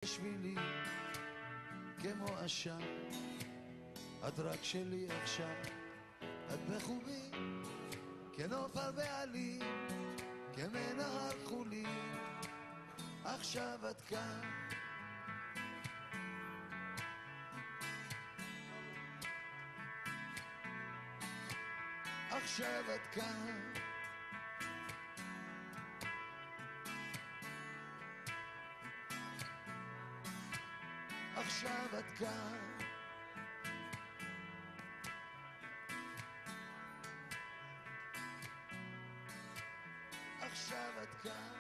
בשבילי כמו עשן, את רק שלי עכשיו, את בחובי כנוף על בעלים, כמנהר חולי, עכשיו את כאן. עכשיו את כאן. עכשיו את כאן. עכשיו את כאן.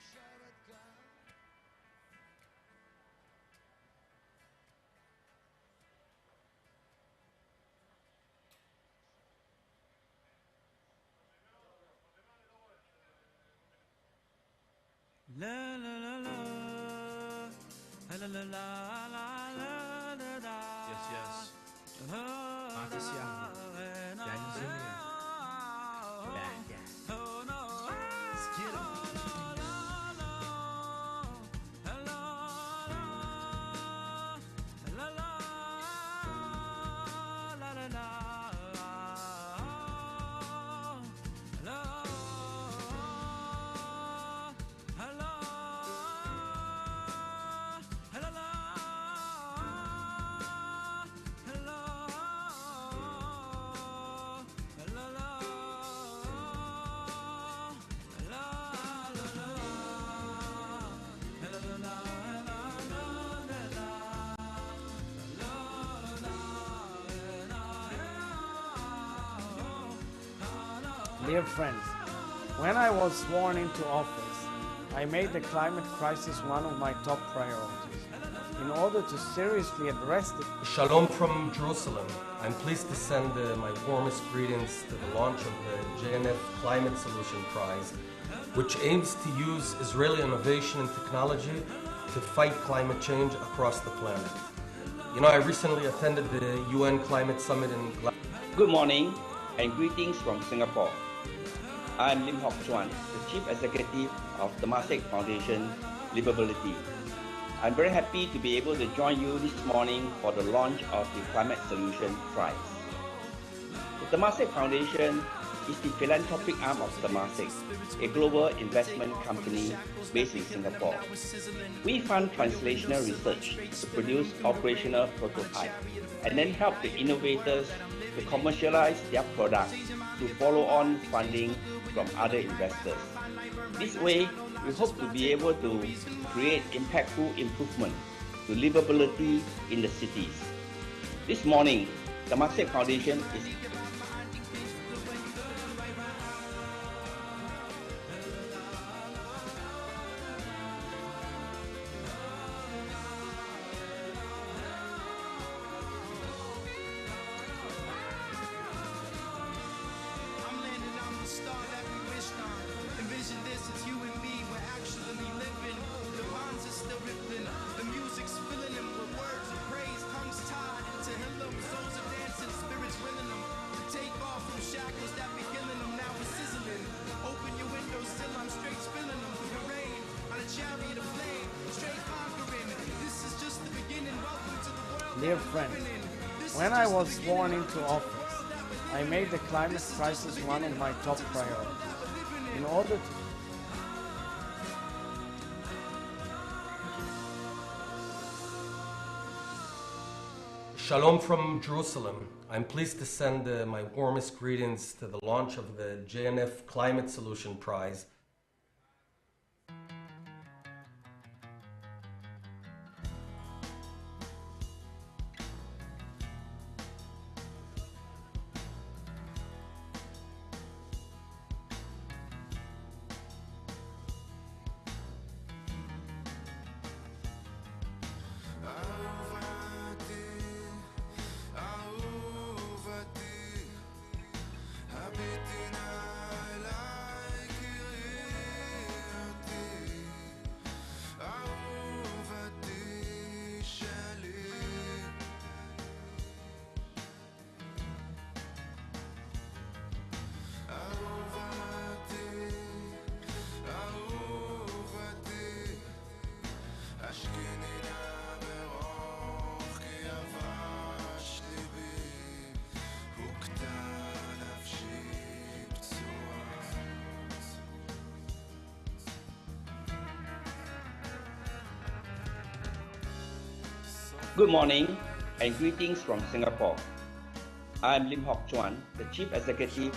עכשיו את כאן. La la la la la la la la la la. Yes, yes. Makan siang. Janjinya. Baca. Skill. Dear friends, when I was sworn into office, I made the climate crisis one of my top priorities. In order to seriously address the Shalom from Jerusalem. I'm pleased to send my warmest greetings to the launch of the JNF Climate Solution Prize, which aims to use Israeli innovation and technology to fight climate change across the planet. You know, I recently attended the UN Climate Summit in Glasgow. Good morning and greetings from Singapore. I'm Lim Hock Chuan, the Chief Executive of Temasek Foundation Livability. I'm very happy to be able to join you this morning for the launch of the Climate Solution Prize. The Temasek Foundation is the philanthropic arm of Temasek, a global investment company based in Singapore. We fund translational research to produce operational prototypes and then help the innovators to commercialize their products to follow on funding from other investors. This way, we hope to be able to create impactful improvement to livability in the cities. This morning, the Temasek Foundation is Dear friends, when I was sworn into office, I made the climate crisis one of my top priorities. In order to Shalom from Jerusalem. I'm pleased to send my warmest greetings to the launch of the JNF Climate Solution Prize. Good morning and greetings from Singapore. I'm Lim Hock Chuan, the Chief Executive.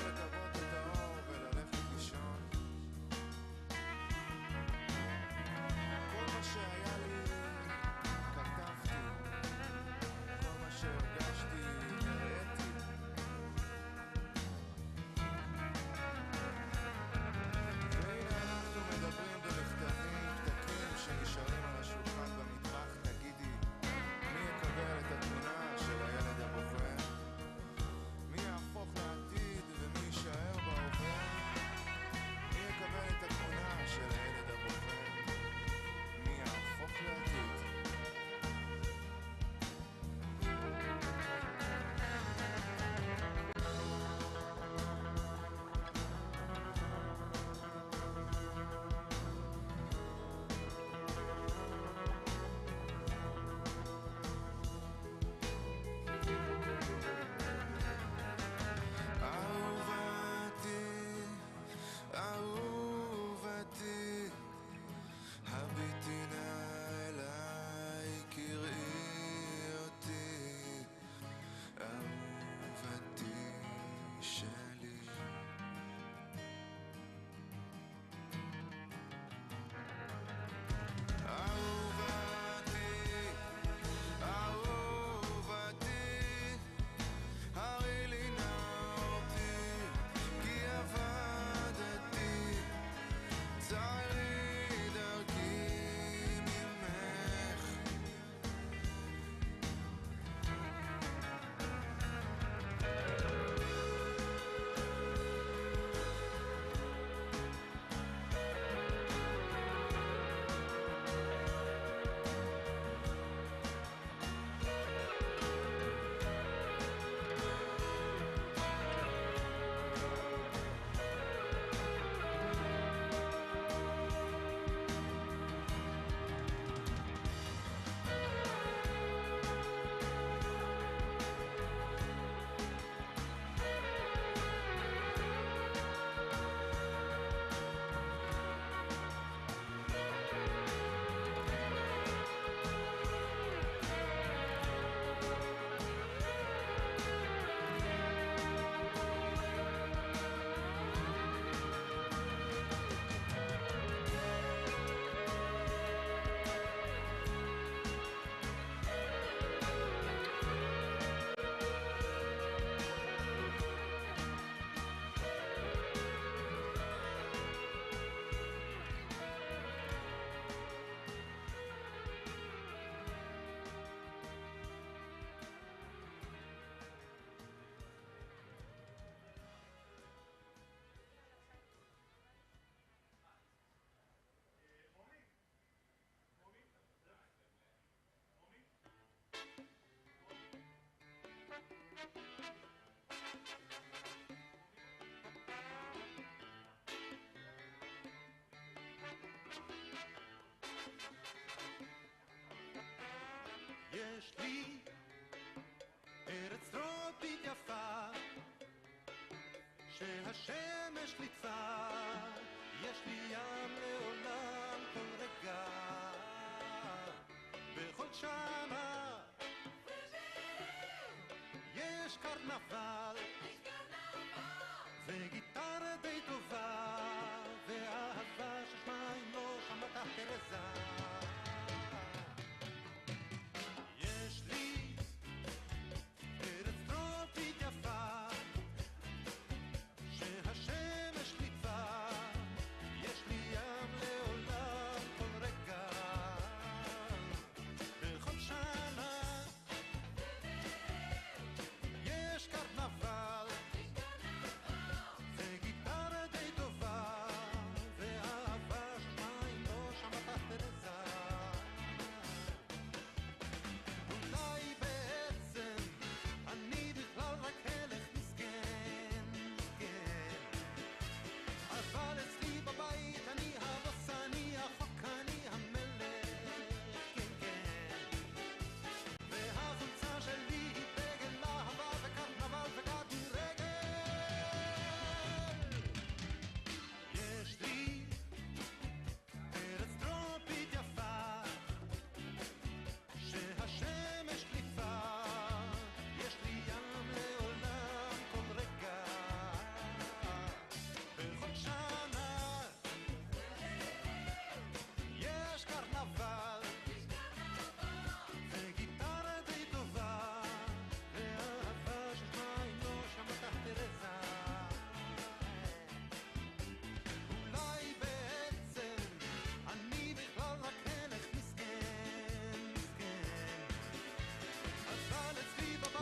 יש לי ארץ טרופית יפה שהשמש ליטפה, יש לי ים לעולם כל רגע, בכל שנה יש קרנבל וגיטרה די טובה ואהבה ששמה אם לא שמעת תרזה. Carnaval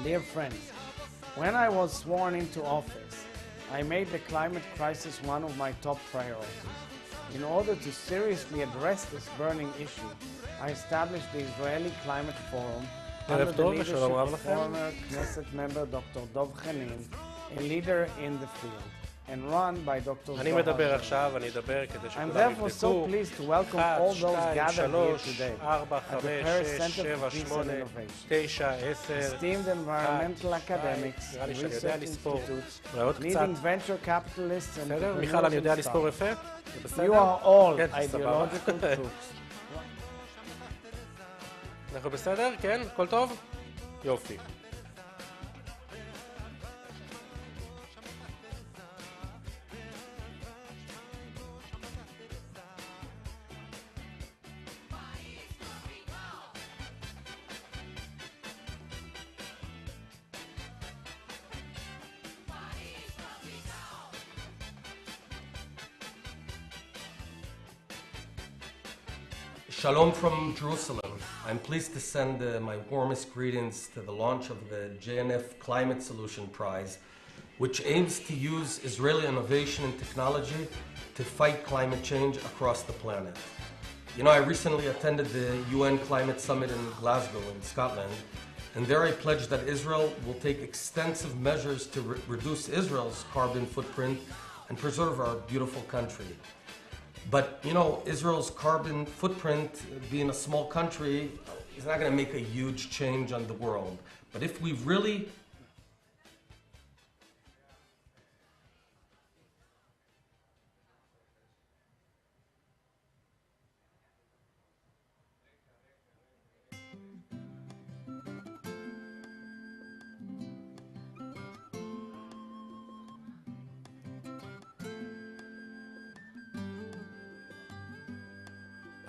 Dear friends, when I was sworn into office, I made the climate crisis one of my top priorities. In order to seriously address this burning issue, I established the Israeli Climate Forum under the טוב, leadership ושלום רב of לכם. former Knesset member Dr. Dov Chanin, a leader in the field, and run by Dr. אני Zohar מדבר Shalom. עכשיו, אני אדבר כדי I'm שכולם therefore so יבדקו. pleased to welcome 1, all those 2, gathered here 3, today 4, at the 5, Paris 6, Center 7, for Peace and 8, Innovation. 9, 10, Esteemed environmental 1, 2, academics, נראה לי שאני יודע research לספור. institutes, אולי עוד קצת. leading venture capitalists and בסדר? מיכל, אני יודע entrepreneurs and לספור startups. יפה? זה בסדר? You are all כן, סבבה. ideological crooks. אנחנו בסדר? כן? הכל טוב? יופי. Shalom from Jerusalem. I'm pleased to send my warmest greetings to the launch of the JNF Climate Solution Prize, which aims to use Israeli innovation and technology to fight climate change across the planet. You know, I recently attended the UN Climate Summit in Glasgow in Scotland, and there I pledged that Israel will take extensive measures to reduce Israel's carbon footprint and preserve our beautiful country. But, you know, Israel's carbon footprint, being a small country, is not going to make a huge change on the world. But if we really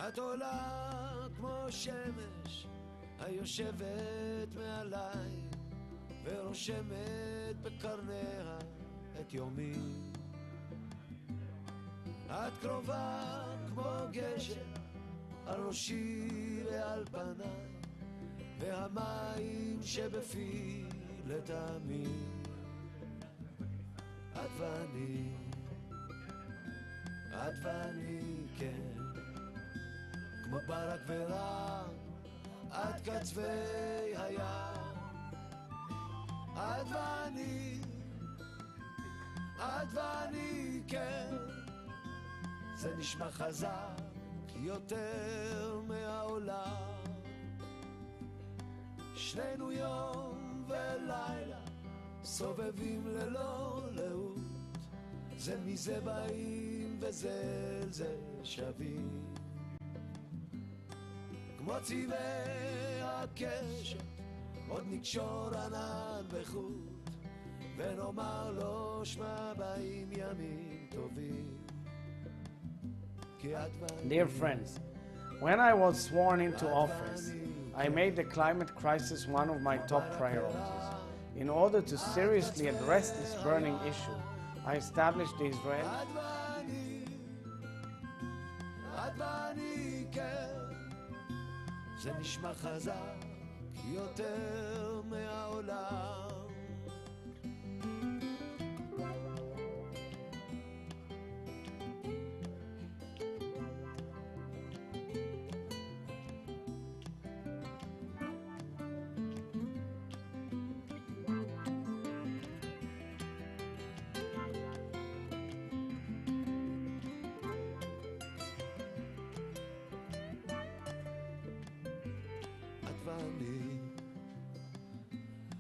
את עולה כמו שמש היושבת מעליי ורושמת בקרניה את יומי. את קרובה כמו גשם על ראשי ועל פניי והמים שבפי לטעמי. את ואני כן כמו ברק ורעם עד קצווי הים. את ואני כן זה נשמע חזק יותר מהעולם. שנינו יום ולילה סובבים ללא לאות, זה מזה באים וזה לזה שווים. כמו צבעי הקשת עוד נקשור ענן בחוט ונאמר לו שמע באים ימים טובים. כי את ואני Dear friends, when I was sworn into office, I made the climate crisis one of my top priorities. In order to seriously address this burning issue, I established the Israeli את ואני כן זה נשמע חזק יותר מהעולם.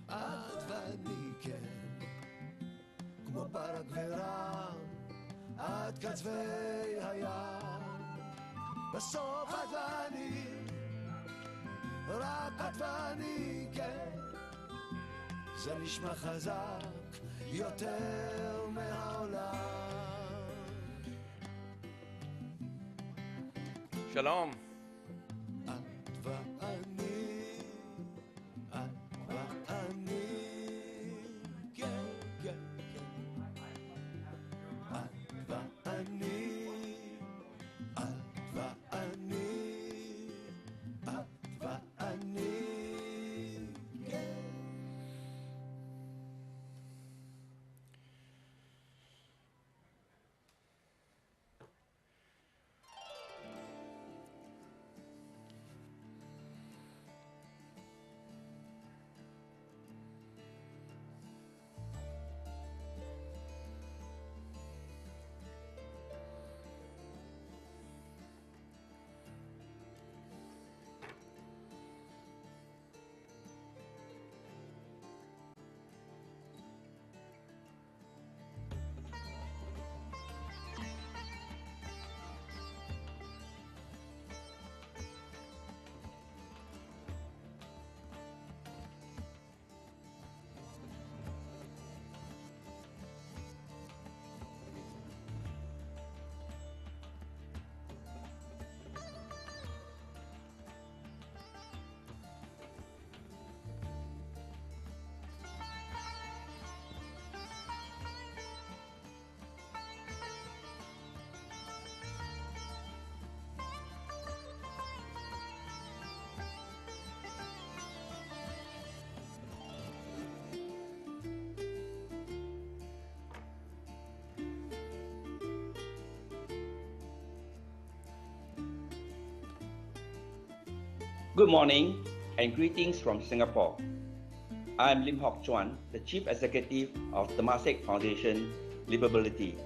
את ואני כן כמו ברק ורעם עד קצווי הים. בסוף את ואני, רק את ואני כן זה נשמע חזק יותר מהעולם. שלום. את ואני, את ואני, כן, כן, כן. את ואני, את ואני, את ואני, כן. Good morning and greetings from Singapore. I'm Lim Hock Chuan, the Chief Executive of Temasek Foundation Livability.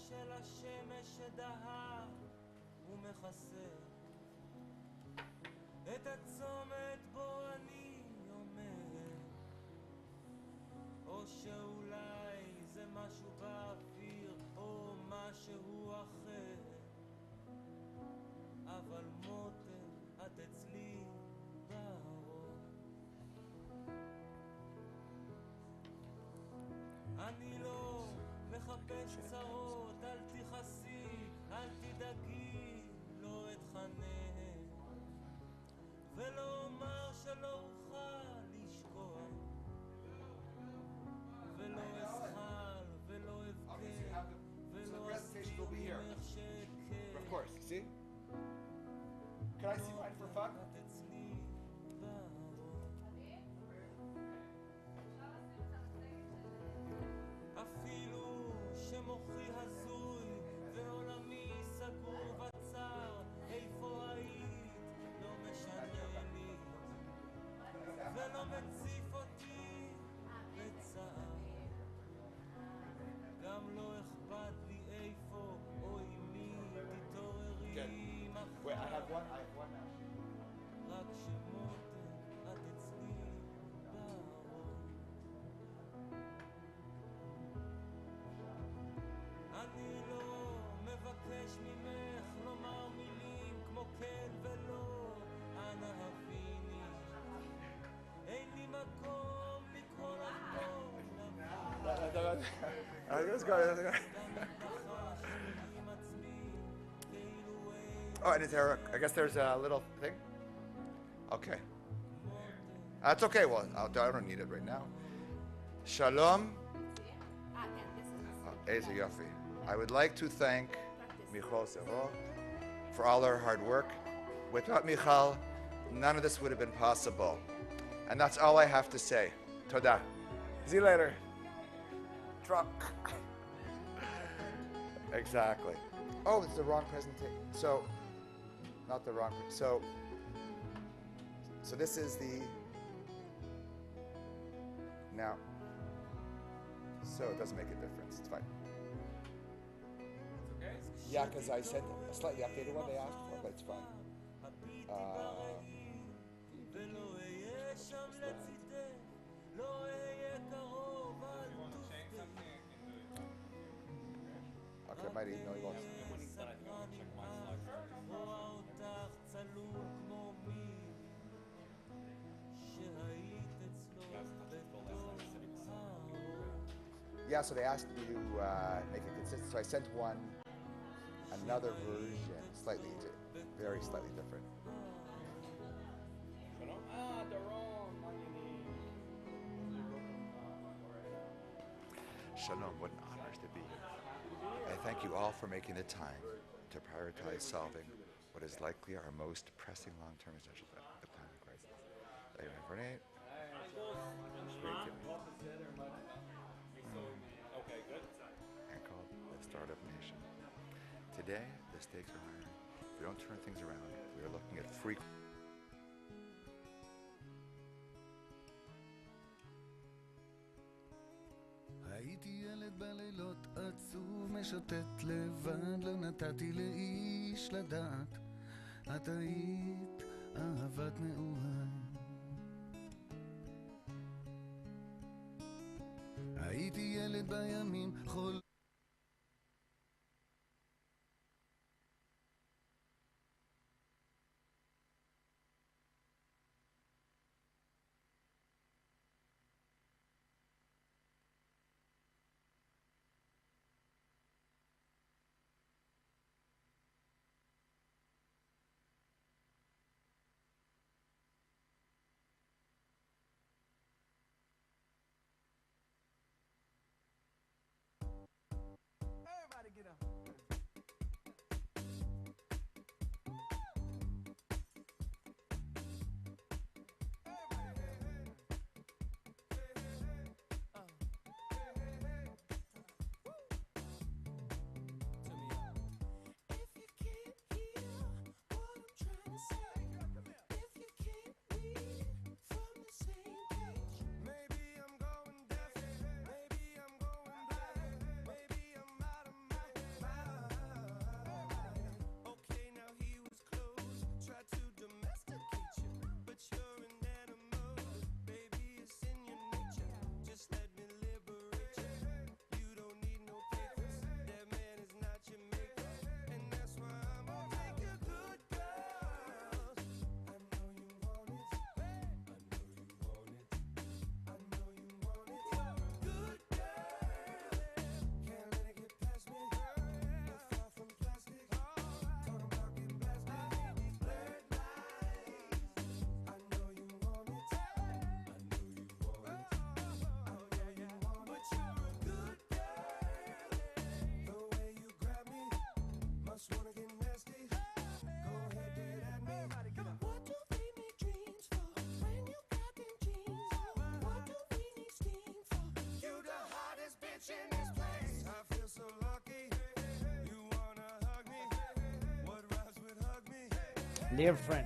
של השמש שדהר ומכסה את הצומת בו אני עומד, או שאולי זה משהו באוויר או משהו אחר, אבל מותק את אצלי בראש. אני לא מחפש צרות, אל תכעסי, אל תדאגי, לא אתחנן ולא אומר שלא אוכל לשכוח, ולא אסחל ולא אבכה ולא אסתיר ממך שכן. Of course, see? Can I see mine for fun? אפילו שמוחי הזוי ועולמי סגור וצר, איפה היית מבקש ממך לומר מילים כמו כן ולא, אנא הביני, אין לי מקום לקרוא לך Let's go. Oh, and is there? I guess there's a little thing. Okay. That's okay. Well, I don't need it right now. Shalom. Eze Yofi. I would like to thank Michal Zero for all her hard work. Without Michal, none of this would have been possible. And that's all I have to say. Toda. See you later. Truck. Exactly. Oh, it's the wrong presentation. So, not the wrong. So this is the. Now. So it doesn't make a difference. It's fine. Okay? Yeah, because I sent a slightly updated one they asked for, but it's fine. Okay, I might email you also. Yeah, so they asked me to make it consistent. So I sent one, another version, very slightly different. Shalom, what an honor to be here. I thank you all for making the time to prioritize solving what is likely our most pressing long-term essential threat, the climate crisis. Thank you for it. Okay, good. And called the Startup Nation. Today, the stakes are higher. If we don't turn things around, we are looking at frequent. הייתי ילד בלילות עצוב משוטט לבד, לא נתתי לאיש לדעת, את היית אהבת נעוריי. הייתי ילד בימים חול Dear friend,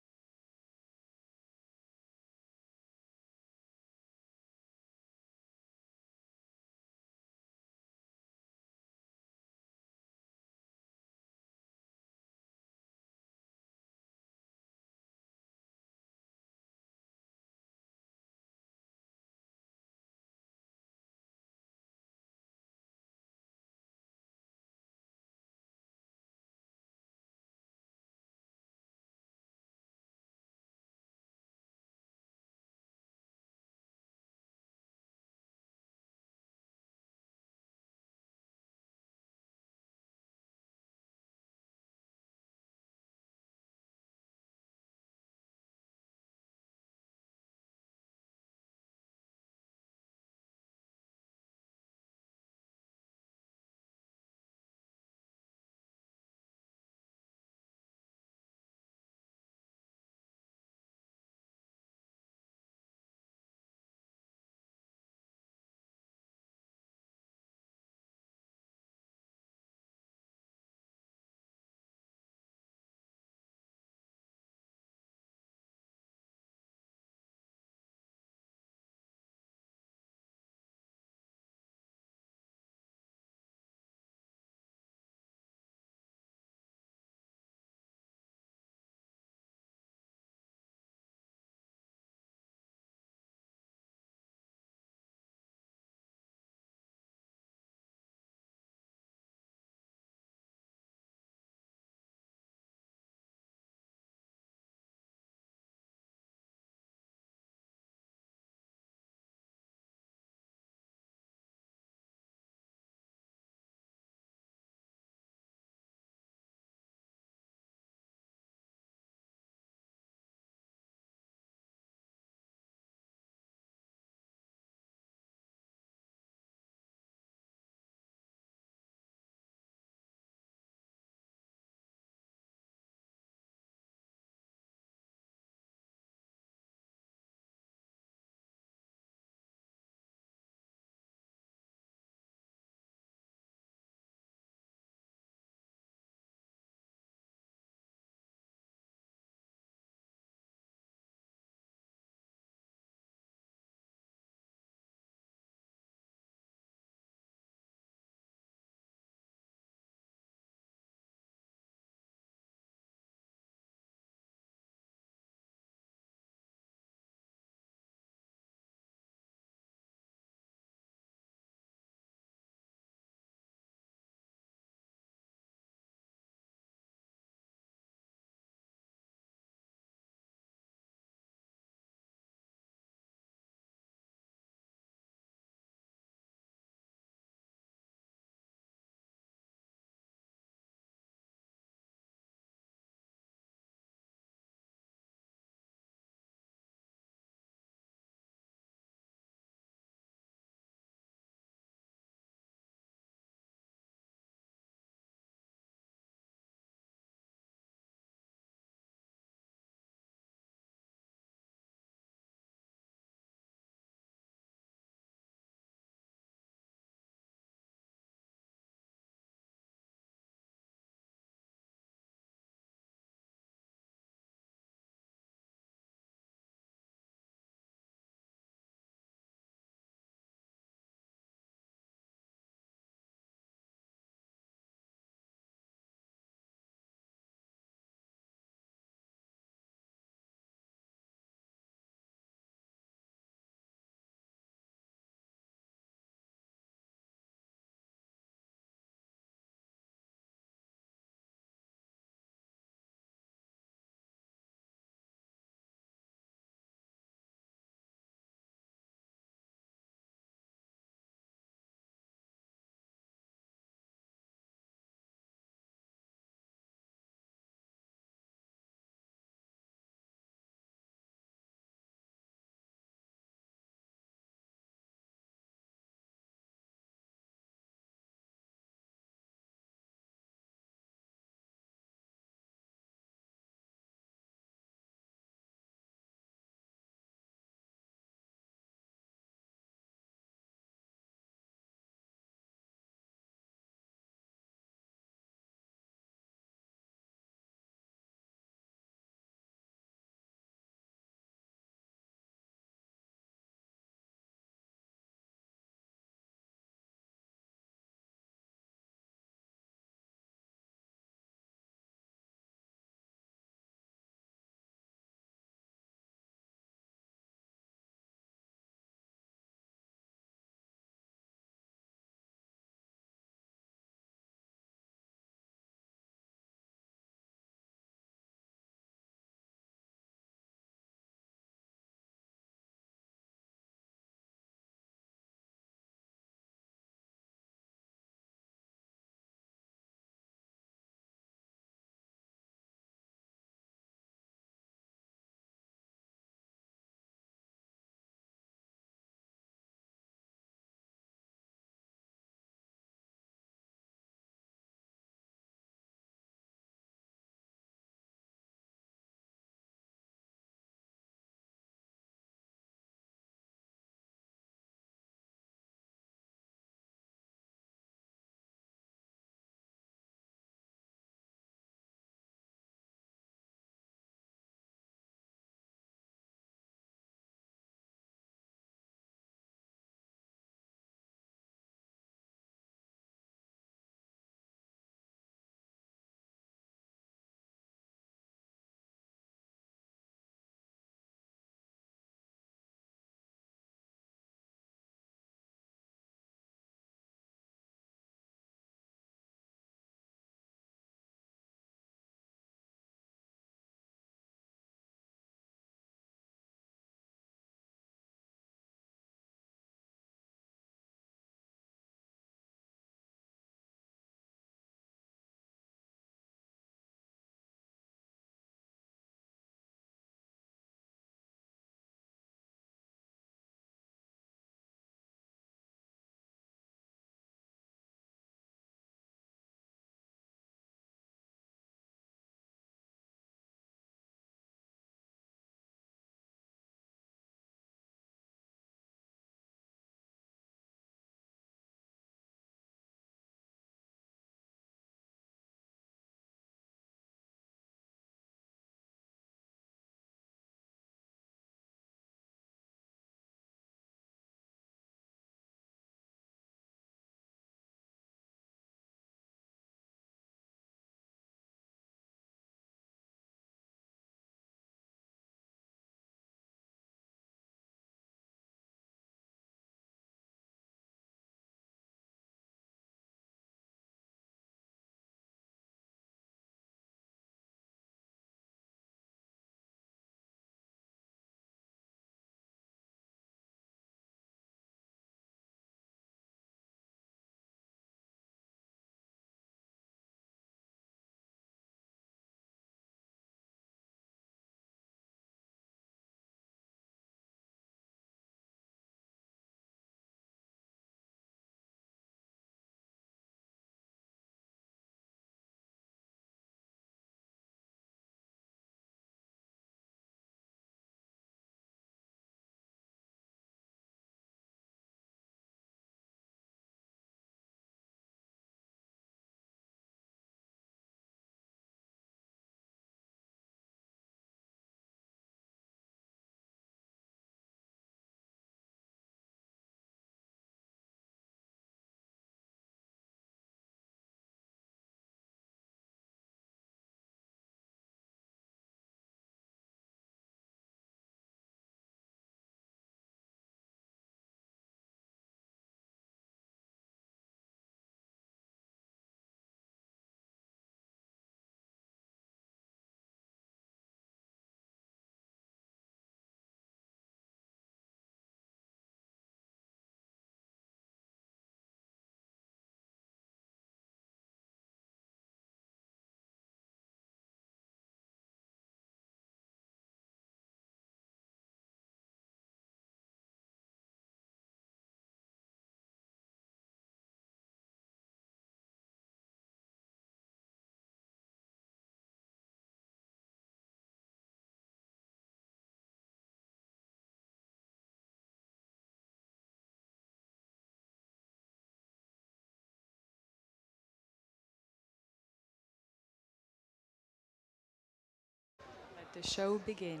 Let the show begin.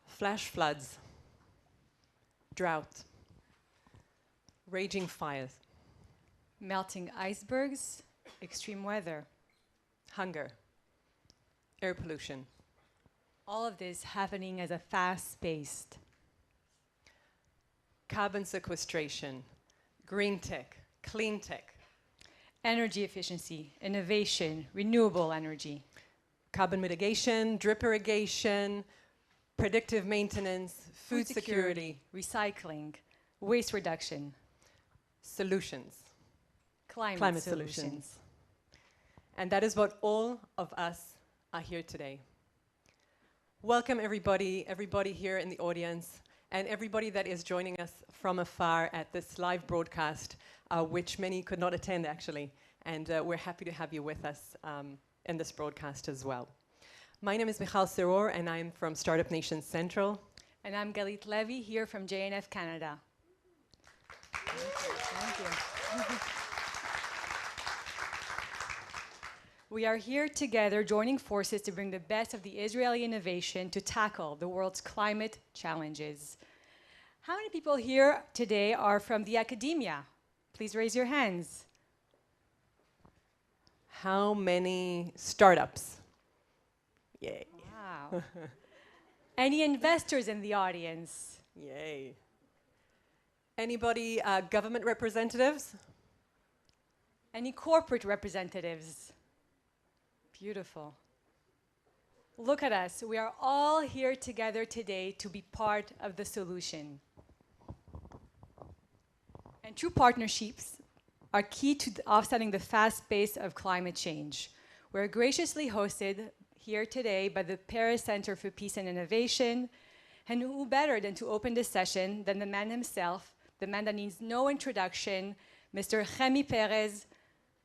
Flash floods, drought, raging fires, Melting icebergs, extreme weather. hunger, air pollution, All of this happening at a fast-paced. carbon sequestration, green tech, clean tech, Energy efficiency, innovation, renewable energy. carbon mitigation, drip irrigation, predictive maintenance, food security, recycling, waste reduction, solutions, climate solutions. And that is what all of us are here today. Welcome everybody here in the audience, and everybody that is joining us from afar at this live broadcast, which many could not attend actually. And we're happy to have you with us in this broadcast as well. My name is Michal Seror, and I'm from Startup Nation Central. And I'm Galit Levy, here from JNF Canada. Thank you. We are here together, joining forces to bring the best of the Israeli innovation to tackle the world's climate challenges. How many people here today are from the academia? Please raise your hands. How many startups? Yay. Wow. Any investors in the audience? Yay. Anybody, government representatives? Any corporate representatives? Beautiful. Look at us. We are all here together today to be part of the solution. And true partnerships are key to offsetting the fast pace of climate change. We're graciously hosted here today by the Peres Center for Peace and Innovation. And who better than to open this session than the man himself, the man that needs no introduction, Mr. Chemi Peres,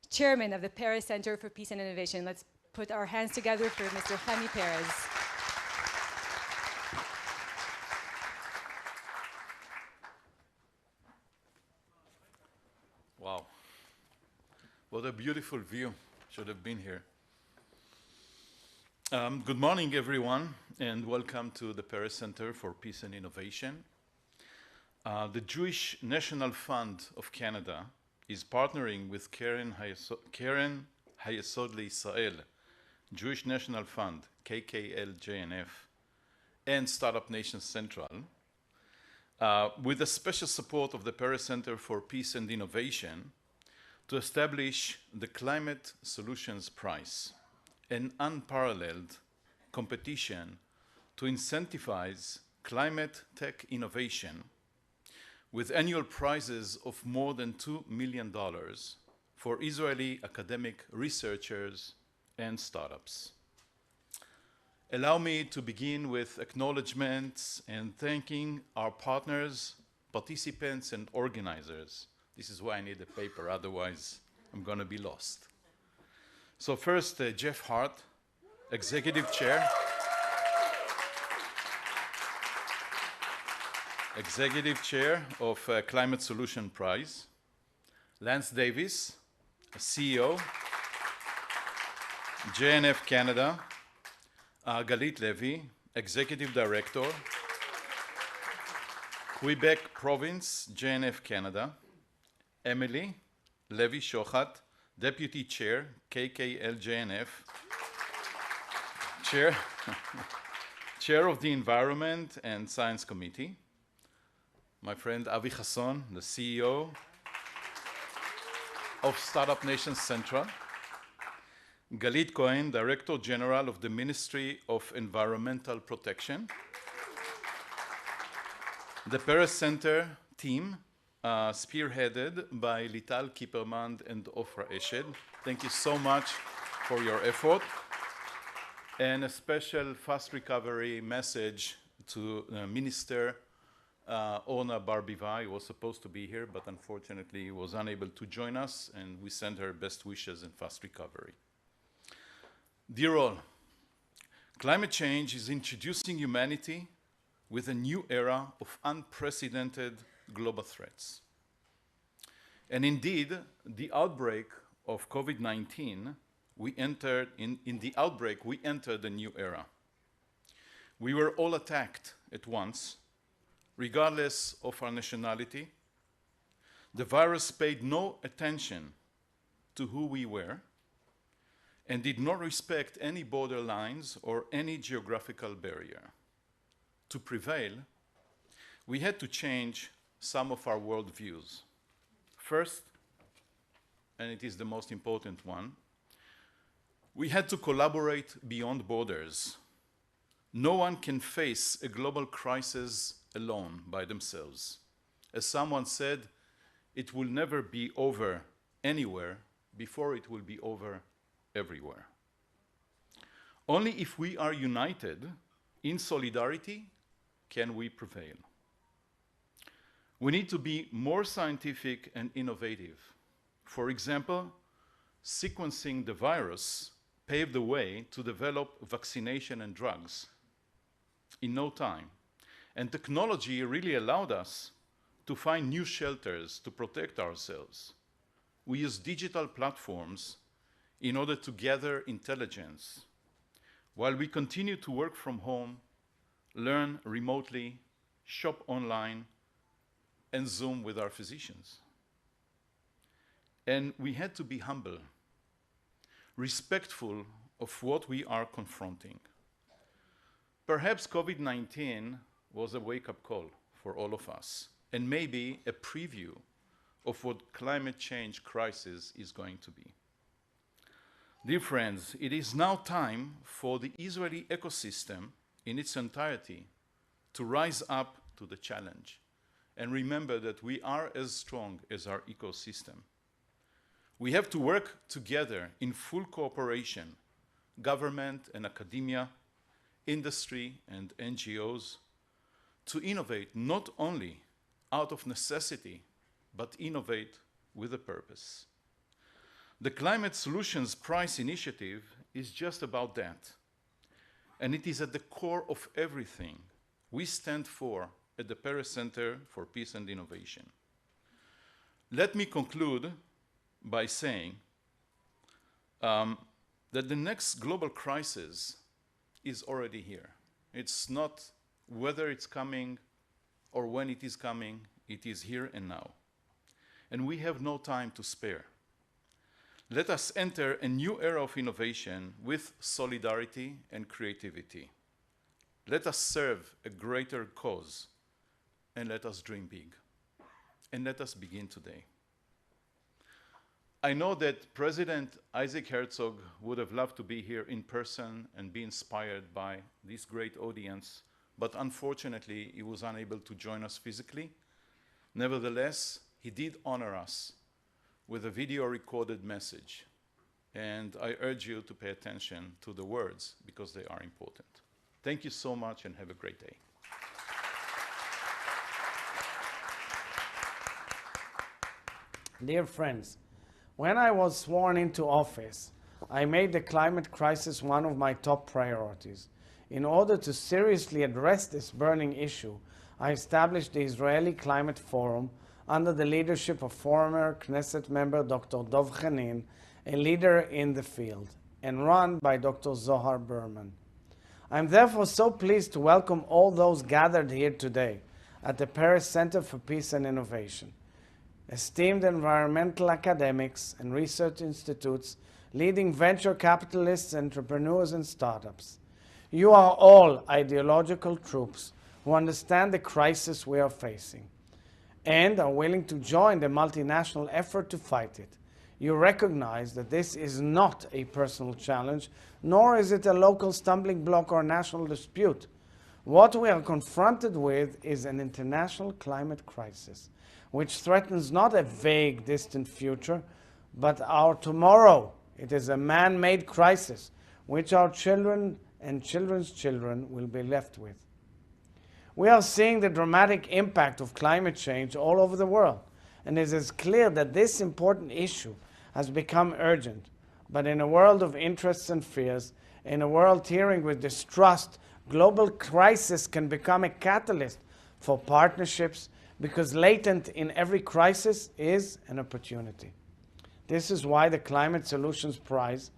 chairman of the Peres Center for Peace and Innovation. Let's put our hands together for Mr. Chemi Peres. Wow. What a beautiful view. Should have been here. Good morning, everyone, and welcome to the Peres Center for Peace and Innovation. The Jewish National Fund of Canada is partnering with Keren Hayesod L'Israel, Jewish National Fund, KKL-JNF, and Startup Nation Central, with the special support of the Peres Center for Peace and Innovation, to establish the Climate Solutions Prize, an unparalleled competition to incentivize climate tech innovation with annual prizes of more than $2 million for Israeli academic researchers and startups. Allow me to begin with acknowledgements and thanking our partners, participants, and organizers. This is why I need a paper, otherwise I'm going to be lost. So first, Jeff Hart, Executive Chair. Executive Chair of Climate Solution Prize. Lance Davis, CEO, JNF Canada. Galit Levy, Executive Director, Quebec Province, JNF Canada. Emily Levy Shochat, Deputy Chair, KKL-JNF. Chair of the Environment and Science Committee. My friend Avi Chasson, the CEO of Startup Nation Central. Galit Cohen, Director General of the Ministry of Environmental Protection. The Peres Center team, spearheaded by Lital Kipperman and Ofra Eshed. Thank you so much for your effort. And a special fast recovery message to Minister Orna Barbivai, who was supposed to be here, but unfortunately was unable to join us, and we send her best wishes and fast recovery. Dear all, Climate change is introducing humanity with a new era of unprecedented global threats. And indeed, the outbreak of COVID-19, in the outbreak, we entered a new era. We were all attacked at once, regardless of our nationality. The virus paid no attention to who we were and did not respect any border lines or any geographical barrier. To prevail, we had to change some of our worldviews. First, and it is the most important one, we had to collaborate beyond borders. No one can face a global crisis alone by themselves. As someone said, it will never be over anywhere before it will be over everywhere. Only if we are united in solidarity can we prevail. We need to be more scientific and innovative. For example, sequencing the virus paved the way to develop vaccination and drugs in no time. And technology really allowed us to find new shelters to protect ourselves. We use digital platforms in order to gather intelligence, while we continue to work from home, learn remotely, shop online, and Zoom with our physicians. And we had to be humble, respectful of what we are confronting. Perhaps COVID-19 was a wake-up call for all of us, and maybe a preview of what climate change crisis is going to be. Dear friends, it is now time for the Israeli ecosystem in its entirety to rise up to the challenge and remember that we are as strong as our ecosystem. We have to work together in full cooperation, government and academia, industry and NGOs, to innovate not only out of necessity, but innovate with a purpose. The Climate Solutions Prize Initiative is just about that. And it is at the core of everything we stand for at the Peres Center for Peace and Innovation. Let me conclude by saying that the next global crisis is already here. It's not whether it's coming or when it is coming, it is here and now. And we have no time to spare. Let us enter a new era of innovation with solidarity and creativity. Let us serve a greater cause, and let us dream big. And let us begin today. I know that President Isaac Herzog would have loved to be here in person and be inspired by this great audience, but unfortunately, he was unable to join us physically. Nevertheless, he did honor us with a video recorded message. And I urge you to pay attention to the words because they are important. Thank you so much and have a great day. Dear friends, when I was sworn into office, I made the climate crisis one of my top priorities. In order to seriously address this burning issue, I established the Israeli Climate Forum under the leadership of former Knesset member Dr. Dov Chanin, a leader in the field, and run by Dr. Zohar Berman. I am therefore so pleased to welcome all those gathered here today at the Peres Center for Peace and Innovation. Esteemed environmental academics and research institutes, leading venture capitalists, entrepreneurs, and startups. You are all ideological troops who understand the crisis we are facing and are willing to join the multinational effort to fight it. You recognize that this is not a personal challenge, nor is it a local stumbling block or national dispute. What we are confronted with is an international climate crisis, which threatens not a vague, distant future, but our tomorrow. It is a man-made crisis, which our children and children's children will be left with. We are seeing the dramatic impact of climate change all over the world, and it is clear that this important issue has become urgent. But in a world of interests and fears, In a world teeming with distrust, global crisis can become a catalyst for partnerships because latent in every crisis is an opportunity. This is why the Climate Solutions Prize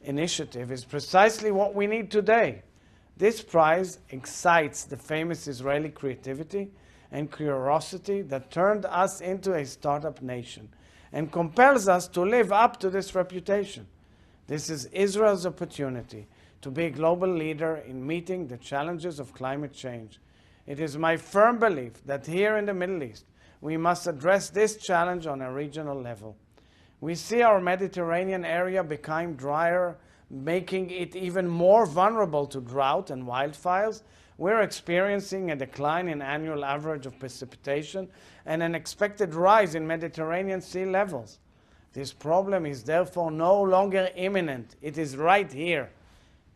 initiative is precisely what we need today. This prize excites the famous Israeli creativity and curiosity that turned us into a startup nation and compels us to live up to this reputation. This is Israel's opportunity to be a global leader in meeting the challenges of climate change. It is my firm belief that here in the Middle East, we must address this challenge on a regional level. We see our Mediterranean area become drier, making it even more vulnerable to drought and wildfires. We're experiencing a decline in annual average of precipitation and an expected rise in Mediterranean sea levels. This problem is therefore no longer imminent. It is right here.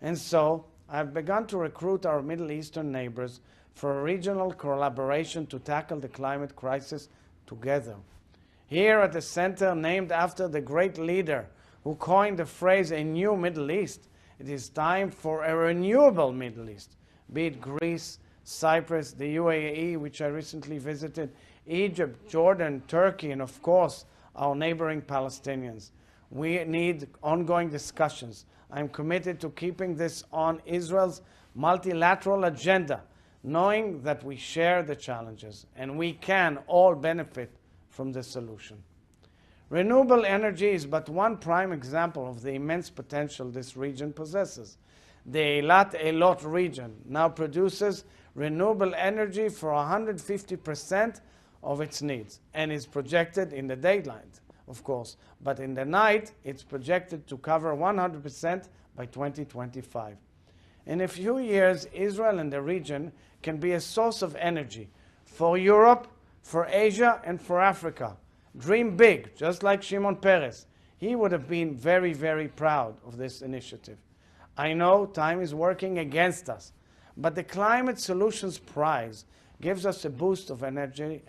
And so, I've begun to recruit our Middle Eastern neighbors for a regional collaboration to tackle the climate crisis together. Here at the center, named after the great leader who coined the phrase "a new Middle East," it is time for a renewable Middle East, be it Greece, Cyprus, the UAE, which I recently visited, Egypt, Jordan, Turkey, and of course, our neighboring Palestinians. We need ongoing discussions. I'm committed to keeping this on Israel's multilateral agenda, knowing that we share the challenges and we can all benefit from the solution. Renewable energy is but one prime example of the immense potential this region possesses. The Eilat-Eilot region now produces renewable energy for 150% of its needs and is projected in the daylight, of course, but in the night it's projected to cover 100% by 2025. In a few years, Israel and the region can be a source of energy for Europe, for Asia, and for Africa. Dream big, just like Shimon Peres. He would have been very, very proud of this initiative. I know time is working against us, but the Climate Solutions Prize gives us a boost of energy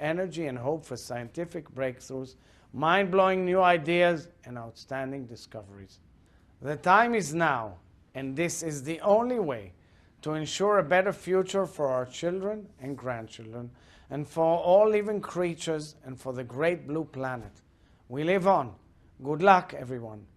and hope for scientific breakthroughs, mind-blowing new ideas, and outstanding discoveries. The time is now, and this is the only way to ensure a better future for our children and grandchildren, and for all living creatures, and for the great blue planet. We live on. Good luck, everyone.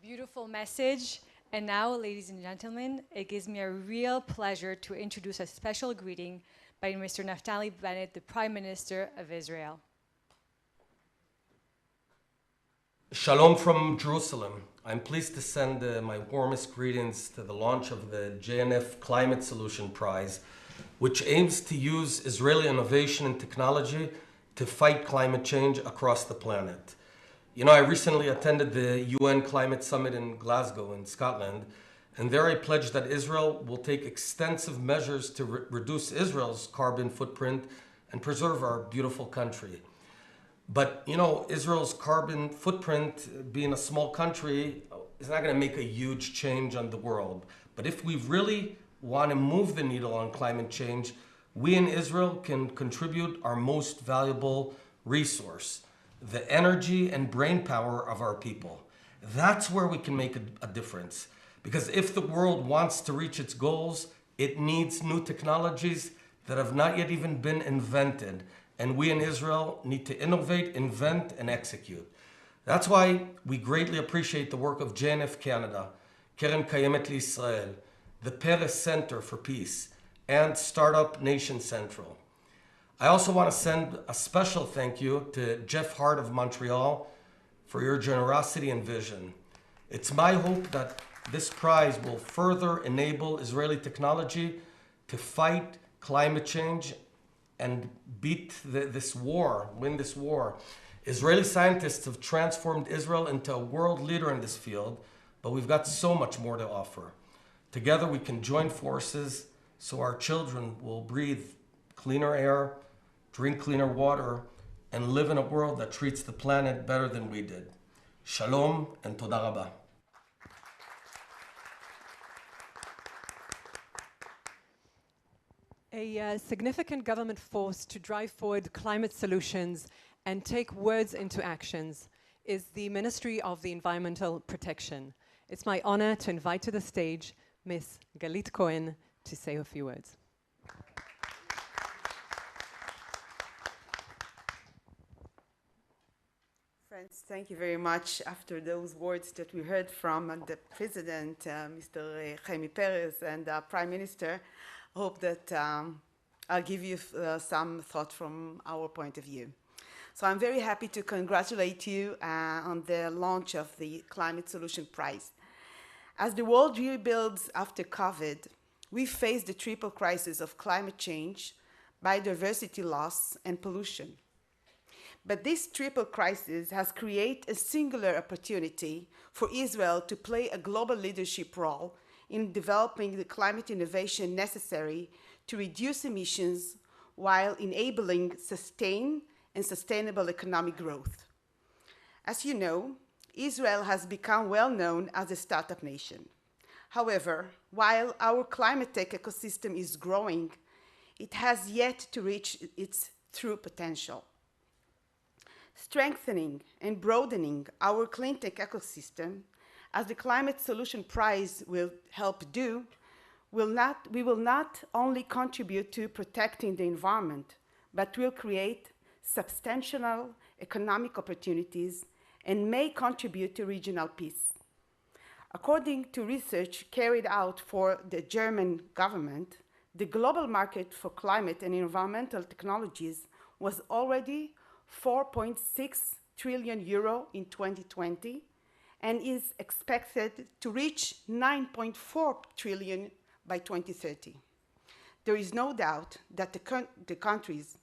Beautiful message. And now, ladies and gentlemen, it gives me a real pleasure to introduce a special greeting by Mr. Naftali Bennett, the Prime Minister of Israel. Shalom from Jerusalem. I'm pleased to send my warmest greetings to the launch of the JNF Climate Solution Prize, which aims to use Israeli innovation and technology to fight climate change across the planet. You know, I recently attended the UN Climate Summit in Glasgow in Scotland, and there I pledged that Israel will take extensive measures to reduce Israel's carbon footprint and preserve our beautiful country. But, you know, Israel's carbon footprint, being a small country, is not going to make a huge change on the world. But if we really want to move the needle on climate change, we in Israel can contribute our most valuable resource, the energy and brain power of our people. That's where we can make a difference. Because if the world wants to reach its goals, it needs new technologies that have not yet even been invented. And we in Israel need to innovate, invent, and execute. That's why we greatly appreciate the work of JNF Canada, Keren Kayemet L'Israel, the Peres Center for Peace, and Startup Nation Central. I also want to send a special thank you to Jeff Hart of Montreal for your generosity and vision. It's my hope that this prize will further enable Israeli technology to fight climate change and beat this war, win this war. Israeli scientists have transformed Israel into a world leader in this field, but we've got so much more to offer. Together we can join forces so our children will breathe cleaner air, drink cleaner water, and live in a world that treats the planet better than we did. Shalom and toda rabah. A significant government force to drive forward climate solutions and take words into actions is the Ministry of the Environmental Protection. It's my honor to invite to the stage Ms. Galit Cohen to say a few words. Friends, thank you very much. After those words that we heard from the President, Mr. Jaime Perez, and Prime Minister, I hope that I'll give you some thought from our point of view. So I'm very happy to congratulate you on the launch of the Climate Solution Prize. As the world rebuilds after COVID, we face the triple crisis of climate change, biodiversity loss, and pollution. But this triple crisis has created a singular opportunity for Israel to play a global leadership role in developing the climate innovation necessary to reduce emissions while enabling sustained and sustainable economic growth. As you know, Israel has become well known as a startup nation. However, while our climate tech ecosystem is growing, it has yet to reach its true potential. Strengthening and broadening our clean tech ecosystem, as the Climate Solution Prize will help do, we will not only contribute to protecting the environment, but will create substantial economic opportunities and may contribute to regional peace. According to research carried out for the German government, the global market for climate and environmental technologies was already 4.6 trillion euro in 2020 and is expected to reach 9.4 trillion by 2030. There is no doubt that the countries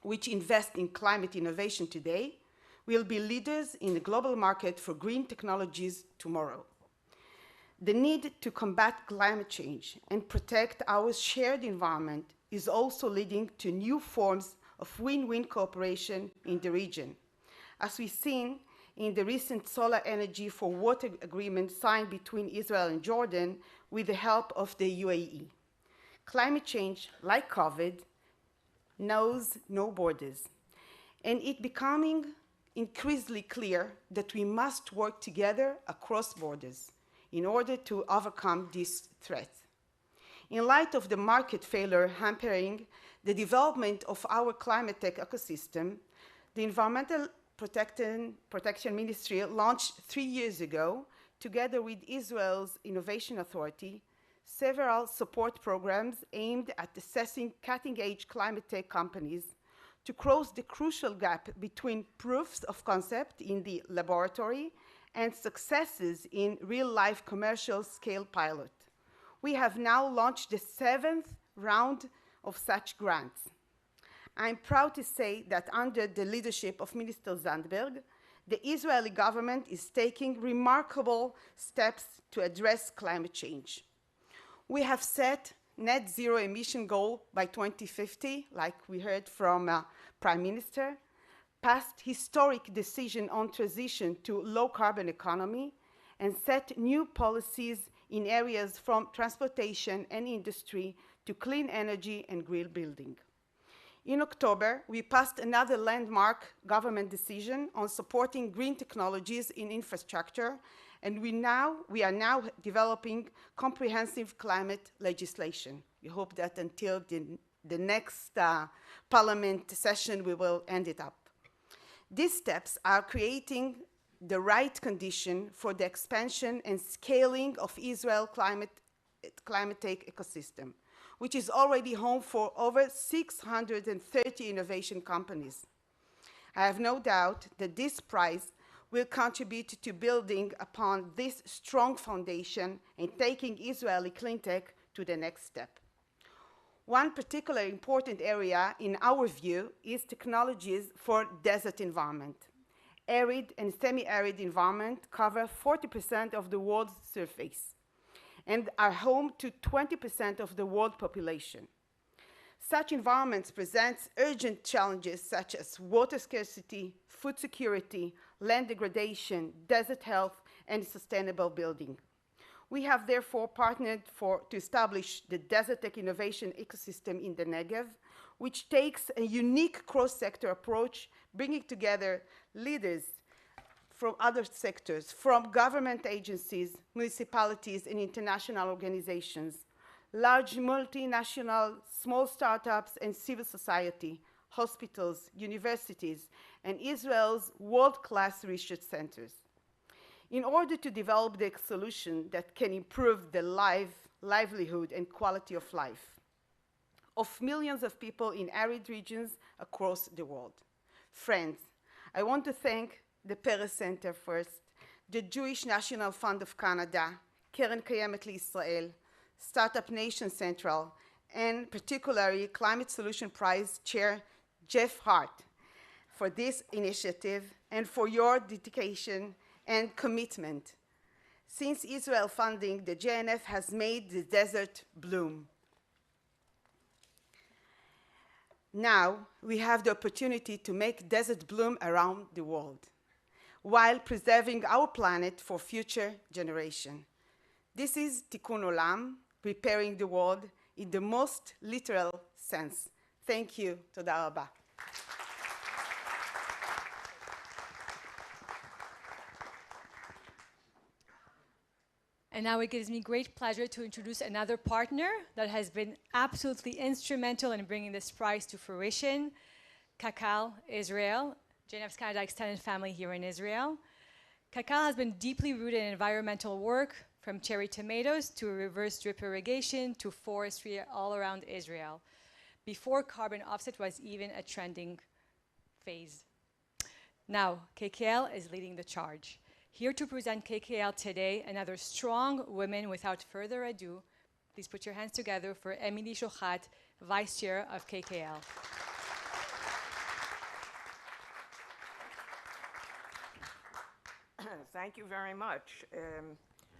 which invest in climate innovation today will be leaders in the global market for green technologies tomorrow. The need to combat climate change and protect our shared environment is also leading to new forms of win-win cooperation in the region, as we've seen in the recent solar energy for water agreement signed between Israel and Jordan with the help of the UAE. Climate change, like COVID, knows no borders, and it's becoming increasingly clear that we must work together across borders in order to overcome this threat. In light of the market failure hampering the development of our climate tech ecosystem, the Environmental Protection Ministry launched 3 years ago, together with Israel's Innovation Authority, several support programs aimed at assessing cutting-edge climate tech companies to close the crucial gap between proofs of concept in the laboratory and successes in real-life commercial scale pilot. We have now launched the 7th round of such grants. I'm proud to say that under the leadership of Minister Zandberg, the Israeli government is taking remarkable steps to address climate change. We have set net zero emission goal by 2050, like we heard from Prime Minister, passed historic decision on transition to low carbon economy, and set new policies in areas from transportation and industry to clean energy and green building. In October, we passed another landmark government decision on supporting green technologies in infrastructure, and we are now developing comprehensive climate legislation. We hope that until the next parliament session, we will end it up. These steps are creating the right condition for the expansion and scaling of Israel's climate tech ecosystem, which is already home for over 630 innovation companies. I have no doubt that this prize will contribute to building upon this strong foundation and taking Israeli clean tech to the next step. One particularly important area, in our view, is technologies for desert environment. Arid and semi-arid environment cover 40% of the world's surface and are home to 20% of the world population. Such environments present urgent challenges such as water scarcity, food security, land degradation, desert health, and sustainable building. We have therefore partnered to establish the Desert Tech Innovation Ecosystem in the Negev, which takes a unique cross-sector approach bringing together leaders from other sectors, from government agencies, municipalities, and international organizations, large multinational, small startups, and civil society, hospitals, universities, and Israel's world-class research centers. In order to develop the solution that can improve the livelihood and quality of life of millions of people in arid regions across the world. Friends, I want to thank the Peres Center first, the Jewish National Fund of Canada, Keren Kayemet L'Israel, Startup Nation Central, and particularly Climate Solution Prize Chair Jeff Hart for this initiative and for your dedication and commitment. Since Israel funding, the JNF has made the desert bloom. Now we have the opportunity to make desert bloom around the world while preserving our planet for future generations. This is Tikkun Olam, preparing the world in the most literal sense. Thank you. Toda rabah. And now it gives me great pleasure to introduce another partner that has been absolutely instrumental in bringing this prize to fruition, Kakal Israel, JNF's Canada Extended Family here in Israel. Kakal has been deeply rooted in environmental work, from cherry tomatoes to reverse drip irrigation to forestry all around Israel, before carbon offset was even a trending phase. Now, KKL is leading the charge. Here to present KKL today, another strong woman. Without further ado, please put your hands together for Emily Shochat, Vice Chair of KKL. Thank you very much.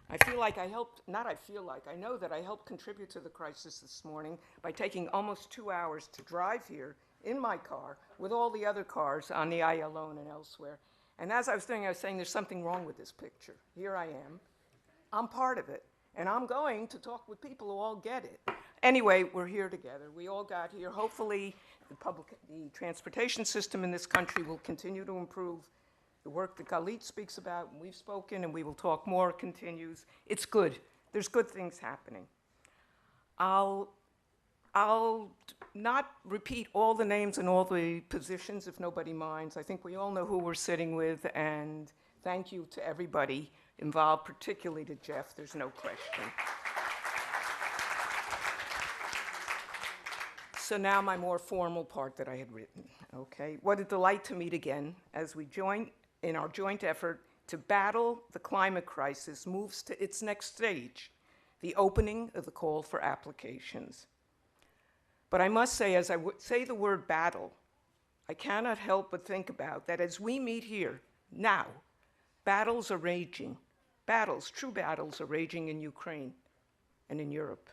I feel like I helped, not I feel like, I know that I helped contribute to the crisis this morning by taking almost 2 hours to drive here in my car with all the other cars on the Ayalon and elsewhere. And as I was saying there's something wrong with this picture. Here I am. I'm part of it. And I'm going to talk with people who all get it. Anyway, we're here together. We all got here. Hopefully, the transportation system in this country will continue to improve. The work that Galit speaks about, and we've spoken, and we will talk more, continues. It's good. There's good things happening. I'll not repeat all the names and all the positions if nobody minds. I think we all know who we're sitting with, and thank you to everybody involved, particularly to Jeff, there's no question. So now my more formal part that I had written, okay? What a delight to meet again as we join in our joint effort to battle the climate crisis moves to its next stage, the opening of the call for applications. But I must say, as I say the word battle, I cannot help but think about that as we meet here now, battles are raging. Battles, true battles, are raging in Ukraine and in Europe,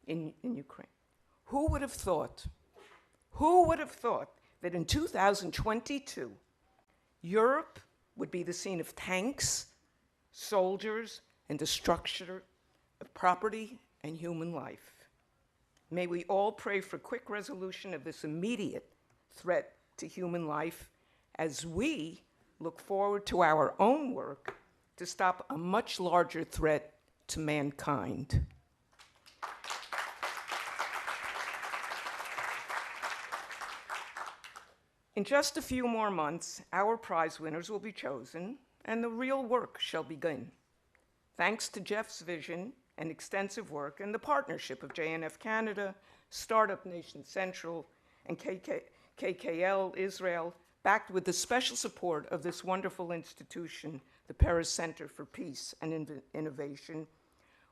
in Ukraine. Who would have thought that in 2022, Europe would be the scene of tanks, soldiers, and destruction of property and human life? May we all pray for quick resolution of this immediate threat to human life as we look forward to our own work to stop a much larger threat to mankind. In just a few more months, our prize winners will be chosen and the real work shall begin. Thanks to Jeff's vision and extensive work and the partnership of JNF Canada, Startup Nation Central, and KKL Israel, backed with the special support of this wonderful institution, the Peres Center for Peace and Innovation,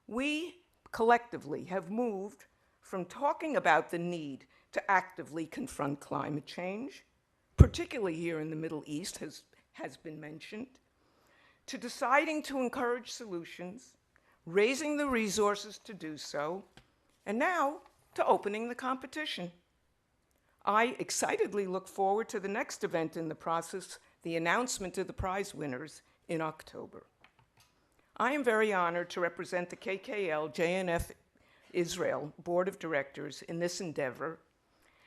we collectively have moved from talking about the need to actively confront climate change, particularly here in the Middle East, has been mentioned, to deciding to encourage solutions, raising the resources to do so, and now to opening the competition. I excitedly look forward to the next event in the process, the announcement of the prize winners in October. I am very honored to represent the KKL JNF Israel Board of Directors in this endeavor,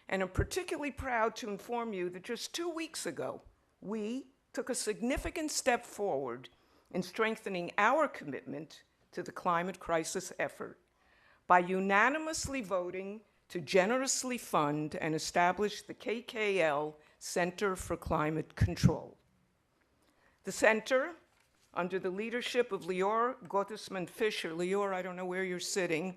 And I'm particularly proud to inform you that just 2 weeks ago, we took a significant step forward in strengthening our commitment to the climate crisis effort by unanimously voting to generously fund and establish the KKL Center for Climate Control. The center, under the leadership of Lior Gottesman Fischer. Lior, I don't know where you're sitting,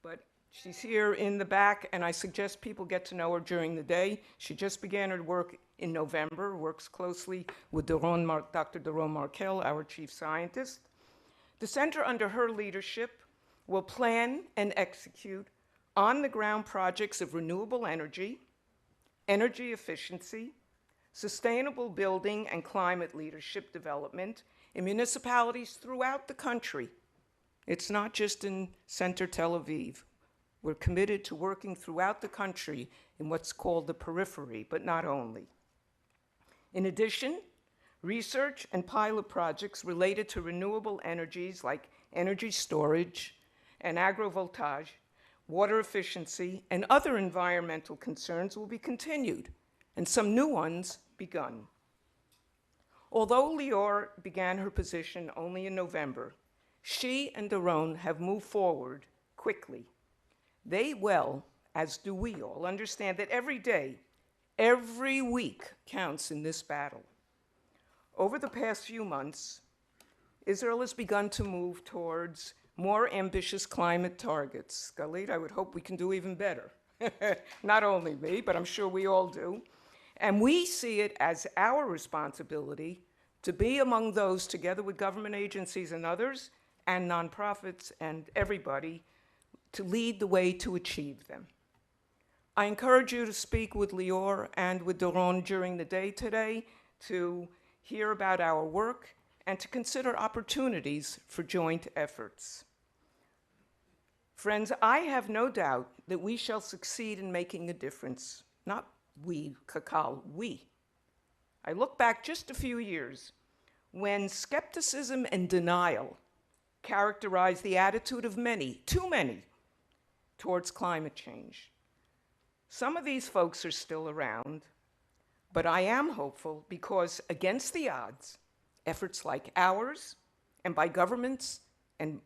but she's here in the back, and I suggest people get to know her during the day. She just began her work in November, works closely with Dr. Doron Markel, our chief scientist. The center, under her leadership, will plan and execute on-the-ground projects of renewable energy, energy efficiency, sustainable building and climate leadership development in municipalities throughout the country. It's not just in Center Tel Aviv. We're committed to working throughout the country in what's called the periphery, but not only. In addition, research and pilot projects related to renewable energies like energy storage and agrovoltage, water efficiency, and other environmental concerns will be continued, and some new ones begun. Although Lior began her position only in November, she and Doron have moved forward quickly. They well, as do we all, understand that every day, every week counts in this battle. Over the past few months, Israel has begun to move towards more ambitious climate targets. Galit, I would hope we can do even better. Not only me, but I'm sure we all do. And we see it as our responsibility to be among those, together with government agencies and others, and nonprofits and everybody, to lead the way to achieve them. I encourage you to speak with Lior and with Doron during the day today to hear about our work and to consider opportunities for joint efforts. Friends, I have no doubt that we shall succeed in making a difference. Not we, Kakal, we. I look back just a few years when skepticism and denial characterized the attitude of many, too many, towards climate change. Some of these folks are still around, but I am hopeful because, against the odds, efforts like ours and by governments and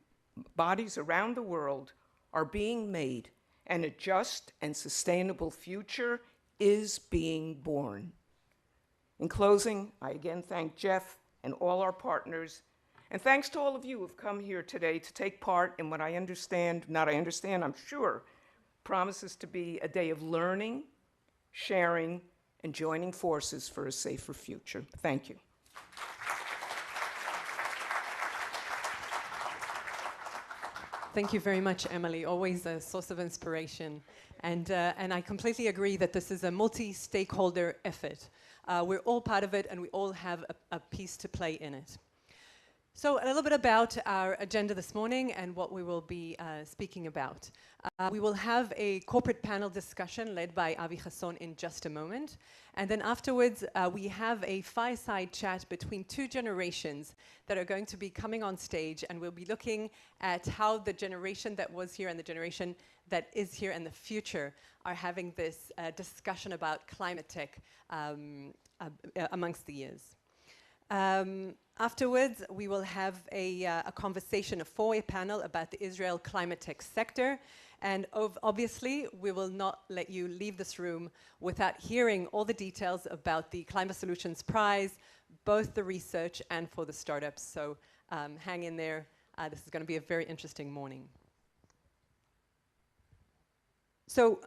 bodies around the world are being made, and a just and sustainable future is being born. In closing, I again thank Jeff and all our partners, and thanks to all of you who have come here today to take part in what I'm sure, promises to be a day of learning, sharing, and joining forces for a safer future. Thank you. Thank you very much, Emily. Always a source of inspiration. And I completely agree that this is a multi-stakeholder effort. We're all part of it, and we all have a piece to play in it. So a little bit about our agenda this morning and what we will be speaking about. We will have a corporate panel discussion led by Avi Chasson in just a moment. And then afterwards, we have a fireside chat between two generations that are going to be coming on stage, and we'll be looking at how the generation that was here and the generation that is here in the future are having this discussion about climate tech amongst the years. Afterwards, we will have a conversation, a four-way panel about the Israel climate tech sector. And obviously, we will not let you leave this room without hearing all the details about the Climate Solutions Prize, both the research and for the startups. So hang in there. This is going to be a very interesting morning. So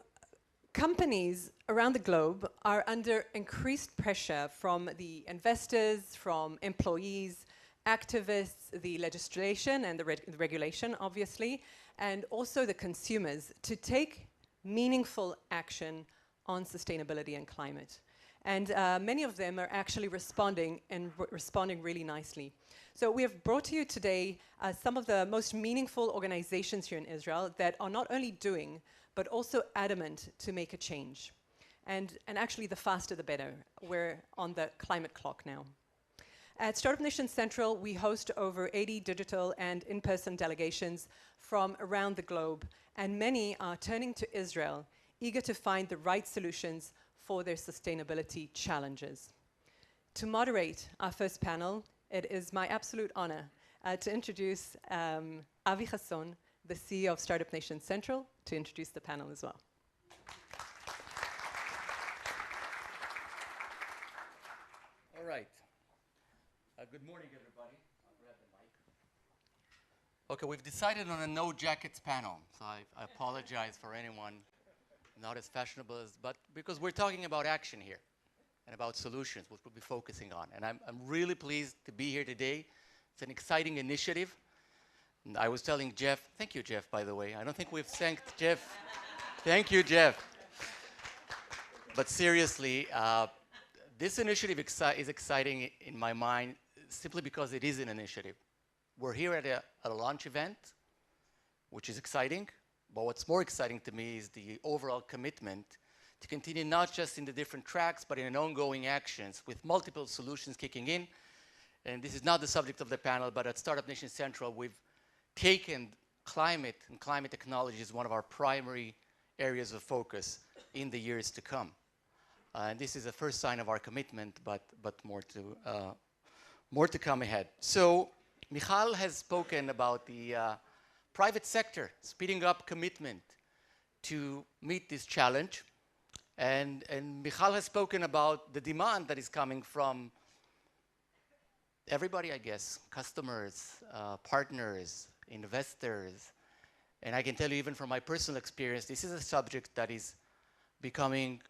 companies around the globe are under increased pressure from the investors, from employees, activists, the legislation and the regulation, obviously, and also the consumers to take meaningful action on sustainability and climate. And many of them are actually responding and responding really nicely. So we have brought to you today some of the most meaningful organizations here in Israel that are not only doing, but also adamant to make a change. And actually, the faster the better. We're on the climate clock now. At Startup Nation Central, we host over 80 digital and in-person delegations from around the globe, and many are turning to Israel eager to find the right solutions for their sustainability challenges. To moderate our first panel, it is my absolute honor to introduce Avi Chasson, the CEO of Startup Nation Central, to introduce the panel as well. All right. Good morning, everybody. I'll grab the mic. Okay, we've decided on a no jackets panel, so I apologize for anyone not as fashionable as, but because we're talking about action here and about solutions, which we'll be focusing on. And I'm really pleased to be here today. It's an exciting initiative. And I was telling Jeff, thank you, Jeff, by the way. I don't think we've thanked Jeff. Thank you, Jeff. But seriously, this initiative is exciting in my mind simply because it is an initiative. We're here at a launch event, which is exciting. But what's more exciting to me is the overall commitment to continue not just in the different tracks, but in ongoing actions with multiple solutions kicking in. And this is not the subject of the panel, but at Startup Nation Central, we've taken climate and climate technology as one of our primary areas of focus in the years to come. And this is the first sign of our commitment, but more to come ahead. So Michal has spoken about the private sector speeding up commitment to meet this challenge. And Michal has spoken about the demand that is coming from everybody, I guess, customers, partners, investors. And I can tell you, even from my personal experience, this is a subject that is becoming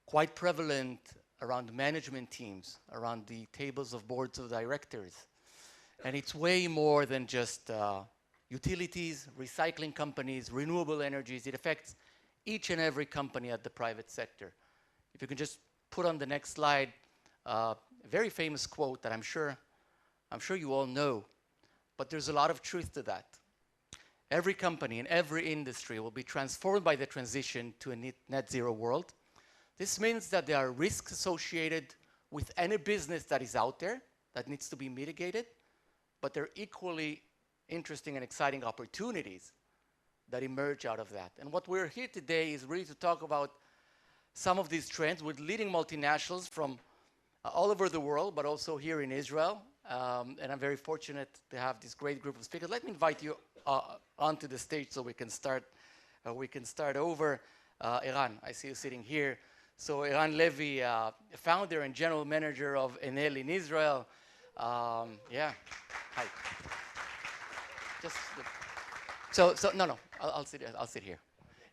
quite prevalent around management teams, around the tables of boards of directors. And it's way more than just utilities, recycling companies, renewable energies. It affects each and every company at the private sector. If you can just put on the next slide, a very famous quote that I'm sure you all know, but there's a lot of truth to that. Every company in every industry will be transformed by the transition to a net zero world. This means that there are risks associated with any business that is out there that needs to be mitigated, but there are equally interesting and exciting opportunities that emerge out of that. And what we're here today is really to talk about some of these trends with leading multinationals from all over the world, but also here in Israel. And I'm very fortunate to have this great group of speakers. Let me invite you onto the stage so we can start over. Eran, I see you sitting here. So Eran Levy, founder and general manager of Enel in Israel. Yeah, hi. No, I'll sit here.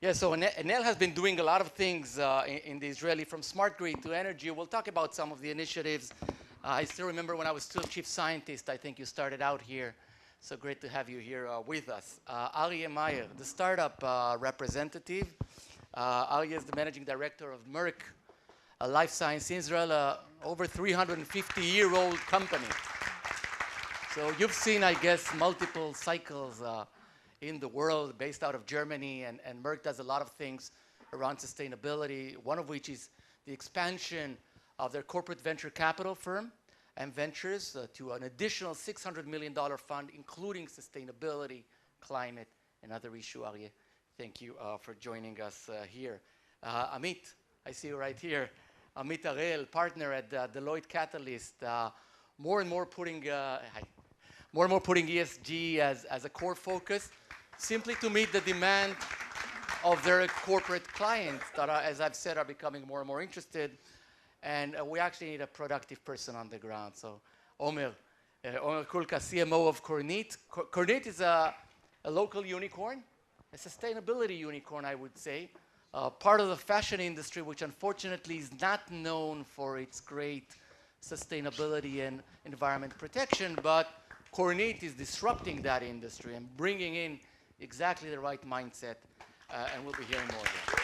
Yeah, so Enel has been doing a lot of things in the Israeli, from smart grid to energy. We'll talk about some of the initiatives. I still remember when I was still chief scientist, I think you started out here. So great to have you here with us. Aryeh Mayer, the startup representative. Aryeh is the managing director of Merck Life Science Israel, over 350-year-old company. So you've seen, I guess, multiple cycles in the world based out of Germany, and Merck does a lot of things around sustainability, one of which is the expansion of their corporate venture capital firm and ventures to an additional $600 million fund, including sustainability, climate, and other issues. Aryeh, thank you for joining us here. Amit, I see you right here. Amit Arel, partner at Deloitte Catalyst, more and more putting ESG as a core focus, simply to meet the demand of their corporate clients that are, as I've said, are becoming more and more interested. And we actually need a productive person on the ground. So Omer Kulka, CMO of Kornit. Kornit is a local unicorn, a sustainability unicorn, I would say. Part of the fashion industry, which unfortunately is not known for its great sustainability and environment protection, but Kornit is disrupting that industry and bringing in exactly the right mindset, and we'll be hearing more of that.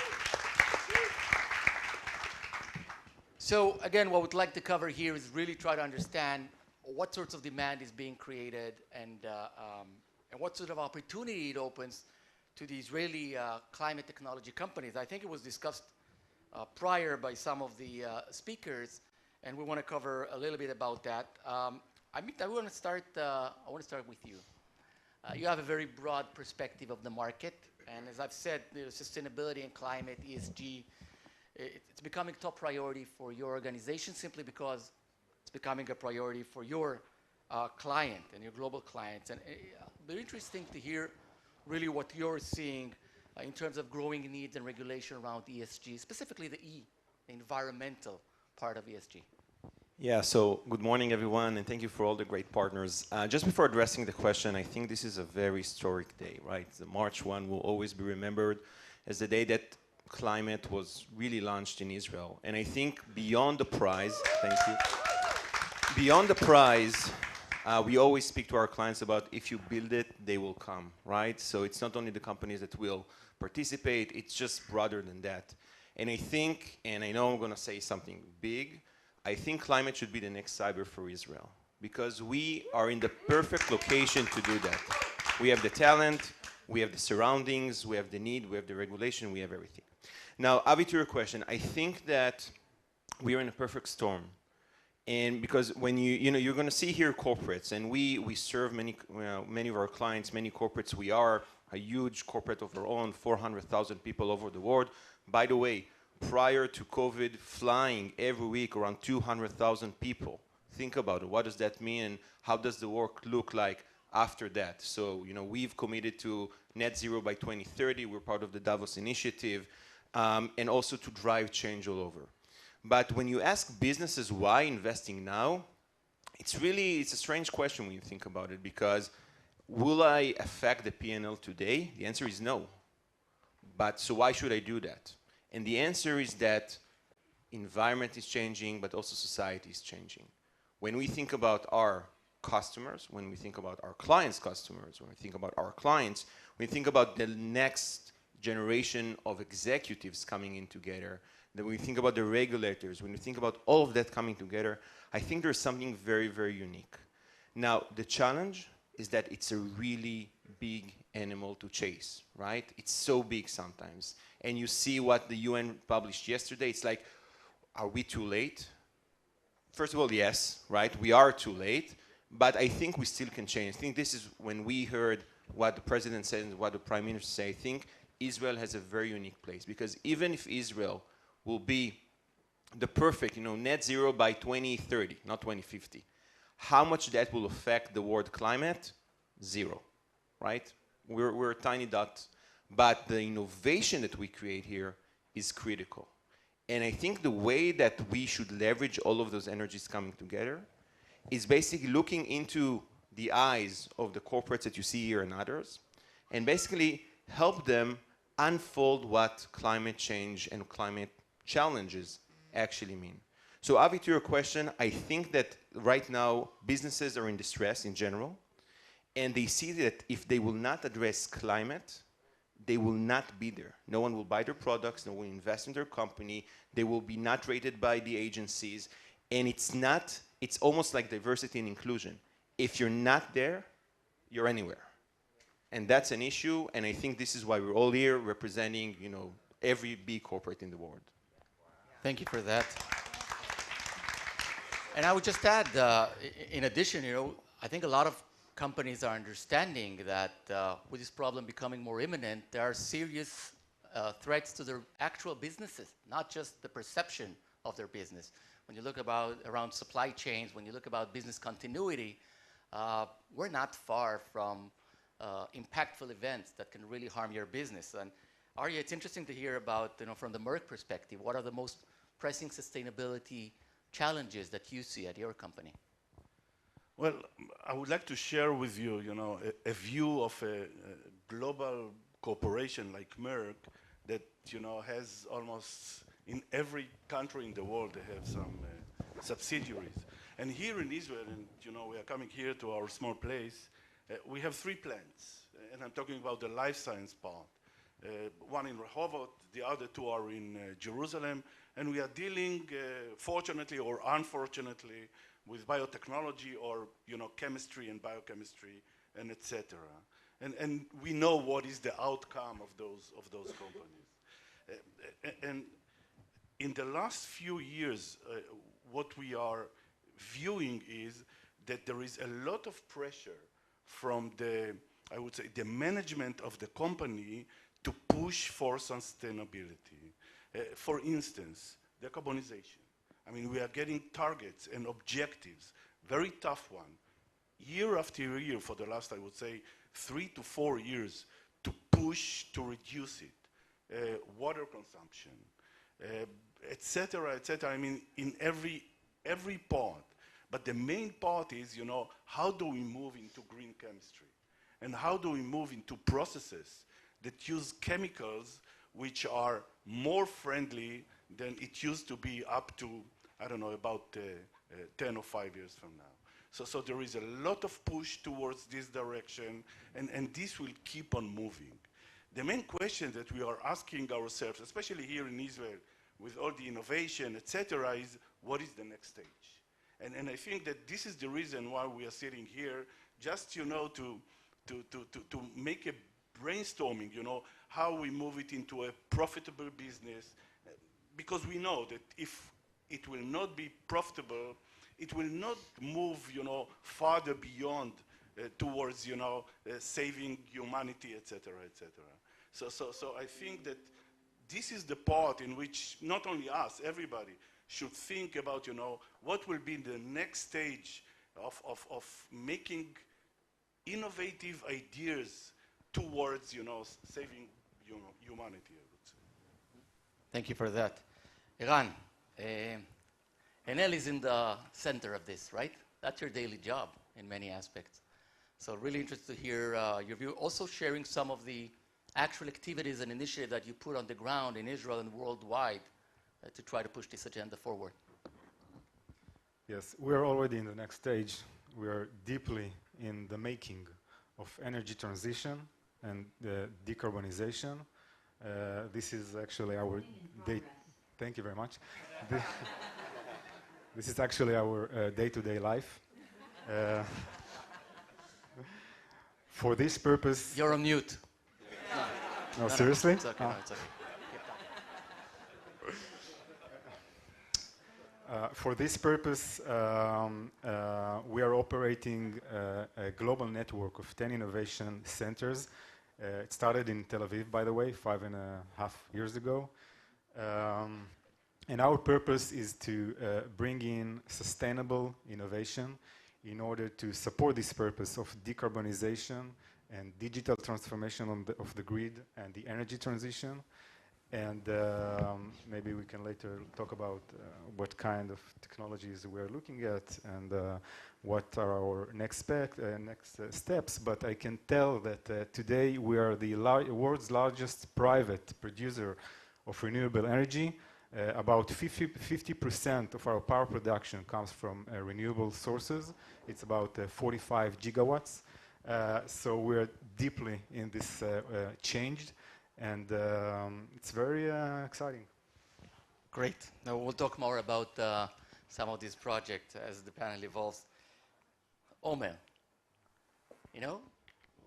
So again, what we'd like to cover here is really try to understand what sorts of demand is being created and what sort of opportunity it opens to the Israeli climate technology companies. I think it was discussed prior by some of the speakers, and we want to cover a little bit about that. I want to start with you. You have a very broad perspective of the market. And as I've said, sustainability and climate, ESG, it's becoming top priority for your organization simply because it's becoming a priority for your client and your global clients. And very interesting to hear really what you're seeing in terms of growing needs and regulation around ESG, specifically the environmental part of ESG. Yeah, so good morning, everyone, and thank you for all the great partners. Just before addressing the question, I think this is a very historic day, right? The March 1 will always be remembered as the day that climate was really launched in Israel. And I think beyond the prize, thank you, beyond the prize, we always speak to our clients about if you build it, they will come, right? So it's not only the companies that will participate, it's just broader than that. And I think, and I know I'm going to say something big, I think climate should be the next cyber for Israel because we are in the perfect location to do that. We have the talent, we have the surroundings, we have the need, we have the regulation, we have everything. Now, Avi, to your question, I think that we are in a perfect storm. And because when you're going to see here corporates, and we serve many of our clients, many corporates. We are a huge corporate of our own, 400,000 people over the world. By the way, prior to COVID, flying every week around 200,000 people. Think about it. What does that mean, and how does the work look like after that? So, we've committed to net zero by 2030. We're part of the Davos Initiative, and also to drive change all over. But when you ask businesses why investing now, it's a strange question when you think about it, because will I affect the P&L today? The answer is no. But so why should I do that? And the answer is that environment is changing, but also society is changing. When we think about our customers, when we think about our clients' customers, when we think about our clients, when we think about the next generation of executives coming in together, then we think about the regulators, when we think about all of that coming together, I think there's something very, very unique. Now, the challenge is that it's a really big animal to chase, right? It's so big sometimes. And you see what the UN published yesterday. It's like, are we too late? First of all, yes, right? We are too late. But I think we still can change. I think this is when we heard what the president said and what the prime minister said. I think Israel has a very unique place. Because even if Israel will be the perfect, net zero by 2030, not 2050, how much that will affect the world climate? Zero, right? We're a tiny dot. But the innovation that we create here is critical. And I think the way that we should leverage all of those energies coming together is basically looking into the eyes of the corporates that you see here and others, and basically help them unfold what climate change and climate challenges actually mean. So Avi, to your question, I think that right now businesses are in distress in general, and they see that if they will not address climate, they will not be there. No one will buy their products, no one will invest in their company, they will be not rated by the agencies, and it's almost like diversity and inclusion. If you're not there, you're anywhere. And that's an issue, and I think this is why we're all here representing, every big corporate in the world. Thank you for that. And I would just add, in addition, I think a lot of companies are understanding that with this problem becoming more imminent, there are serious threats to their actual businesses, not just the perception of their business. When you look around supply chains, when you look about business continuity, we're not far from impactful events that can really harm your business. And Arya, it's interesting to hear about, from the Merck perspective, what are the most pressing sustainability challenges that you see at your company? Well, I would like to share with you, a view of a global corporation like Merck that, has almost in every country in the world, they have some subsidiaries. And here in Israel, and we are coming here to our small place, we have 3 plants. And I'm talking about the life science part. One in Rehovot, the other 2 are in Jerusalem. And we are dealing, fortunately or unfortunately, with biotechnology or chemistry and biochemistry and etc. And we know what is the outcome of those companies. And in the last few years, what we are viewing is that there is a lot of pressure from the, I would say, the management of the company to push for sustainability. For instance, decarbonization. I mean, we are getting targets and objectives, very tough one, year after year for the last, I would say, 3 to 4 years to push to reduce it. Water consumption, et cetera, et cetera. I mean, in every part. But the main part is, you know, how do we move into green chemistry? And how do we move into processes that use chemicals which are more friendly than it used to be up to, I don't know, about 10 or 5 years from now. So there is a lot of push towards this direction, and this will keep on moving. The main question that we are asking ourselves, especially here in Israel, with all the innovation, etc., is what is the next stage? And I think that this is the reason why we are sitting here, just, you know, to make a brainstorming, you know, how we move it into a profitable business, because we know that if it will not be profitable, it will not move, you know, farther beyond towards, you know, saving humanity, etc., etc. So I think that this is the part in which not only us, everybody should think about, you know, what will be the next stage of making innovative ideas towards, you know, saving, you know, humanity, I would say. Thank you for that. Eran, Enel is in the center of this, right? That's your daily job in many aspects. So really interested to hear your view. Also sharing some of the actual activities and initiatives that you put on the ground in Israel and worldwide to try to push this agenda forward. Yes, we are already in the next stage. We are deeply in the making of energy transition and decarbonization. This is actually our day. Thank you very much. This is actually our day-to-day life. For this purpose... You're on mute. No, seriously? It's okay, no, it's okay. For this purpose, we are operating a global network of 10 innovation centers. It started in Tel Aviv, by the way, 5.5 years ago. And our purpose is to bring in sustainable innovation in order to support this purpose of decarbonization and digital transformation of the grid and the energy transition. And maybe we can later talk about what kind of technologies we're looking at and what are our next steps. But I can tell that today we are the world's largest private producer of renewable energy. About 50% of our power production comes from renewable sources. It's about 45 gigawatts. So we're deeply in this change. And it's very exciting. Great. Now we'll talk more about some of these projects as the panel evolves. Omer, you know,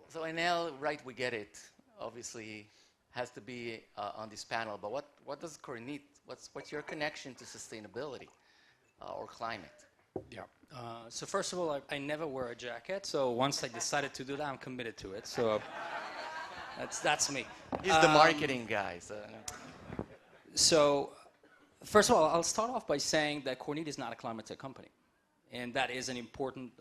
so Enel, right, we get it, obviously has to be on this panel, but what does Kornit, what's your connection to sustainability or climate? Yeah. So first of all, I never wear a jacket, so once I decided to do that, I'm committed to it. So that's me. He's the marketing guy. So first of all, I'll start off by saying that Kornit is not a climate tech company. And that is an important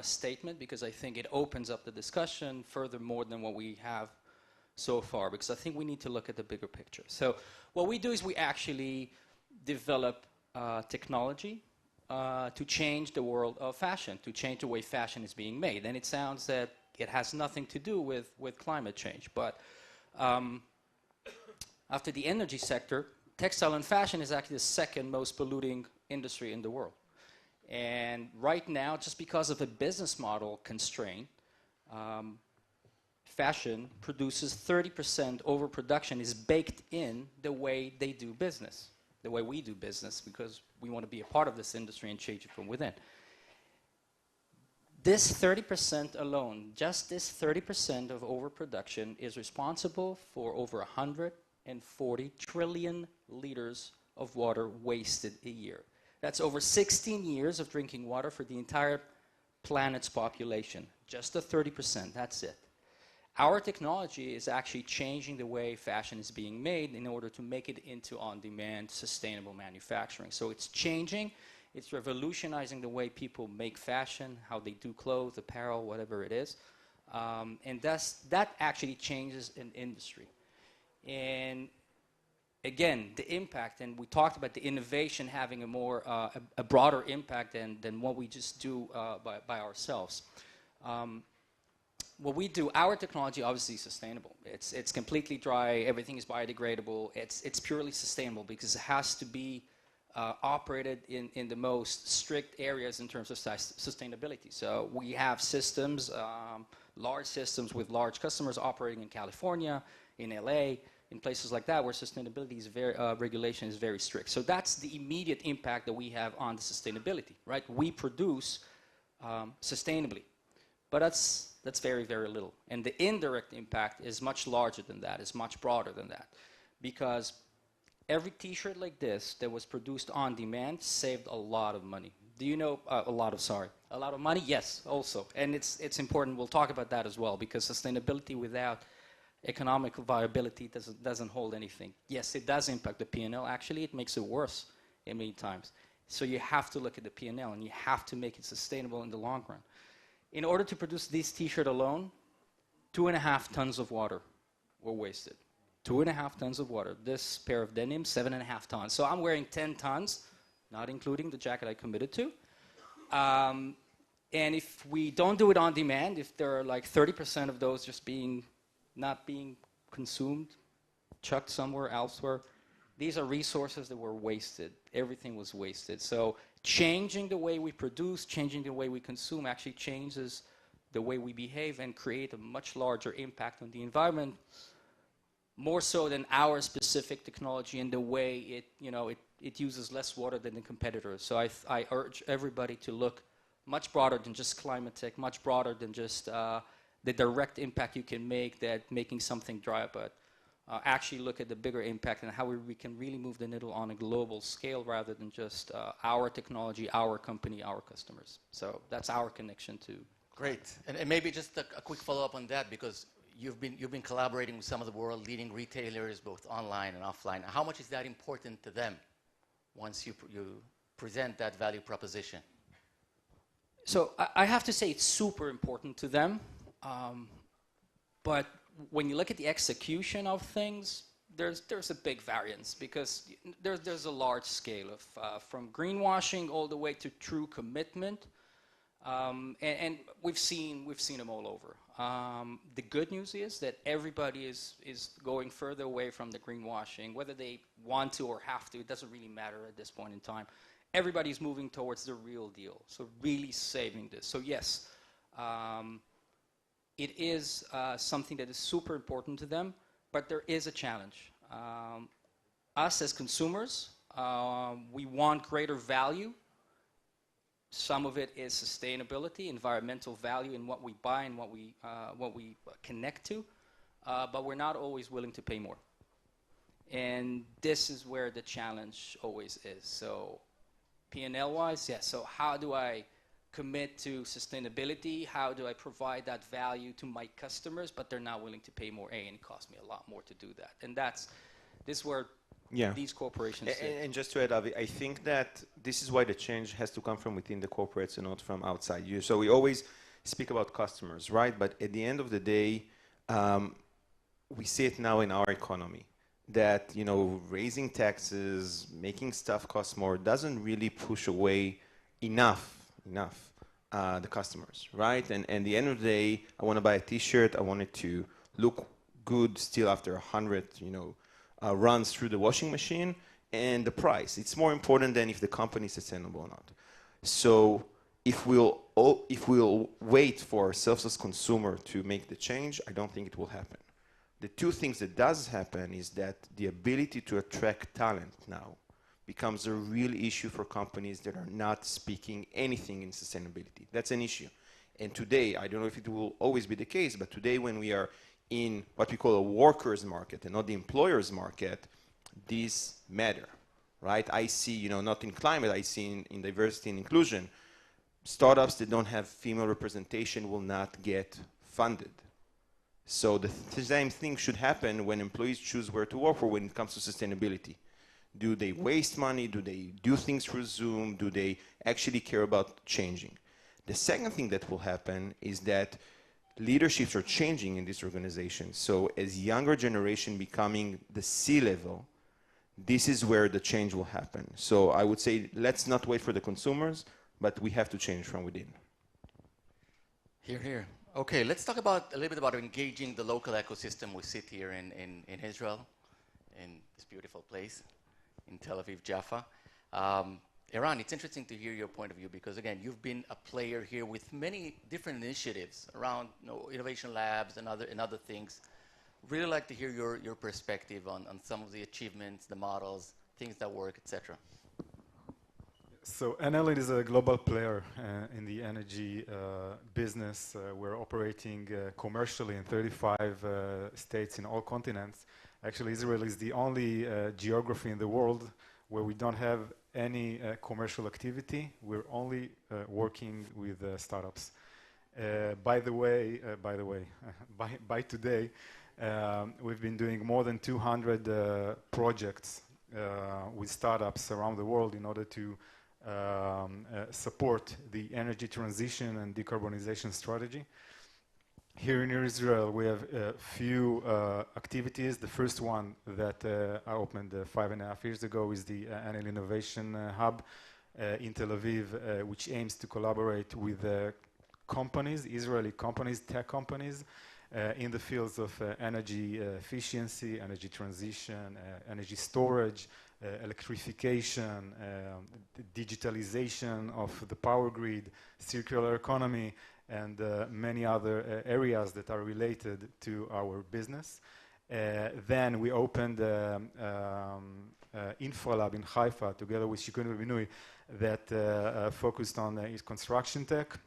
statement because I think it opens up the discussion further more than what we have so far, because I think we need to look at the bigger picture. So what we do is we actually develop technology to change the world of fashion, to change the way fashion is being made. And it sounds that it has nothing to do with climate change. But after the energy sector, textile and fashion is actually the second most polluting industry in the world. And right now, just because of a business model constraint, fashion produces 30% overproduction is baked in the way they do business, the way we do business, because we want to be a part of this industry and change it from within. This 30% alone, just this 30% of overproduction is responsible for over 140 trillion liters of water wasted a year. That's over 16 years of drinking water for the entire planet's population. Just the 30%, that's it. Our technology is actually changing the way fashion is being made in order to make it into on-demand, sustainable manufacturing. So it's changing, it's revolutionizing the way people make fashion, how they do clothes, apparel, whatever it is. And that actually changes an industry. And again, the impact, and we talked about the innovation having a broader impact than what we just do by ourselves. What we do, our technology obviously is sustainable. It's completely dry, everything is biodegradable, it's purely sustainable because it has to be operated in the most strict areas in terms of sustainability. So we have systems, large systems with large customers operating in California, in LA, in places like that where sustainability is regulation is very strict. So that's the immediate impact that we have on the sustainability, right? We produce sustainably, but that's very, very little. And the indirect impact is much larger than that, is much broader than that, because every t-shirt like this that was produced on demand saved a lot of money. Do you know, a lot of money? Yes, also. And it's important, we'll talk about that as well, because sustainability without economic viability doesn't hold anything. Yes, it does impact the P&L. Actually, it makes it worse in many times. So you have to look at the P&L, and you have to make it sustainable in the long run. In order to produce this t-shirt alone, 2.5 tons of water were wasted. 2.5 tons of water. This pair of denim, 7.5 tons. So I'm wearing 10 tons, not including the jacket I committed to. And if we don't do it on demand, if there are like 30% of those just not being consumed, chucked somewhere elsewhere, these are resources that were wasted. Everything was wasted. So changing the way we produce, changing the way we consume actually changes the way we behave and create a much larger impact on the environment, more so than our specific technology and the way it uses less water than the competitors. So I urge everybody to look much broader than just climate tech, much broader than just the direct impact you can make that making something dry, but actually look at the bigger impact and how we can really move the needle on a global scale rather than just our technology, our company, our customers. So that's our connection to. Great. And maybe just a quick follow-up on that, because you've been collaborating with some of the world leading retailers, both online and offline. How much is that important to them once you present that value proposition? So I have to say it's super important to them. But when you look at the execution of things, there's a big variance, because there's a large scale of from greenwashing all the way to true commitment, and we've seen them all over. The good news is that everybody is going further away from the greenwashing, whether they want to or have to. It doesn't really matter at this point in time. Everybody's moving towards the real deal, so really saving this. So yes. It is something that is super important to them, but there is a challenge. Us as consumers, we want greater value. Some of it is sustainability, environmental value in what we buy and what we connect to, but we're not always willing to pay more. And this is where the challenge always is. So P&L-wise, yeah, so how do I commit to sustainability? How do I provide that value to my customers, but they're not willing to pay more, and it costs me a lot more to do that. And this is where these corporations and just to add, Avi, I think that this is why the change has to come from within the corporates and not from outside you. So we always speak about customers, right? But at the end of the day, we see it now in our economy that, raising taxes, making stuff cost more doesn't really push away enough the customers, right? And at the end of the day, I want to buy a t-shirt. I want it to look good still after 100, runs through the washing machine, and the price. It's more important than if the company is sustainable or not. So if we'll wait for ourselves as consumer to make the change, I don't think it will happen. The two things that does happen is that the ability to attract talent now becomes a real issue for companies that are not speaking anything in sustainability. That's an issue. And today, I don't know if it will always be the case, but today when we are in what we call a workers' market and not the employers' market, these matter, right? I see, not in climate, I see in diversity and inclusion, startups that don't have female representation will not get funded. So the same thing should happen when employees choose where to work or when it comes to sustainability. Do they waste money? Do they do things through Zoom? Do they actually care about changing? The second thing that will happen is that leaderships are changing in this organization. So as younger generation becoming the C-level, this is where the change will happen. So I would say let's not wait for the consumers, but we have to change from within. Here, here. Okay, let's talk about a little bit about engaging the local ecosystem. We sit here in Israel, in this beautiful place, in Tel Aviv, Jaffa. Eran, it's interesting to hear your point of view because, again, you've been a player here with many different initiatives around innovation labs and other things. Really like to hear your perspective on some of the achievements, the models, things that work, etc. So Enel is a global player in the energy business. We're operating commercially in 35 states in all continents. Actually, Israel is the only geography in the world where we don't have any commercial activity. We're only working with startups. By today, we've been doing more than 200 projects with startups around the world in order to support the energy transition and decarbonization strategy. Here in Israel, we have a few activities. The first one that I opened 5.5 years ago is the Enel Innovation Hub in Tel Aviv, which aims to collaborate with companies, Israeli companies, tech companies, in the fields of energy efficiency, energy transition, energy storage, electrification, digitalization of the power grid, circular economy, and many other areas that are related to our business. Then we opened InfraLab in Haifa together with Shikun V'Binui that focused on construction tech,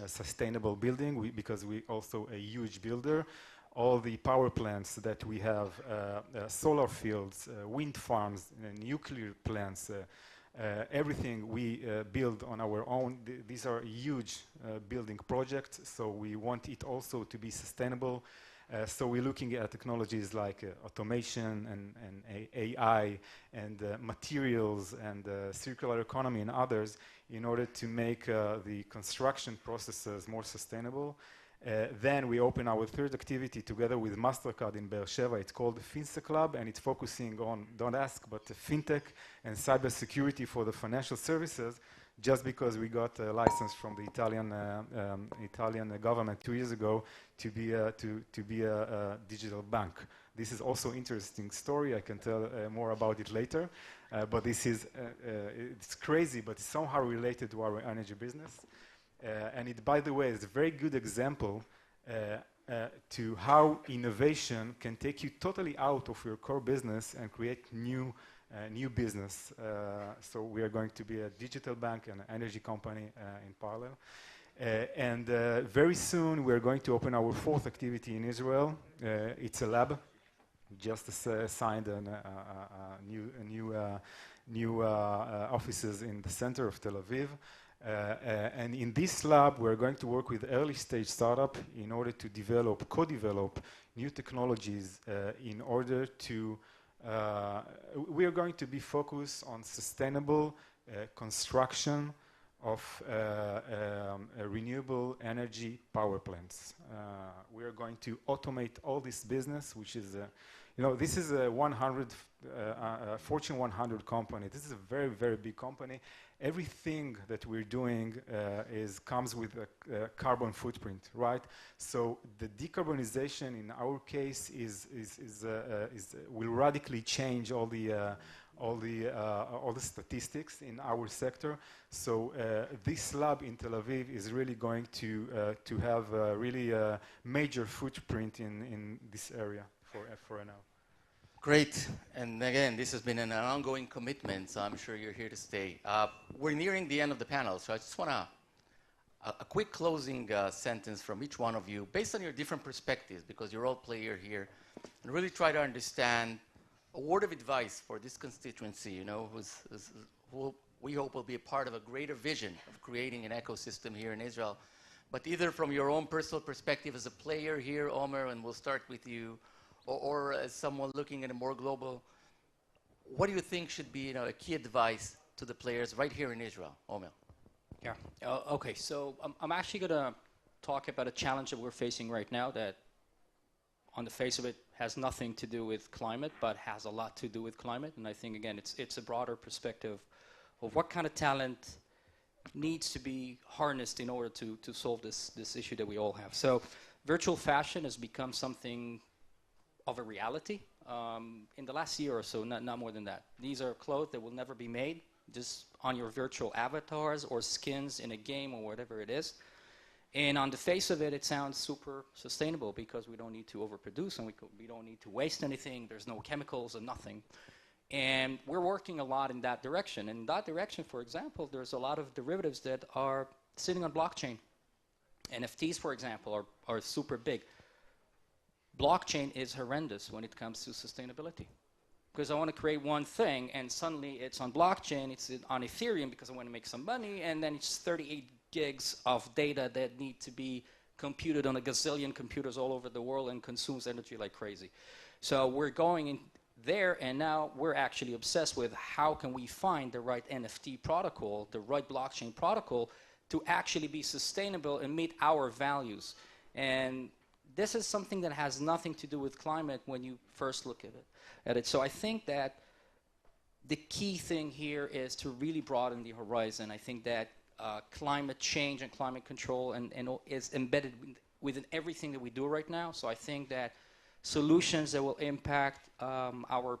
sustainable building, because we also a huge builder. All the power plants that we have, solar fields, wind farms, nuclear plants, everything we build on our own. These are huge building projects, so we want it also to be sustainable. So we're looking at technologies like automation and AI and materials and circular economy and others in order to make the construction processes more sustainable. Then we open our third activity together with MasterCard in Be'er Sheva. It's called the FinSec Club, and it's focusing on, don't ask, but fintech and cybersecurity for the financial services, just because we got a license from the Italian government 2 years ago to be a digital bank. This is also interesting story. I can tell more about it later. But this is it's crazy, but it's somehow related to our energy business. And it, by the way, is a very good example to how innovation can take you totally out of your core business and create new business. So we are going to be a digital bank and an energy company in parallel. And very soon we are going to open our fourth activity in Israel. It's a lab. Just signed new offices in the center of Tel Aviv. And in this lab, we're going to work with early stage startup in order to co-develop new technologies in order to, we are going to be focused on sustainable construction of renewable energy power plants. We are going to automate all this business, which is, this is a Fortune 100 company. This is a very, very big company. Everything that we're doing comes with a carbon footprint, right? So the decarbonization in our case will radically change all the statistics in our sector. So this lab in Tel Aviv is really going to have a really major footprint in this area for now. Great. And again, this has been an ongoing commitment, so I'm sure you're here to stay. We're nearing the end of the panel, so I just want a quick closing sentence from each one of you, based on your different perspectives, because you're all players here, and really try to understand a word of advice for this constituency, who we hope will be a part of a greater vision of creating an ecosystem here in Israel, But either from your own personal perspective as a player here, Omer, and we'll start with you, or as someone looking at a more global, what do you think should be a key advice to the players right here in Israel, Omer? Yeah. Okay. So I'm actually going to talk about a challenge that we're facing right now that, on the face of it, has nothing to do with climate, but has a lot to do with climate. And I think, again, it's a broader perspective of what kind of talent needs to be harnessed in order to solve this issue that we all have. So virtual fashion has become something of a reality in the last year or so, not more than that. These are clothes that will never be made, just on your virtual avatars or skins in a game or whatever it is. And on the face of it, it sounds super sustainable because we don't need to overproduce and we don't need to waste anything. There's no chemicals and nothing. And we're working a lot in that direction. And in that direction, for example, there's a lot of derivatives that are sitting on blockchain. NFTs, for example, are super big. Blockchain is horrendous when it comes to sustainability. Because I want to create one thing, and suddenly it's on blockchain, it's on Ethereum because I want to make some money, and then it's 38 gigs of data that need to be computed on a gazillion computers all over the world and consumes energy like crazy. So we're going in there, and now we're actually obsessed with how can we find the right NFT protocol, the right blockchain protocol to actually be sustainable and meet our values. And this is something that has nothing to do with climate when you first look at it. So I think that the key thing here is to really broaden the horizon. I think that climate change and climate control and is embedded within everything that we do right now. So I think that solutions that will impact our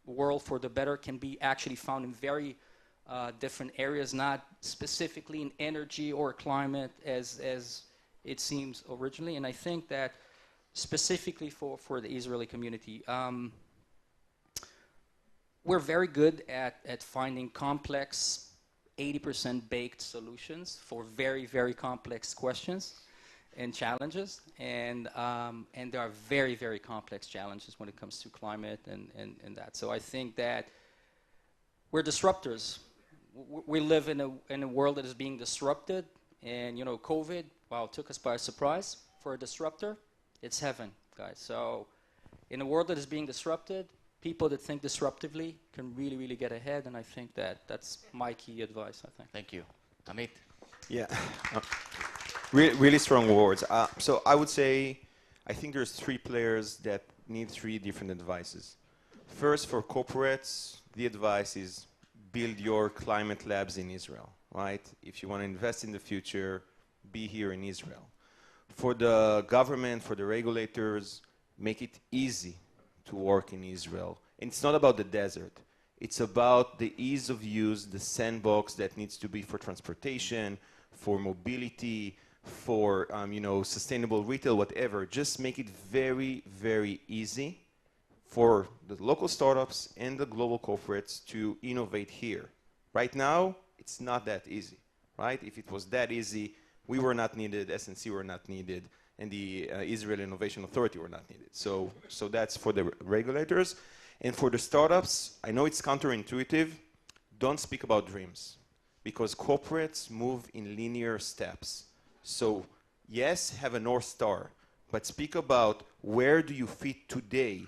world for the better can be actually found in very different areas, not specifically in energy or climate as it seems originally. And I think that specifically for the Israeli community, we're very good at finding complex, 80% baked solutions for very, very complex questions and challenges. And there are very, very complex challenges when it comes to climate and that. So I think that we're disruptors. We live in a world that is being disrupted. And, COVID, wow, took us by surprise. For a disruptor, it's heaven, guys. So in a world that is being disrupted, people that think disruptively can really, really get ahead. And I think that's my key advice, I think. Thank you. Amit? Yeah. Really strong words. So I would say, I think there's 3 players that need 3 different advices. First, for corporates, the advice is build your climate labs in Israel, right? If you want to invest in the future, be here in Israel. For the government, for the regulators, make it easy to work in Israel. And it's not about the desert. It's about the ease of use, the sandbox that needs to be for transportation, for mobility, for sustainable retail, whatever. Just make it very, very easy for the local startups and the global corporates to innovate here. Right now, it's not that easy, right? If it was that easy, we were not needed, SNC were not needed, and the Israel Innovation Authority were not needed. So that's for the regulators. And for the startups, I know it's counterintuitive, don't speak about dreams, because corporates move in linear steps. So yes, have a North Star, but speak about where do you fit today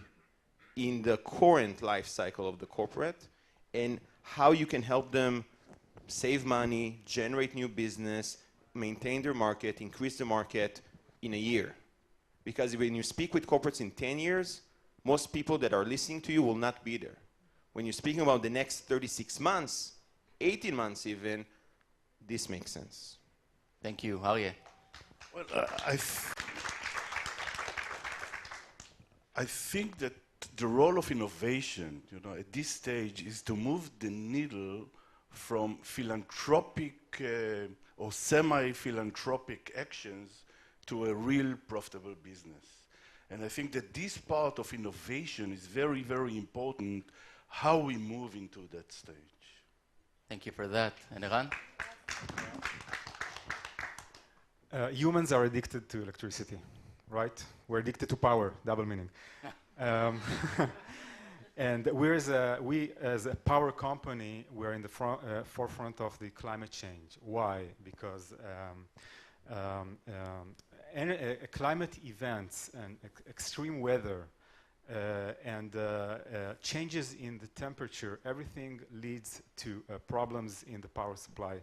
in the current life cycle of the corporate and how you can help them save money, generate new business, maintain their market, increase the market in a year. Because when you speak with corporates in 10 years, most people that are listening to you will not be there. When you're speaking about the next 36 months, 18 months even, this makes sense. Thank you. Aryeh. Well, I think that the role of innovation, at this stage is to move the needle from philanthropic or semi-philanthropic actions to a real profitable business. And I think that this part of innovation is very, very important, how we move into that stage. Thank you for that. And Eran? Humans are addicted to electricity, right? We're addicted to power, double meaning. And we as a power company, we're in the forefront of the climate change. Why? Because climate events and extreme weather and changes in the temperature, everything leads to problems in the power supply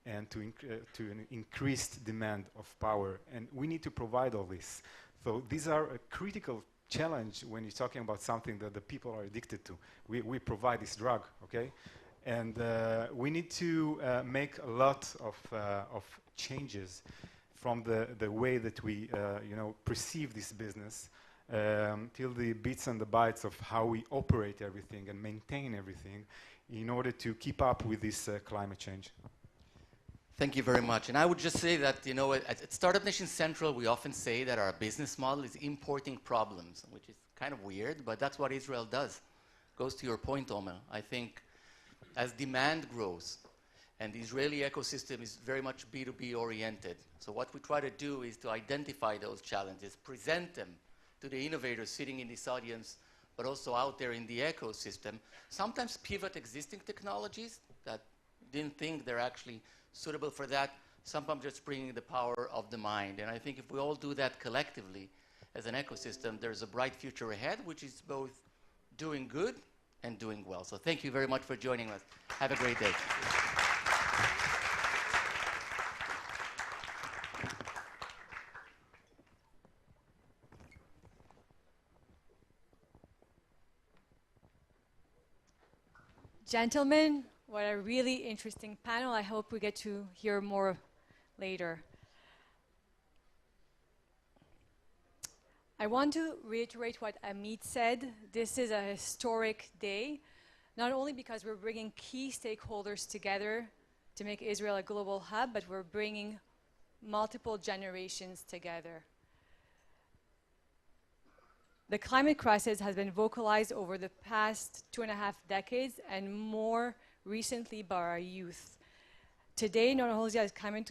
and to an increased demand of power. And we need to provide all this. So these are a critical challenge when you're talking about something that the people are addicted to. We provide this drug, okay? And we need to make a lot of changes from the way that we perceive this business till the bits and the bytes of how we operate everything and maintain everything in order to keep up with this climate change. Thank you very much. And I would just say that, at Startup Nation Central, we often say that our business model is importing problems, which is kind of weird, but that's what Israel does. Goes to your point, Omer. I think as demand grows, and the Israeli ecosystem is very much B2B oriented, so what we try to do is to identify those challenges, present them to the innovators sitting in this audience, but also out there in the ecosystem. Sometimes pivot existing technologies that didn't think they're actually suitable for that, sometimes just bringing the power of the mind. And I think if we all do that collectively as an ecosystem, there's a bright future ahead, which is both doing good and doing well. So thank you very much for joining us. Have a great day. Gentlemen, what a really interesting panel. I hope we get to hear more later. I want to reiterate what Amit said. This is a historic day, not only because we're bringing key stakeholders together to make Israel a global hub, but we're bringing multiple generations together. The climate crisis has been vocalized over the past 2.5 decades and more recently by our youth. Today, not only has climate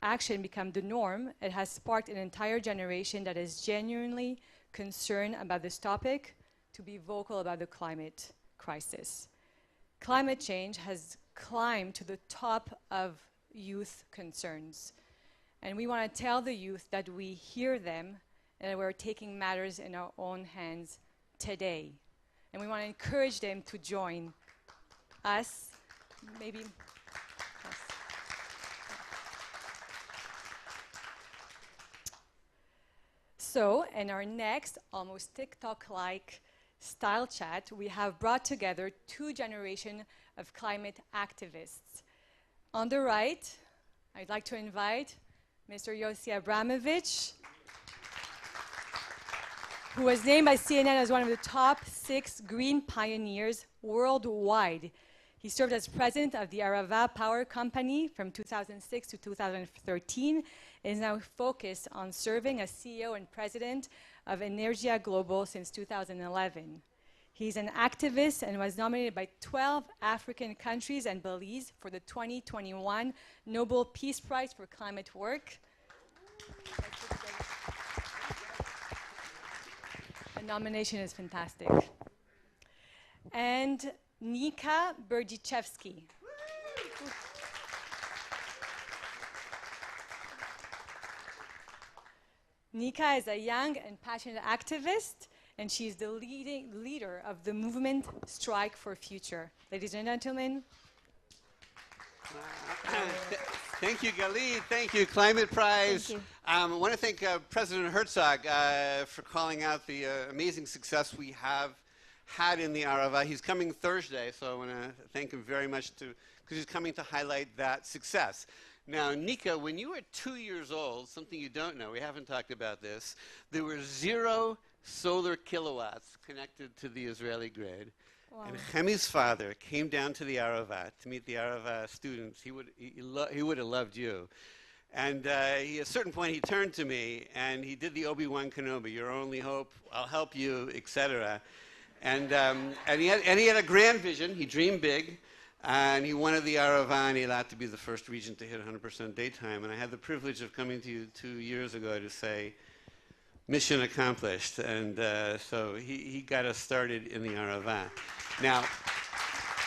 action become the norm, it has sparked an entire generation that is genuinely concerned about this topic to be vocal about the climate crisis. Climate change has climbed to the top of youth concerns. And we want to tell the youth that we hear them and that we're taking matters in our own hands today. And we want to encourage them to join us, maybe. Yes. So, in our next, almost TikTok-like style chat, we have brought together two generations of climate activists. On the right, I'd like to invite Mr. Yossi Abramovich, who was named by CNN as one of the top 6 green pioneers worldwide. He served as president of the Arava Power Company from 2006 to 2013, and is now focused on serving as CEO and president of Energia Global since 2011. He's an activist and was nominated by 12 African countries and Belize for the 2021 Nobel Peace Prize for Climate Work. The nomination is fantastic. And Nika Berdichevsky. Nika is a young and passionate activist, and she's the leader of the movement Strike for Future. Ladies and gentlemen. Thank you, Galit. Thank you, Climate Prize. Thank you. I want to thank President Herzog for calling out the amazing success we have had in the Arava. He's coming Thursday, so I want to thank him very much because he's coming to highlight that success. Now, Nika, when you were 2 years old, something you don't know, we haven't talked about this, there were 0 solar kilowatts connected to the Israeli grid. Wow. And Chemi's father came down to the Arava to meet the Arava students. He would have loved you. And at a certain point, he turned to me, and he did the Obi-Wan Kenobi, your only hope, I'll help you, etc. And he had a grand vision. He dreamed big. And he wanted the Arava and Eilat to be the first region to hit 100% daytime. And I had the privilege of coming to you 2 years ago to say, mission accomplished. And so he got us started in the Arava. Now,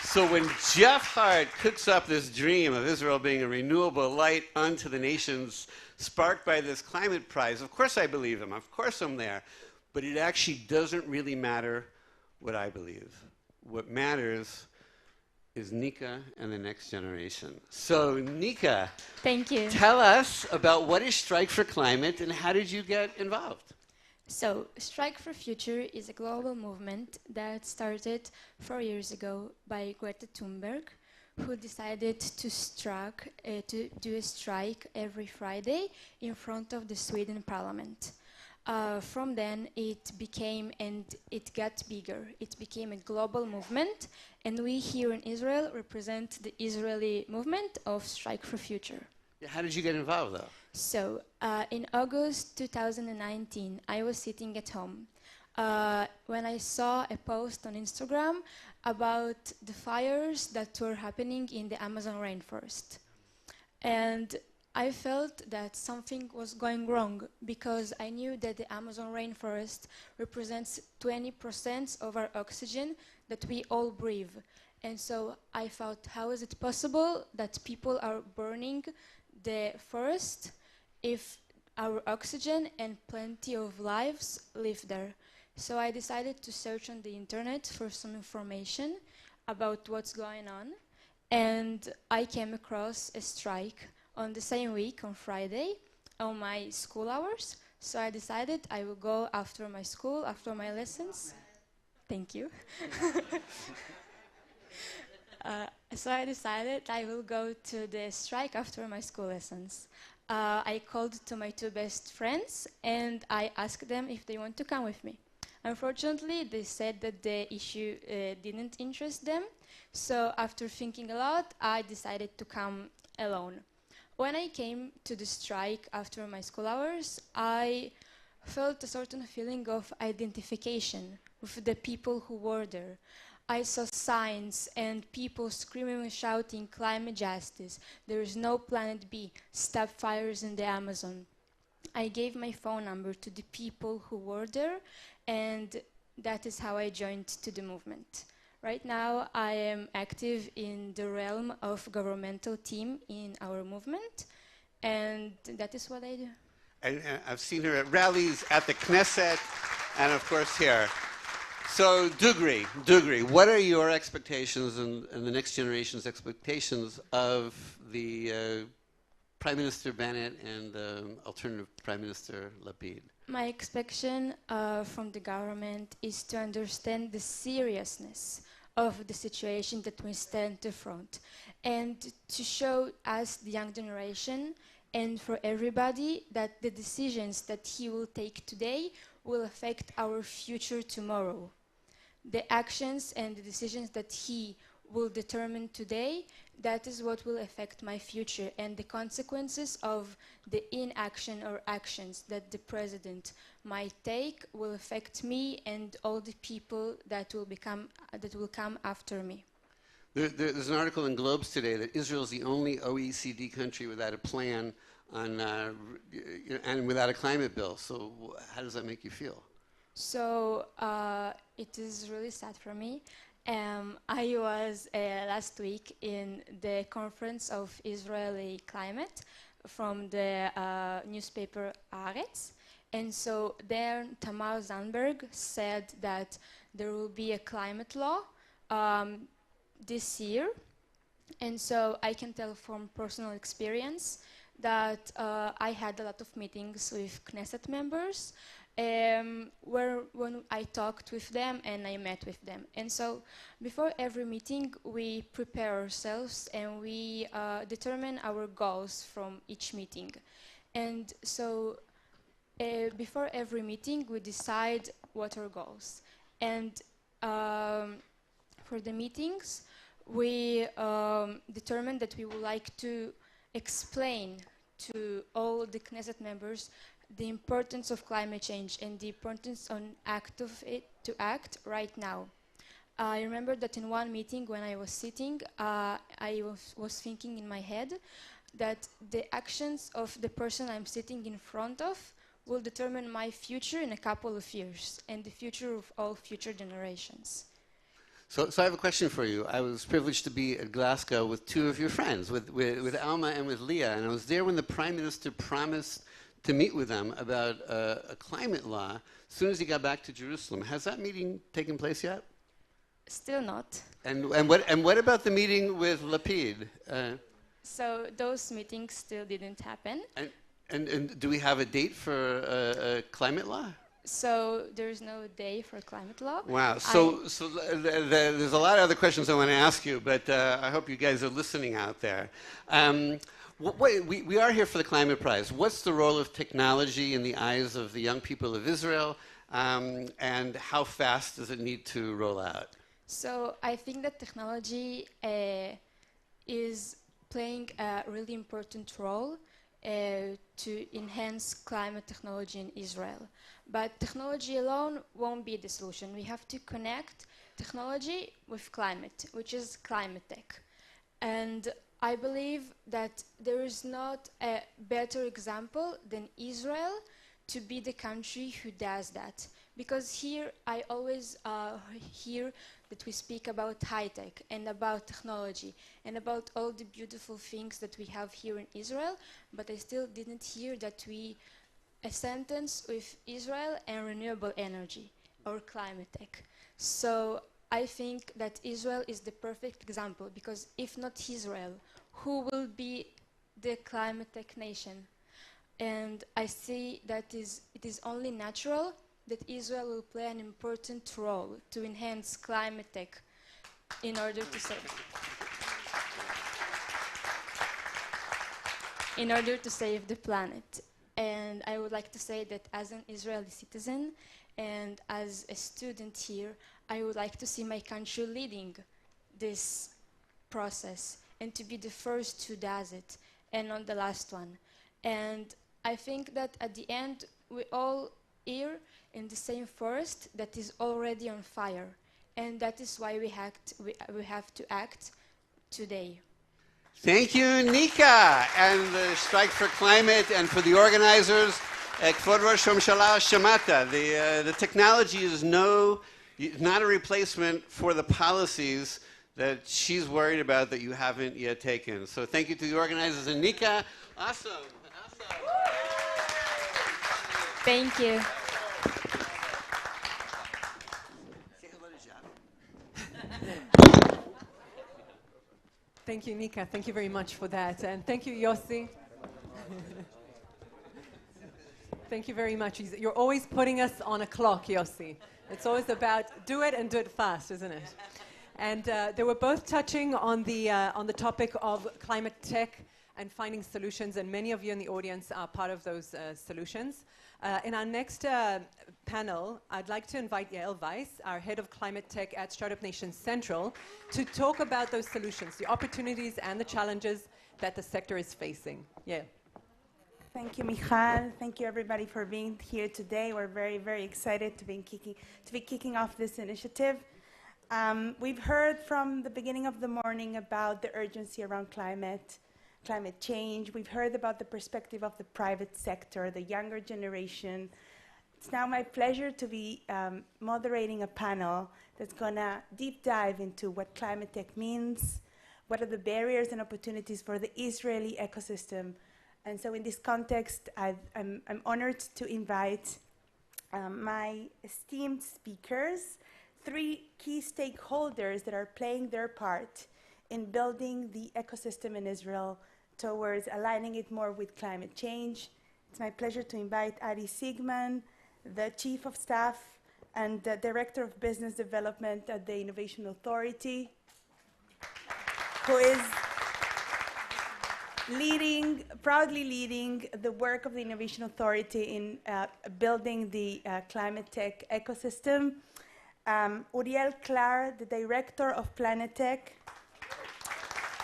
so when Jeff Hart cooks up this dream of Israel being a renewable light unto the nations, sparked by this climate prize, of course I believe him. Of course I'm there. But it actually doesn't really matter what I believe. What matters is Nika and the next generation. So Nika, thank you. Tell us about what is Strike for Climate and how did you get involved? So, Strike for Future is a global movement that started 4 years ago by Greta Thunberg, who decided to do a strike every Friday in front of the Sweden Parliament. From then, it became, and it got bigger. It became a global movement, and we here in Israel represent the Israeli movement of Strike for Future. How did you get involved, though? So, in August 2019, I was sitting at home when I saw a post on Instagram about the fires that were happening in the Amazon rainforest. And I felt that something was going wrong because I knew that the Amazon rainforest represents 20% of our oxygen that we all breathe. And so I thought, how is it possible that people are burning the forest if our oxygen and plenty of lives live there? So I decided to search on the internet for some information about what's going on, and I came across a strike on the same week, on Friday, on my school hours. So I decided I will go after my school, after my lessons. Thank you. So I decided I will go to the strike after my school lessons. I called to my two best friends and I asked them if they want to come with me. Unfortunately, they said that the issue didn't interest them. So after thinking a lot, I decided to come alone. When I came to the strike after my school hours, I felt a certain feeling of identification with the people who were there. I saw signs and people screaming and shouting, climate justice, there is no planet B, stop fires in the Amazon. I gave my phone number to the people who were there, and that is how I joined to the movement. Right now, I am active in the realm of governmental team in our movement, and that is what I do. And I've seen her at rallies, at the Knesset, and of course here. So, Dugri, what are your expectations and the next generation's expectations of the Prime Minister Bennett and alternative Prime Minister Lapid? My expectation from the government is to understand the seriousness of the situation that we stand to front, and to show us, the young generation, and for everybody, that the decisions that he will take today will affect our future tomorrow. The actions and the decisions that he will determine today, that is what will affect my future, and the consequences of the inaction or actions that the president might take will affect me and all the people that will come after me. There's an article in Globes today that Israel is the only OECD country without a plan on and without a climate bill. So how does that make you feel? So it is really sad for me. I was last week in the conference of Israeli climate from the newspaper Haaretz, and so there Tamar Zandberg said that there will be a climate law this year, and so I can tell from personal experience that I had a lot of meetings with Knesset members when I talked with them and I met with them. And so before every meeting, we prepare ourselves and we determine our goals from each meeting. And so before every meeting, we decide what are goals. And for the meetings, we determined that we would like to explain to all the Knesset members the importance of climate change and the importance to act right now. I remember that in one meeting when I was sitting, I was thinking in my head that the actions of the person I'm sitting in front of will determine my future in a couple of years and the future of all future generations. So I have a question for you. I was privileged to be at Glasgow with two of your friends, with Alma and with Leah, and I was there when the Prime Minister promised to meet with them about a climate law as soon as he got back to Jerusalem. Has that meeting taken place yet? Still not. And what about the meeting with Lapid? So those meetings still didn't happen. And do we have a date for a climate law? So there's no day for climate law. Wow. So there's a lot of other questions I want to ask you, but I hope you guys are listening out there. We are here for the Climate Prize. What's the role of technology in the eyes of the young people of Israel, and how fast does it need to roll out? So I think that technology is playing a really important role to enhance climate technology in Israel. But technology alone won't be the solution. We have to connect technology with climate, which is climate tech. And I believe that there is not a better example than Israel to be the country who does that. Because here I always hear that we speak about high tech and about technology and about all the beautiful things that we have here in Israel, but I still didn't hear that a sentence with Israel and renewable energy or climate tech. So I think that Israel is the perfect example, because if not Israel, who will be the climate tech nation? And I see that it is only natural that Israel will play an important role to enhance climate tech in order to save the planet. And I would like to say that as an Israeli citizen and as a student here, I would like to see my country leading this process and to be the first who does it and not the last one. And I think that at the end, we all here in the same forest that is already on fire. And that is why we have to act today. Thank you, Nika, and the Strike for Climate, and for the organizers. Kvod Rosh Hamshala Shamata. The technology is not a replacement for the policies that she's worried about that you haven't yet taken. So thank you to the organizers and Nika. Awesome. Thank you. Thank you, Nika. Thank you very much for that. And thank you, Yossi. Thank you very much. You're always putting us on a clock, Yossi. It's always about do it and do it fast, isn't it? And they were both touching on the topic of climate tech and finding solutions, and many of you in the audience are part of those solutions. In our next panel, I'd like to invite Yael Weiss, our head of climate tech at Startup Nation Central, to talk about those solutions, the opportunities and the challenges that the sector is facing. Yael. Thank you, Michal. Thank you, everybody, for being here today. We're very, very excited to be kicking off this initiative. We've heard from the beginning of the morning about the urgency around climate change. We've heard about the perspective of the private sector, the younger generation. It's now my pleasure to be moderating a panel that's going to deep dive into what climate tech means, what are the barriers and opportunities for the Israeli ecosystem. And so in this context, I'm honored to invite my esteemed speakers, 3 key stakeholders that are playing their part in building the ecosystem in Israel towards aligning it more with climate change. It's my pleasure to invite Adi Sigman, the Chief of Staff and the Director of Business Development at the Innovation Authority, who is proudly leading the work of the Innovation Authority in building the climate tech ecosystem. Uriel Klar, the Director of Planetech,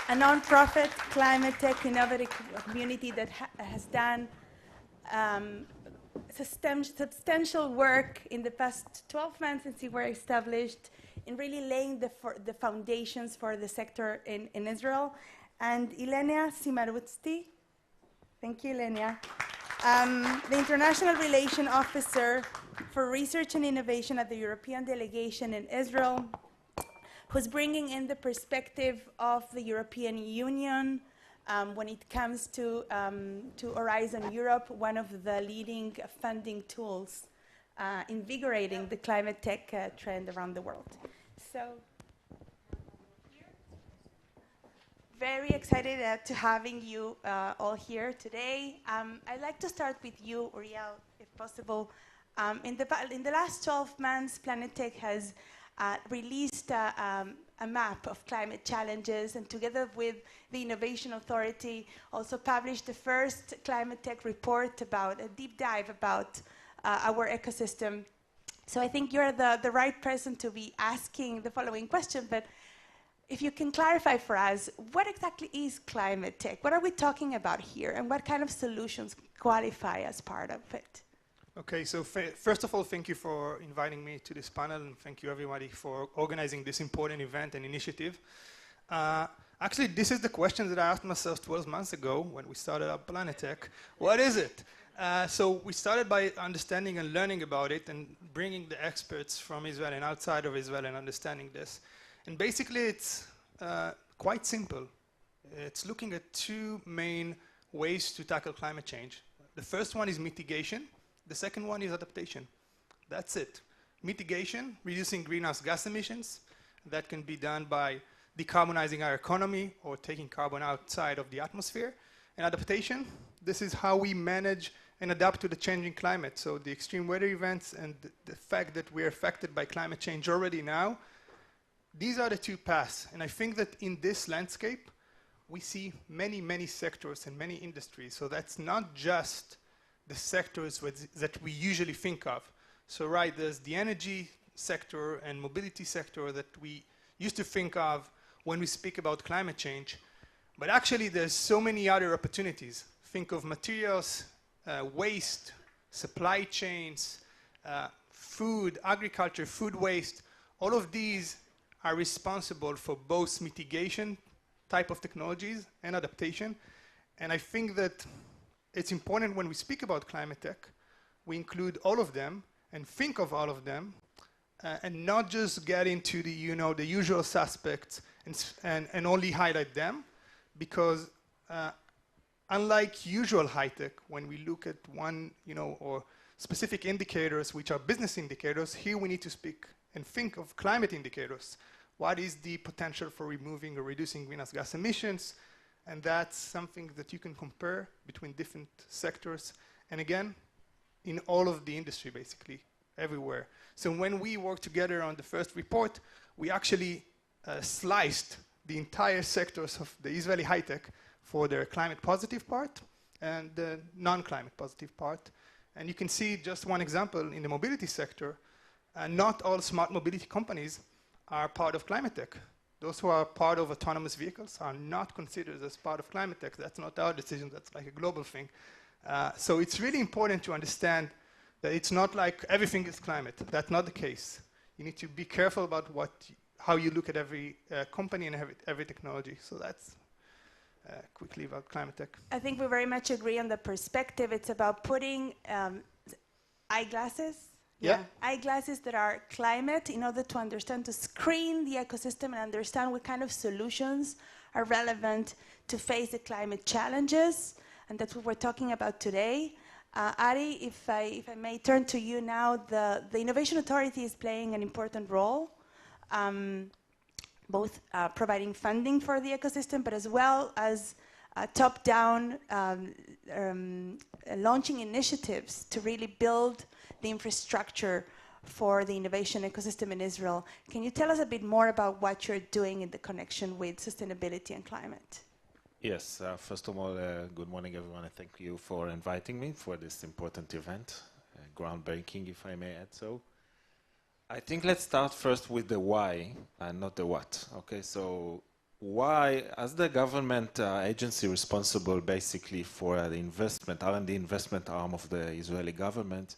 a non-profit climate tech innovative community that has done substantial work in the past 12 months since we were established in really laying the foundations for the sector in Israel. And Ilenia Simarutsty. Thank you, Ilenia. the International Relation Officer for Research and Innovation at the European Delegation in Israel, who's bringing in the perspective of the European Union when it comes to Horizon Europe, one of the leading funding tools invigorating the climate tech trend around the world. So, very excited to having you all here today. I'd like to start with you, Uriel, if possible. In the last 12 months, Planet Tech has released a map of climate challenges, and together with the Innovation Authority, also published the first climate tech report about a deep dive about our ecosystem. So I think you're the right person to be asking the following question, but if you can clarify for us, what exactly is climate tech? What are we talking about here, and what kind of solutions qualify as part of it? Okay, so first of all, thank you for inviting me to this panel, and thank you everybody for organizing this important event and initiative. Actually, this is the question that I asked myself 12 months ago when we started up Planet Tech. What is it? So we started by understanding and learning about it and bringing the experts from Israel and outside of Israel and understanding this. And basically, it's quite simple. It's looking at two main ways to tackle climate change. The first one is mitigation. The second one is adaptation. That's it. Mitigation, reducing greenhouse gas emissions. That can be done by decarbonizing our economy or taking carbon outside of the atmosphere. And adaptation, this is how we manage and adapt to the changing climate. So the extreme weather events and the fact that we're affected by climate change already now, these are the two paths. And I think that in this landscape, we see many, many sectors and many industries. So that's not just the sectors that we usually think of. So right, there's the energy sector and mobility sector that we used to think of when we speak about climate change. But actually, there's so many other opportunities. Think of materials, waste, supply chains, food, agriculture, food waste. All of these are responsible for both mitigation type of technologies and adaptation. And I think that it's important when we speak about climate tech, we include all of them and think of all of them and not just get into the, the usual suspects and only highlight them, because unlike usual high tech, when we look at one, or specific indicators, which are business indicators, here we need to speak and think of climate indicators. What is the potential for removing or reducing greenhouse gas emissions? And that's something that you can compare between different sectors. And again, in all of the industry, basically, everywhere. So when we worked together on the first report, we actually sliced the entire sectors of the Israeli high tech for their climate positive part and the non-climate positive part. And you can see just one example in the mobility sector. Not all smart mobility companies are part of climate tech. Those who are part of autonomous vehicles are not considered as part of climate tech. That's not our decision, that's like a global thing. So it's really important to understand that it's not like everything is climate. That's not the case. You need to be careful about how you look at every company and every technology. So that's quickly about climate tech. I think we very much agree on the perspective. It's about putting eyeglasses. Yeah. Eyeglasses that are climate in order to understand, to screen the ecosystem and understand what kind of solutions are relevant to face the climate challenges. And that's what we're talking about today. Ari, if I may turn to you now, the Innovation Authority is playing an important role, both providing funding for the ecosystem, but as well as top-down launching initiatives to really build the infrastructure for the innovation ecosystem in Israel. Can you tell us a bit more about what you're doing in the connection with sustainability and climate? Yes, first of all, good morning everyone, and thank you for inviting me for this important event, groundbreaking if I may add so. I think let's start first with the why and not the what. Okay, so why, as the government agency responsible basically for the investment, R&D investment arm of the Israeli government,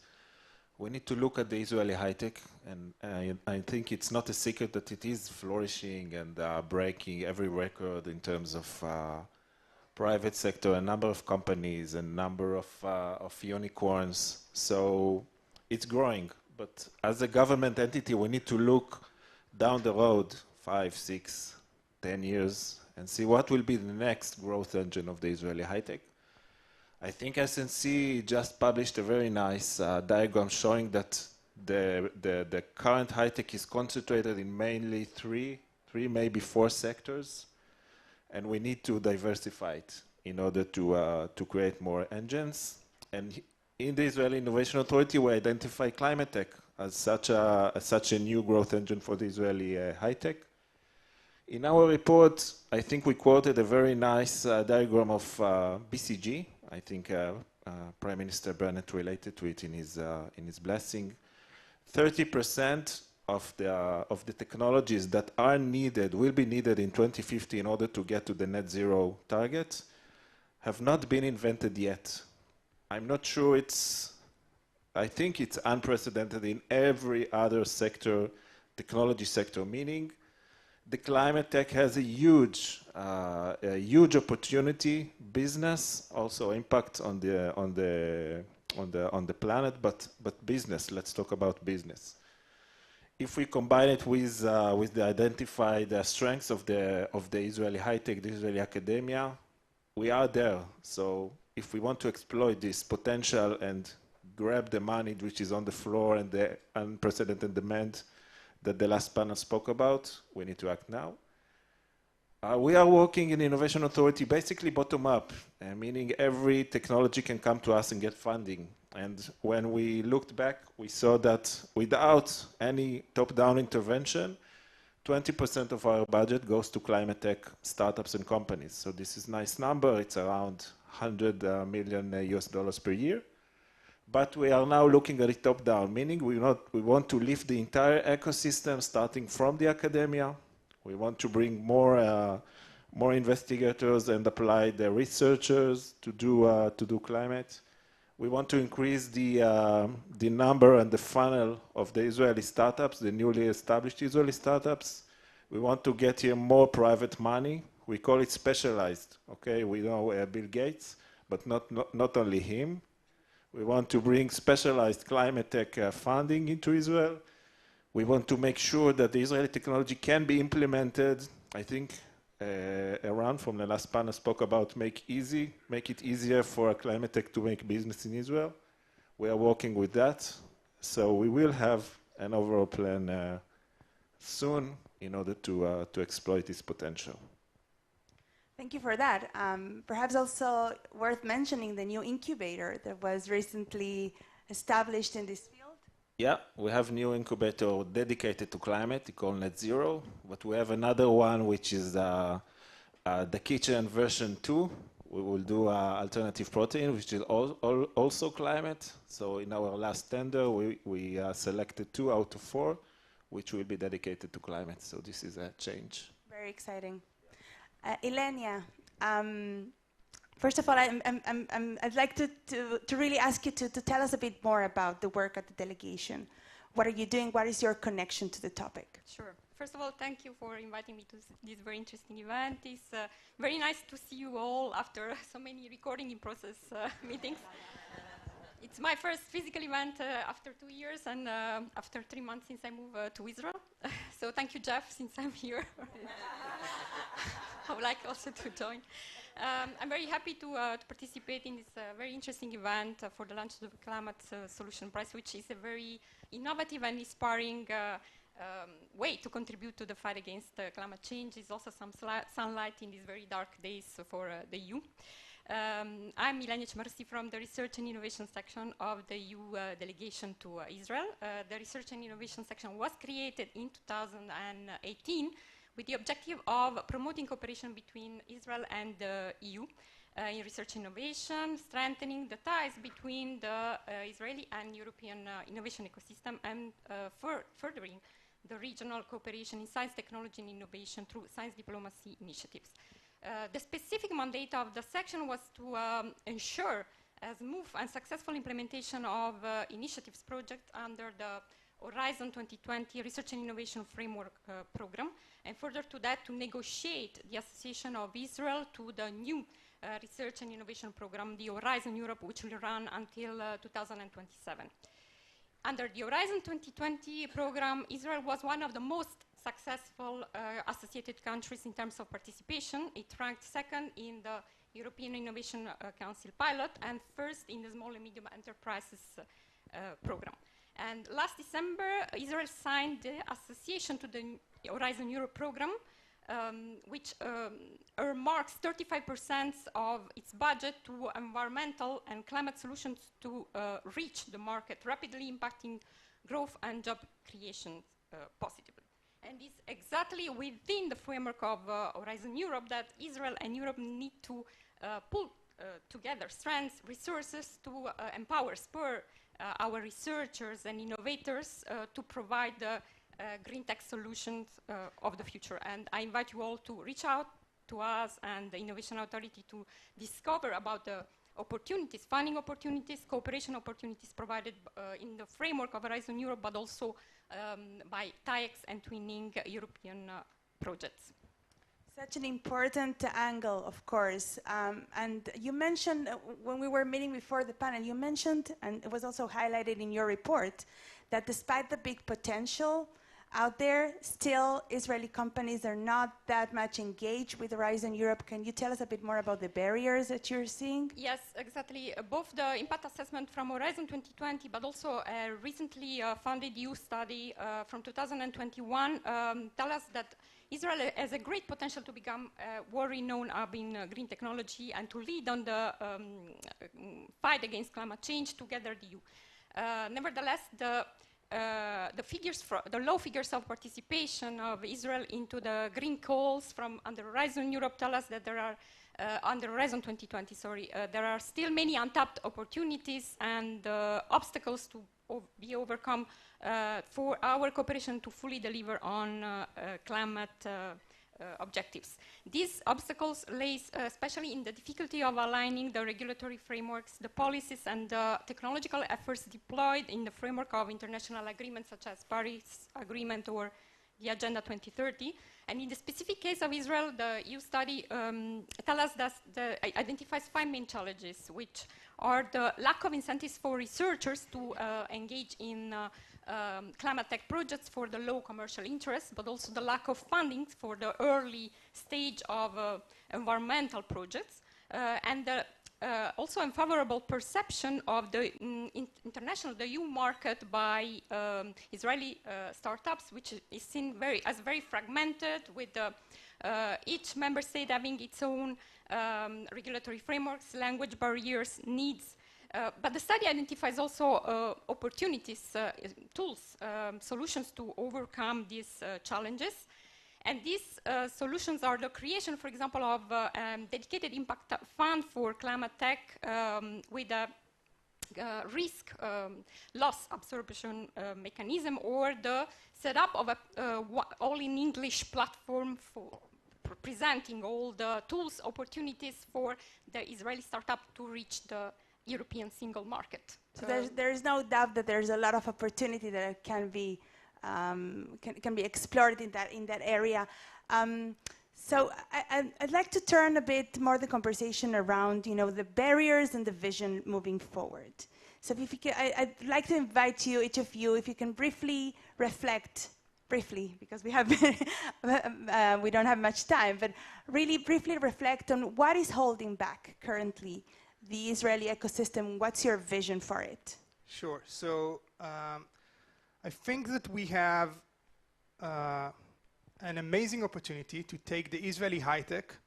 we need to look at the Israeli high-tech, and I think it's not a secret that it is flourishing and breaking every record in terms of private sector, a number of companies, a number of unicorns. So it's growing. But as a government entity, we need to look down the road 5, 6, 10 years and see what will be the next growth engine of the Israeli high-tech. I think SNC just published a very nice diagram showing that the current high-tech is concentrated in mainly three, maybe 4 sectors, and we need to diversify it in order to create more engines. And in the Israeli Innovation Authority, we identify climate tech as such a new growth engine for the Israeli high-tech. In our report, I think we quoted a very nice diagram of BCG. I think Prime Minister Bennett related to it in his blessing. 30% of the technologies that are needed, will be needed in 2050 in order to get to the net zero target, have not been invented yet. I'm not sure I think it's unprecedented in every other sector, technology sector, meaning the climate tech has a huge opportunity, business, also impact on the planet, but business. Let's talk about business. If we combine it with the identified strengths of the Israeli high-tech, the Israeli academia, we are there. So if we want to exploit this potential and grab the money which is on the floor and the unprecedented demand that the last panel spoke about, we need to act now. We are working in Innovation Authority basically bottom up, meaning every technology can come to us and get funding. And when we looked back, we saw that without any top-down intervention, 20% of our budget goes to climate tech startups and companies. So this is a nice number. It's around $100 million US dollars per year. But we are now looking at it top-down, meaning we want to lift the entire ecosystem, starting from the academia. We want to bring more investigators and applied researchers to do climate. We want to increase the number and the funnel of the Israeli startups, the newly established Israeli startups. We want to get here more private money. We call it specialized. Okay, we know Bill Gates, but not only him. We want to bring specialized climate tech funding into Israel. We want to make sure that the Israeli technology can be implemented. I think Eran from the last panel spoke about make it easier for a climate tech to make business in Israel. We are working with that. So we will have an overall plan soon in order to exploit its potential. Thank you for that. Perhaps also worth mentioning the new incubator that was recently established in this field. Yeah, we have new incubator dedicated to climate, called Net Zero, but we have another one which is the kitchen version 2. We will do alternative protein, which is also climate. So in our last tender, we selected 2 out of 4, which will be dedicated to climate. So this is a change. Very exciting. Ilenia, first of all, I'd like to really ask you to tell us a bit more about the work at the delegation. What are you doing? What is your connection to the topic? Sure. First of all, thank you for inviting me to this very interesting event. It's very nice to see you all after so many recording in process meetings. It's my first physical event after 2 years and after 3 months since I moved to Israel. So thank you, Jeff, since I'm here. I would like also to join. I'm very happy to participate in this very interesting event for the launch of the Climate Solution Prize, which is a very innovative and inspiring way to contribute to the fight against climate change. There's also some sunlight in these very dark days for the EU. I'm Ilenia Chmersi from the Research and Innovation section of the EU delegation to Israel. The Research and Innovation section was created in 2018 with the objective of promoting cooperation between Israel and the EU in research and innovation, strengthening the ties between the Israeli and European innovation ecosystem, and furthering the regional cooperation in science, technology, and innovation through science diplomacy initiatives. The specific mandate of the section was to ensure a smooth and successful implementation of initiatives project under the Horizon 2020 Research and Innovation Framework Program, and further to that, to negotiate the association of Israel to the new research and innovation program, the Horizon Europe, which will run until 2027. Under the Horizon 2020 program, Israel was one of the most successful associated countries in terms of participation. It ranked second in the European Innovation Council pilot and first in the small and medium enterprises program. And last December, Israel signed the association to the Horizon Europe program, which earmarks 35% of its budget to environmental and climate solutions to reach the market, rapidly impacting growth and job creation positively. And it's exactly within the framework of Horizon Europe that Israel and Europe need to pull together strengths, resources to empower, spur our researchers and innovators to provide the green tech solutions of the future. And I invite you all to reach out to us and the Innovation Authority to discover about the opportunities, funding opportunities, cooperation opportunities provided in the framework of Horizon Europe, but also by TAIEX and Twinning European projects. Such an important angle, of course. And you mentioned, when we were meeting before the panel, you mentioned, and it was also highlighted in your report, that despite the big potential out there, still Israeli companies are not that much engaged with Horizon Europe. Can you tell us a bit more about the barriers that you're seeing? Yes, exactly. Both the impact assessment from Horizon 2020, but also a recently funded EU study from 2021 tell us that Israel has a great potential to become a world-renowned hub in green technology and to lead on the fight against climate change together the EU. Nevertheless, the low figures of participation of Israel into the green calls from under Horizon Europe tell us that there are, under Horizon 2020, there are still many untapped opportunities and obstacles to be overcome for our cooperation to fully deliver on climate objectives. These obstacles lay especially in the difficulty of aligning the regulatory frameworks, the policies and the technological efforts deployed in the framework of international agreements such as Paris Agreement or the Agenda 2030. And in the specific case of Israel, the EU study tells us that identifies 5 main challenges, which are the lack of incentives for researchers to engage in climate tech projects for the low commercial interest, but also the lack of funding for the early stage of environmental projects, and also unfavorable perception of the the EU market by Israeli startups, which is seen as very fragmented, with each member state having its own regulatory frameworks, language barriers, needs. But the study identifies also opportunities, tools, solutions to overcome these challenges. And these solutions are the creation, for example, of a dedicated impact fund for climate tech with a risk loss absorption mechanism, or the setup of a all-in-English platform for presenting all the tools, opportunities for the Israeli startup to reach the European single market. So there's no doubt that there's a lot of opportunity that can be explored in that area. So I'd like to turn a bit more the conversation around, the barriers and the vision moving forward. So if you can, I'd like to invite you, each of you, if you can briefly reflect, because we don't have much time, but really briefly reflect on what is holding back currently the Israeli ecosystem. What's your vision for it? Sure. So I think that we have an amazing opportunity to take the Israeli high-tech,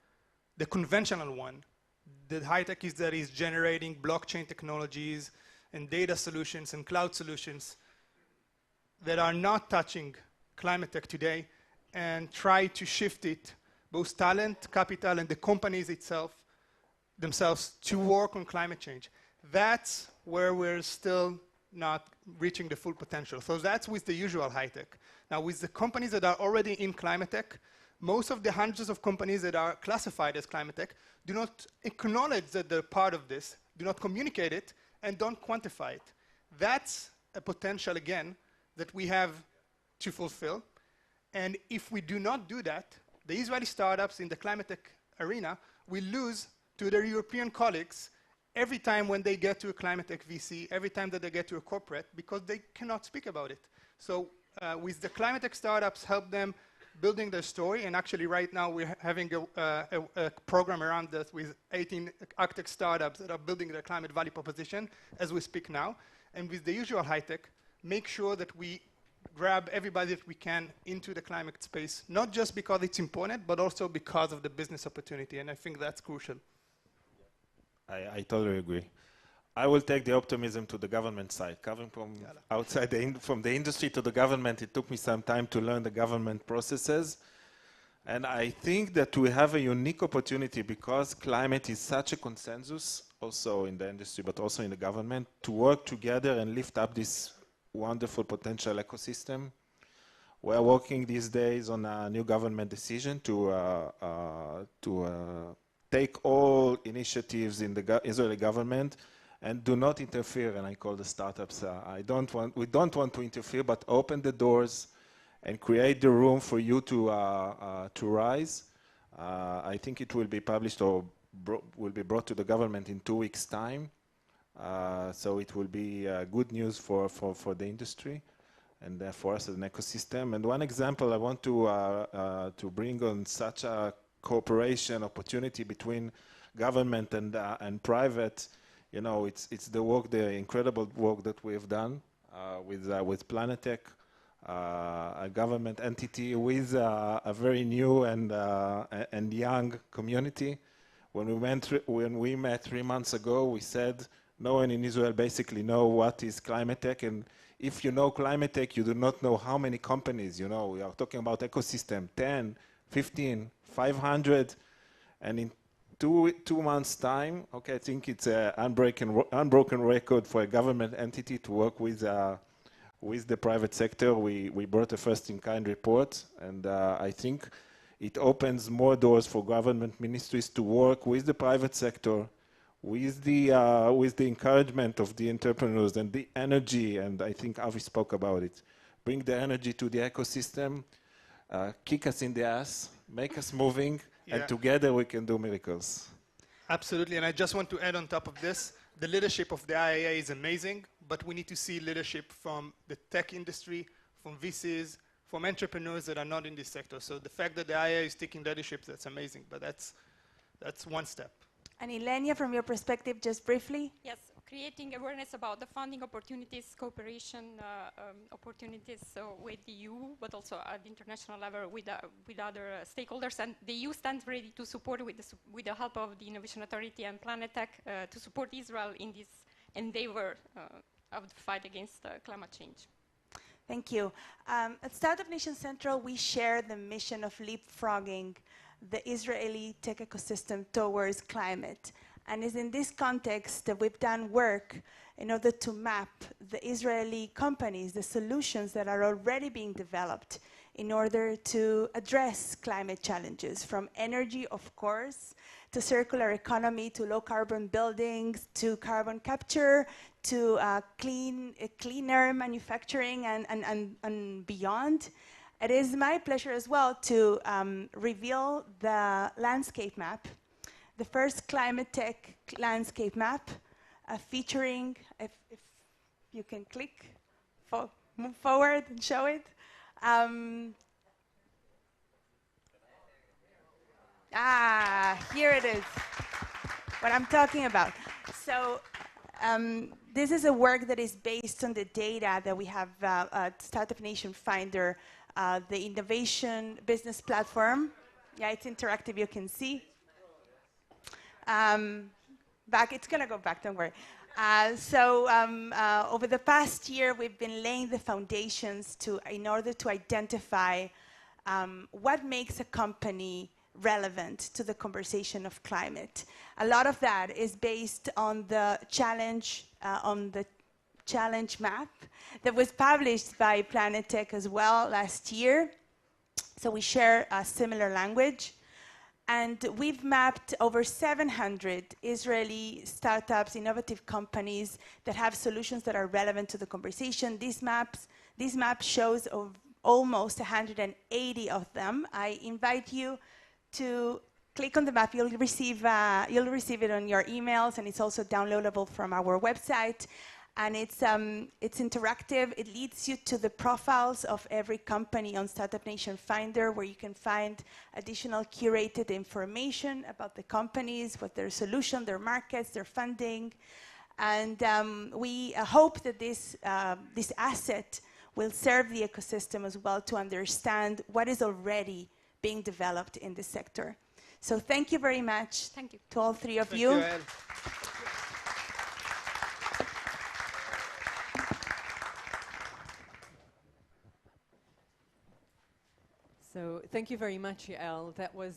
the conventional one, the high-tech that is generating blockchain technologies and data solutions and cloud solutions that are not touching climate tech today, and try to shift it, both talent, capital, and the companies themselves to work on climate change. That's where we're still not reaching the full potential. So that's with the usual high-tech. Now, with the companies that are already in climate tech, most of the hundreds of companies that are classified as climate tech do not acknowledge that they're part of this, do not communicate it, and don't quantify it. That's a potential, again, that we have to fulfill. And if we do not do that, the Israeli startups in the climate tech arena will lose to their European colleagues every time when they get to a climate tech VC, every time that they get to a corporate, because they cannot speak about it. So with the climate tech startups, help them building their story, and actually right now we're having a program around this with 18 agtech startups that are building their climate value proposition as we speak now. And with the usual high tech, make sure that we grab everybody that we can into the climate space, not just because it's important, but also because of the business opportunity, and I think that's crucial. I totally agree. I will take the optimism to the government side. Coming from outside from the industry to the government, it took me some time to learn the government processes. And I think that we have a unique opportunity because climate is such a consensus, also in the industry, but also in the government, to work together and lift up this wonderful potential ecosystem. We are working these days on a new government decision to take all initiatives in the Israeli government and do not interfere, and I call the startups, we don't want to interfere, but open the doors and create the room for you to rise. I think it will be published or will be brought to the government in 2 weeks' time. So it will be good news for the industry and for us as an ecosystem. And one example I want to bring on such a cooperation opportunity between government and private. You know, it's the incredible work that we have done with Planetech, a government entity with a very new and young community. When we met 3 months ago, we said no one in Israel basically know what is climate tech, and if you know climate tech, you do not know how many companies. You know, we are talking about ecosystem, 10, 15, 500, and in two months' time, okay, I think it's an unbroken record for a government entity to work with the private sector. We brought a first-in-kind report, and I think it opens more doors for government ministries to work with the private sector, with the encouragement of the entrepreneurs and the energy, and I think Avi spoke about it. Bring the energy to the ecosystem, kick us in the ass, make us moving, and together we can do miracles. Absolutely, and I just want to add on top of this, the leadership of the IAA is amazing, but we need to see leadership from the tech industry, from VCs, from entrepreneurs that are not in this sector. So the fact that the IAA is taking leadership, that's amazing, but that's one step. And Ilenia, from your perspective, just briefly? Yes, creating awareness about the funding opportunities, cooperation opportunities with the EU, but also at the international level with other stakeholders. And the EU stands ready to support with the help of the Innovation Authority and Planetech to support Israel in this endeavor of the fight against climate change. Thank you. At Startup Nation Central, we share the mission of leapfrogging the Israeli tech ecosystem towards climate. And it's in this context that we've done work in order to map the Israeli companies, the solutions that are already being developed in order to address climate challenges, from energy, of course, to circular economy, to low carbon buildings, to carbon capture, to cleaner manufacturing and beyond. It is my pleasure as well to reveal the landscape map, the first climate tech landscape map, featuring, if you can click, move forward and show it. Here it is, what I'm talking about. So this is a work that is based on the data that we have at Startup Nation Finder, the innovation business platform. Yeah, it's interactive, you can see. It's gonna go back, don't worry. Over the past year, we've been laying the foundations in order to identify what makes a company relevant to the conversation of climate. A lot of that is based on the challenge map that was published by Planetech as well last year. So we share a similar language. And we've mapped over 700 Israeli startups, innovative companies that have solutions that are relevant to the conversation. This map shows of almost 180 of them. I invite you to click on the map. You'll receive it on your emails, and it's also downloadable from our website. And it's interactive. It leads you to the profiles of every company on Startup Nation Finder, where you can find additional curated information about the companies, what their solution, their markets, their funding. And we hope that this asset will serve the ecosystem as well to understand what is already being developed in this sector. So thank you very much to all three of you. Thank you. So thank you very much, Yael. That was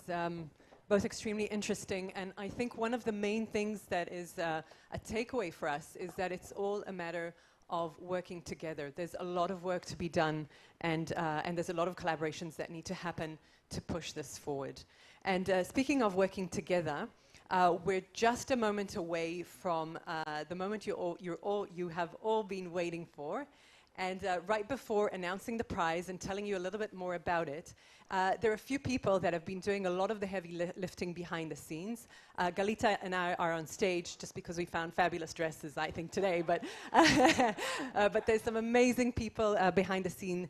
both extremely interesting, and I think one of the main things that is a takeaway for us is that it's all a matter of working together. There's a lot of work to be done, and there's a lot of collaborations that need to happen to push this forward. And speaking of working together, we're just a moment away from the moment you have all been waiting for. And right before announcing the prize and telling you a little bit more about it, there are a few people that have been doing a lot of the heavy lifting behind the scenes. Galita and I are on stage just because we found fabulous dresses, I think, today. But, but there's some amazing people behind the scene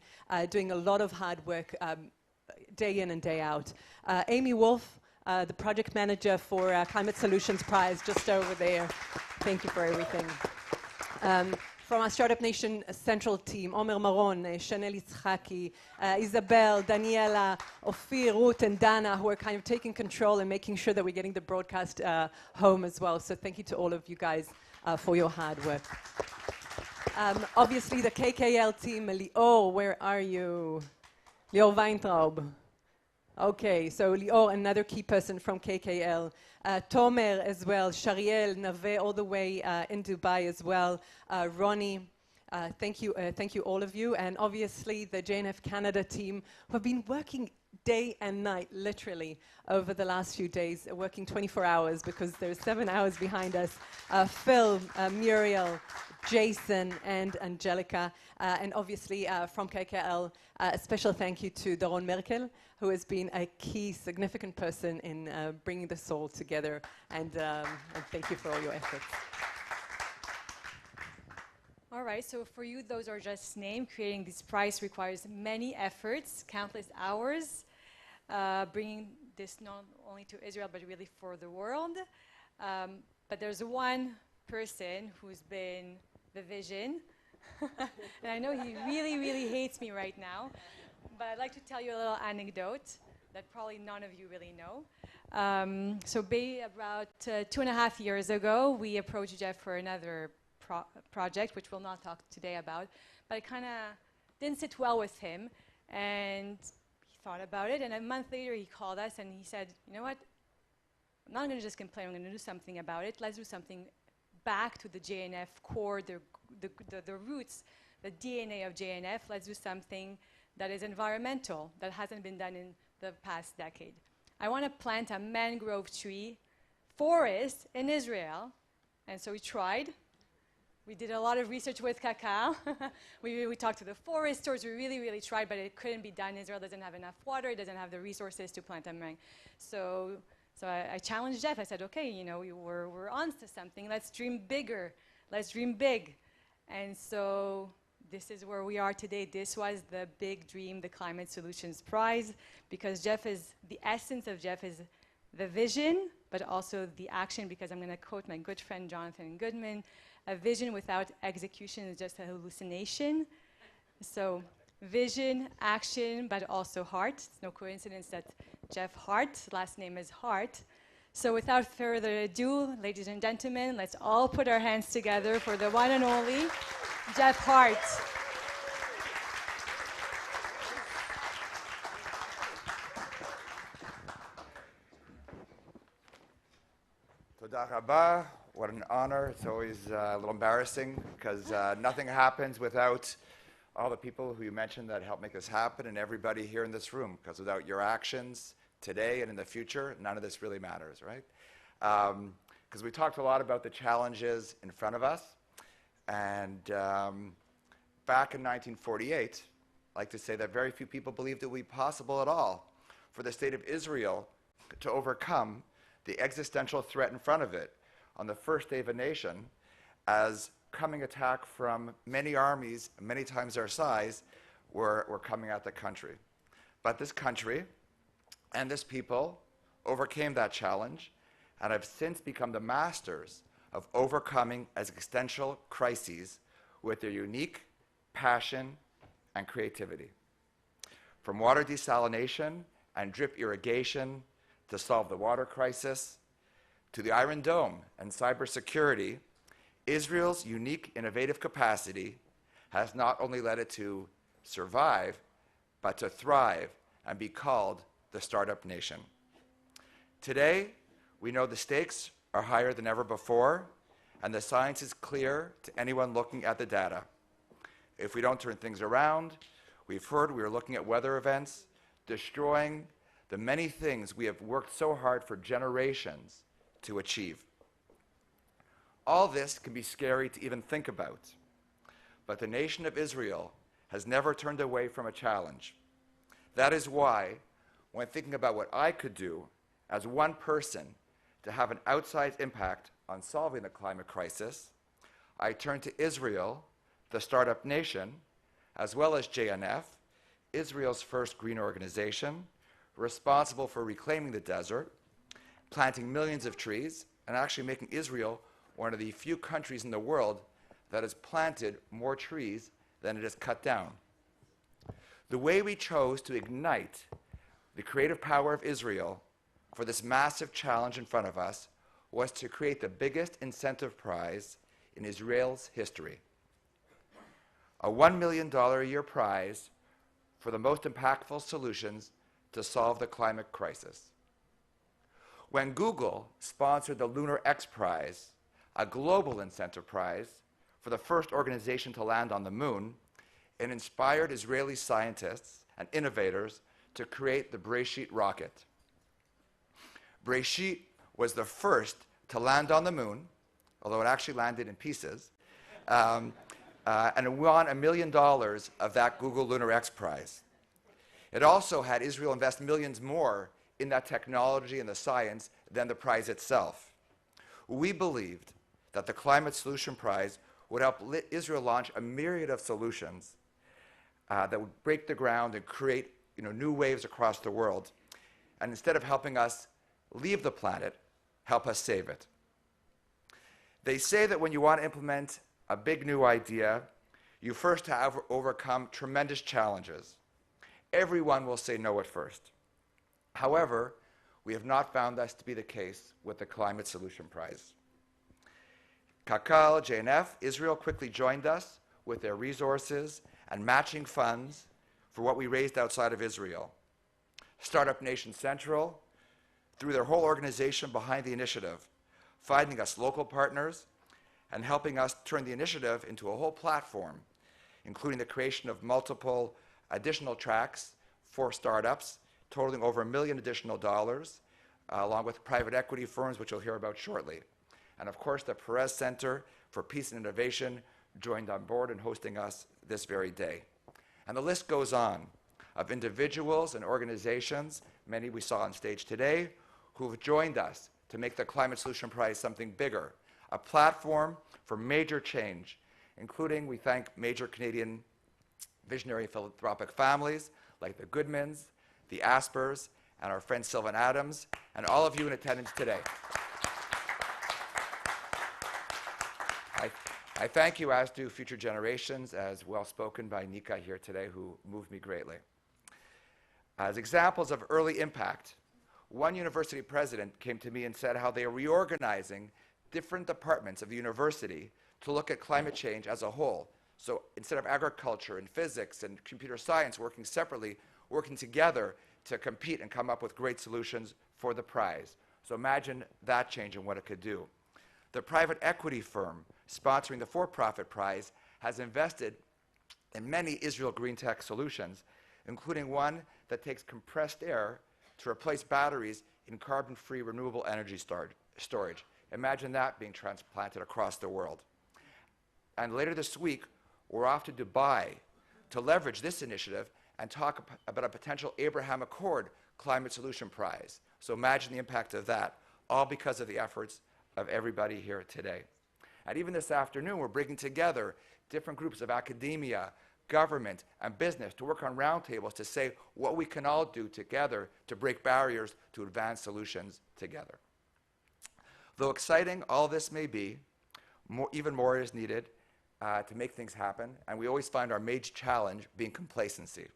doing a lot of hard work day in and day out. Amy Wolf, the project manager for Climate Solutions Prize, just over there. Thank you for everything. From our Startup Nation Central team, Omer Maron, Chanel Itzhaki, Isabel, Daniela, Ophir, Ruth, and Dana, who are kind of taking control and making sure that we're getting the broadcast home as well. So thank you to all of you guys for your hard work. Obviously, the KKL team, Lior, where are you? Lior Weintraub. Okay, so Lior, another key person from KKL. Tomer as well, Shariel, Nave, all the way in Dubai as well. Ronnie, thank you all of you. And obviously the JNF Canada team who have been working day and night, literally, over the last few days, working 24 hours because there's 7 hours behind us. Phil, Muriel, Jason, and Angelica. And obviously from KKL, a special thank you to Doron Merkel, who has been a key, significant person in bringing this all together. And thank you for all your efforts. All right, so for you, those are just names. Creating this prize requires many efforts, countless hours, bringing this not only to Israel, but really for the world. But there's one person who's been the vision. And I know he really, really hates me right now. But I'd like to tell you a little anecdote that probably none of you really know. So about 2.5 years ago, we approached Jeff for another project, which we'll not talk today about. But it kind of didn't sit well with him. And he thought about it. And a month later, he called us and he said, you know what? I'm not going to just complain. I'm going to do something about it. Let's do something back to the JNF core, the roots, the DNA of JNF. Let's do something that is environmental, that hasn't been done in the past decade. I want to plant a mangrove tree forest in Israel. And so we tried. We did a lot of research with Kakao. we talked to the foresters. We really, really tried, but it couldn't be done. Israel doesn't have enough water. It doesn't have the resources to plant a mangrove. So I challenged Jeff. I said, okay, you know, we're on to something. Let's dream bigger. Let's dream big. And so this is where we are today. This was the big dream, the Climate Solutions Prize, because the essence of Jeff is the vision, but also the action, because I'm going to quote my good friend Jonathan Goodman, a vision without execution is just a hallucination. So vision, action, but also heart. It's no coincidence that Jeff Hart, last name is Hart. So without further ado, ladies and gentlemen, let's all put our hands together for the one and only Jeff Hart. Toda rabah. What an honor. It's always a little embarrassing because nothing happens without all the people who you mentioned that helped make this happen and everybody here in this room, because without your actions today and in the future, none of this really matters, right? Because we talked a lot about the challenges in front of us. And back in 1948, I like to say that very few people believed it would be possible at all for the state of Israel to overcome the existential threat in front of it on the first day of a nation as coming attack from many armies, many times our size, were coming at the country. But this country and this people overcame that challenge and have since become the masters of overcoming existential crises with their unique passion and creativity. From water desalination and drip irrigation to solve the water crisis, to the Iron Dome and cybersecurity, Israel's unique innovative capacity has not only led it to survive, but to thrive and be called the startup nation. Today, we know the stakes are higher than ever before, and the science is clear to anyone looking at the data. If we don't turn things around, we've heard we are looking at weather events, destroying the many things we have worked so hard for generations to achieve. All this can be scary to even think about, but the nation of Israel has never turned away from a challenge. That is why, when thinking about what I could do as one person to have an outsized impact on solving the climate crisis, I turned to Israel, the startup nation, as well as JNF, Israel's first green organization, responsible for reclaiming the desert, planting millions of trees, and actually making Israel one of the few countries in the world that has planted more trees than it has cut down. The way we chose to ignite the creative power of Israel for this massive challenge in front of us was to create the biggest incentive prize in Israel's history. A $1 million a year prize for the most impactful solutions to solve the climate crisis. When Google sponsored the Lunar X Prize, a global incentive prize for the first organization to land on the moon, it inspired Israeli scientists and innovators to create the Beresheet rocket. Beresheet was the first to land on the moon, although it actually landed in pieces, and it won $1 million of that Google Lunar X Prize. It also had Israel invest millions more in that technology and the science than the prize itself. We believed that the Climate Solution Prize would help Israel launch a myriad of solutions that would break the ground and create new waves across the world. And instead of helping us leave the planet, help us save it. They say that when you want to implement a big new idea, you first have to overcome tremendous challenges. Everyone will say no at first. However, we have not found this to be the case with the Climate Solution Prize. Kakal, JNF, Israel quickly joined us with their resources and matching funds for what we raised outside of Israel. Startup Nation Central threw their whole organization behind the initiative, finding us local partners and helping us turn the initiative into a whole platform, including the creation of multiple additional tracks for startups, totaling over $1 million additional dollars, along with private equity firms, which you'll hear about shortly. And of course, the Perez Center for Peace and Innovation joined on board and hosting us this very day. And the list goes on of individuals and organizations, many we saw on stage today, who have joined us to make the Climate Solution Prize something bigger, a platform for major change, including we thank major Canadian visionary philanthropic families like the Goodmans, the Aspers, and our friend Sylvan Adams, and all of you in attendance today. I thank you, as do future generations, as well spoken by Nika here today, who moved me greatly. As examples of early impact, one university president came to me and said how they are reorganizing different departments of the university to look at climate change as a whole. So instead of agriculture and physics and computer science working separately, working together to compete and come up with great solutions for the prize. So imagine that change and what it could do. The private equity firm sponsoring the for-profit prize has invested in many Israel green tech solutions, including one that takes compressed air to replace batteries in carbon-free renewable energy storage. Imagine that being transplanted across the world. And later this week, we're off to Dubai to leverage this initiative and talk about a potential Abraham Accord Climate Solution Prize, So imagine the impact of that, all because of the efforts of everybody here today. And even this afternoon, we're bringing together different groups of academia, government, and business to work on roundtables to say what we can all do together to break barriers to advance solutions together. Though exciting all this may be, even more is needed to make things happen, and we always find our major challenge being complacency.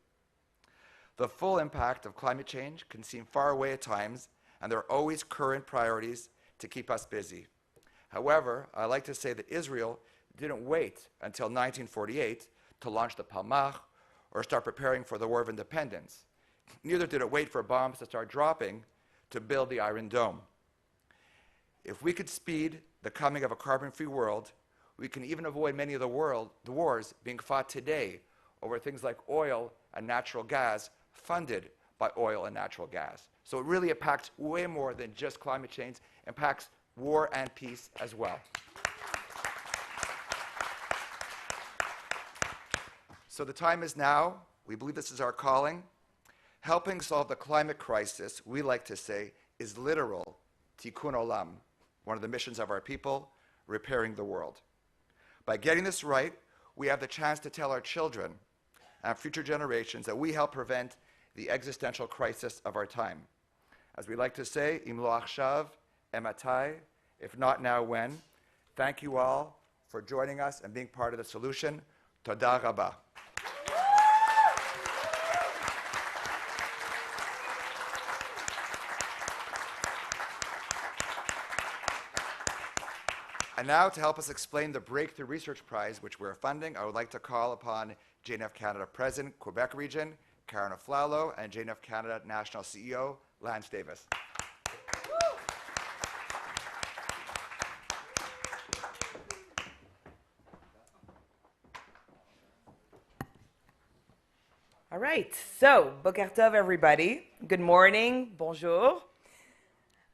The full impact of climate change can seem far away at times, and there are always current priorities to keep us busy. However, I like to say that Israel didn't wait until 1948 to launch the Palmach or start preparing for the War of Independence. Neither did it wait for bombs to start dropping to build the Iron Dome. If we could speed the coming of a carbon-free world, we can even avoid many of the wars being fought today over things like oil and natural gas funded by oil and natural gas. So it really impacts way more than just climate change, it impacts war and peace as well. So the time is now. We believe this is our calling. Helping solve the climate crisis, we like to say, is literal tikkun olam, one of the missions of our people, repairing the world. By getting this right, we have the chance to tell our children and future generations that we help prevent the existential crisis of our time. As we like to say, im lo achshav, ematai, if not now, when? Thank you all for joining us and being part of the solution. Toda rabah. And now, to help us explain the Breakthrough Research Prize, which we're funding, I would like to call upon JNF Canada President, Quebec Region, Karen Aflalo, and JNF Canada National CEO, Lance Davis. All right, so Boker Tov, everybody. Good morning, bonjour.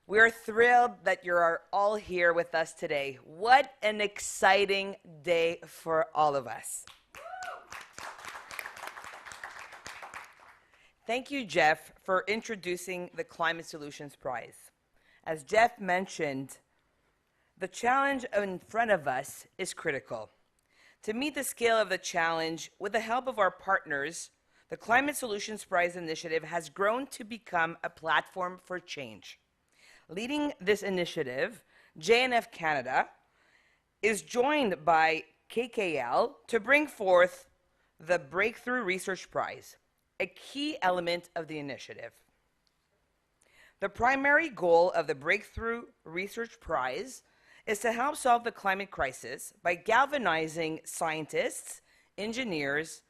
We're thrilled that you're all here with us today. What an exciting day for all of us. Thank you, Jeff, for introducing the Climate Solutions Prize. As Jeff mentioned, the challenge in front of us is critical. To meet the scale of the challenge, with the help of our partners, the Climate Solutions Prize initiative has grown to become a platform for change. Leading this initiative, JNF Canada is joined by KKL to bring forth the Breakthrough Research Prize, a key element of the initiative. The primary goal of the Breakthrough Research Prize is to help solve the climate crisis by galvanizing scientists, engineers,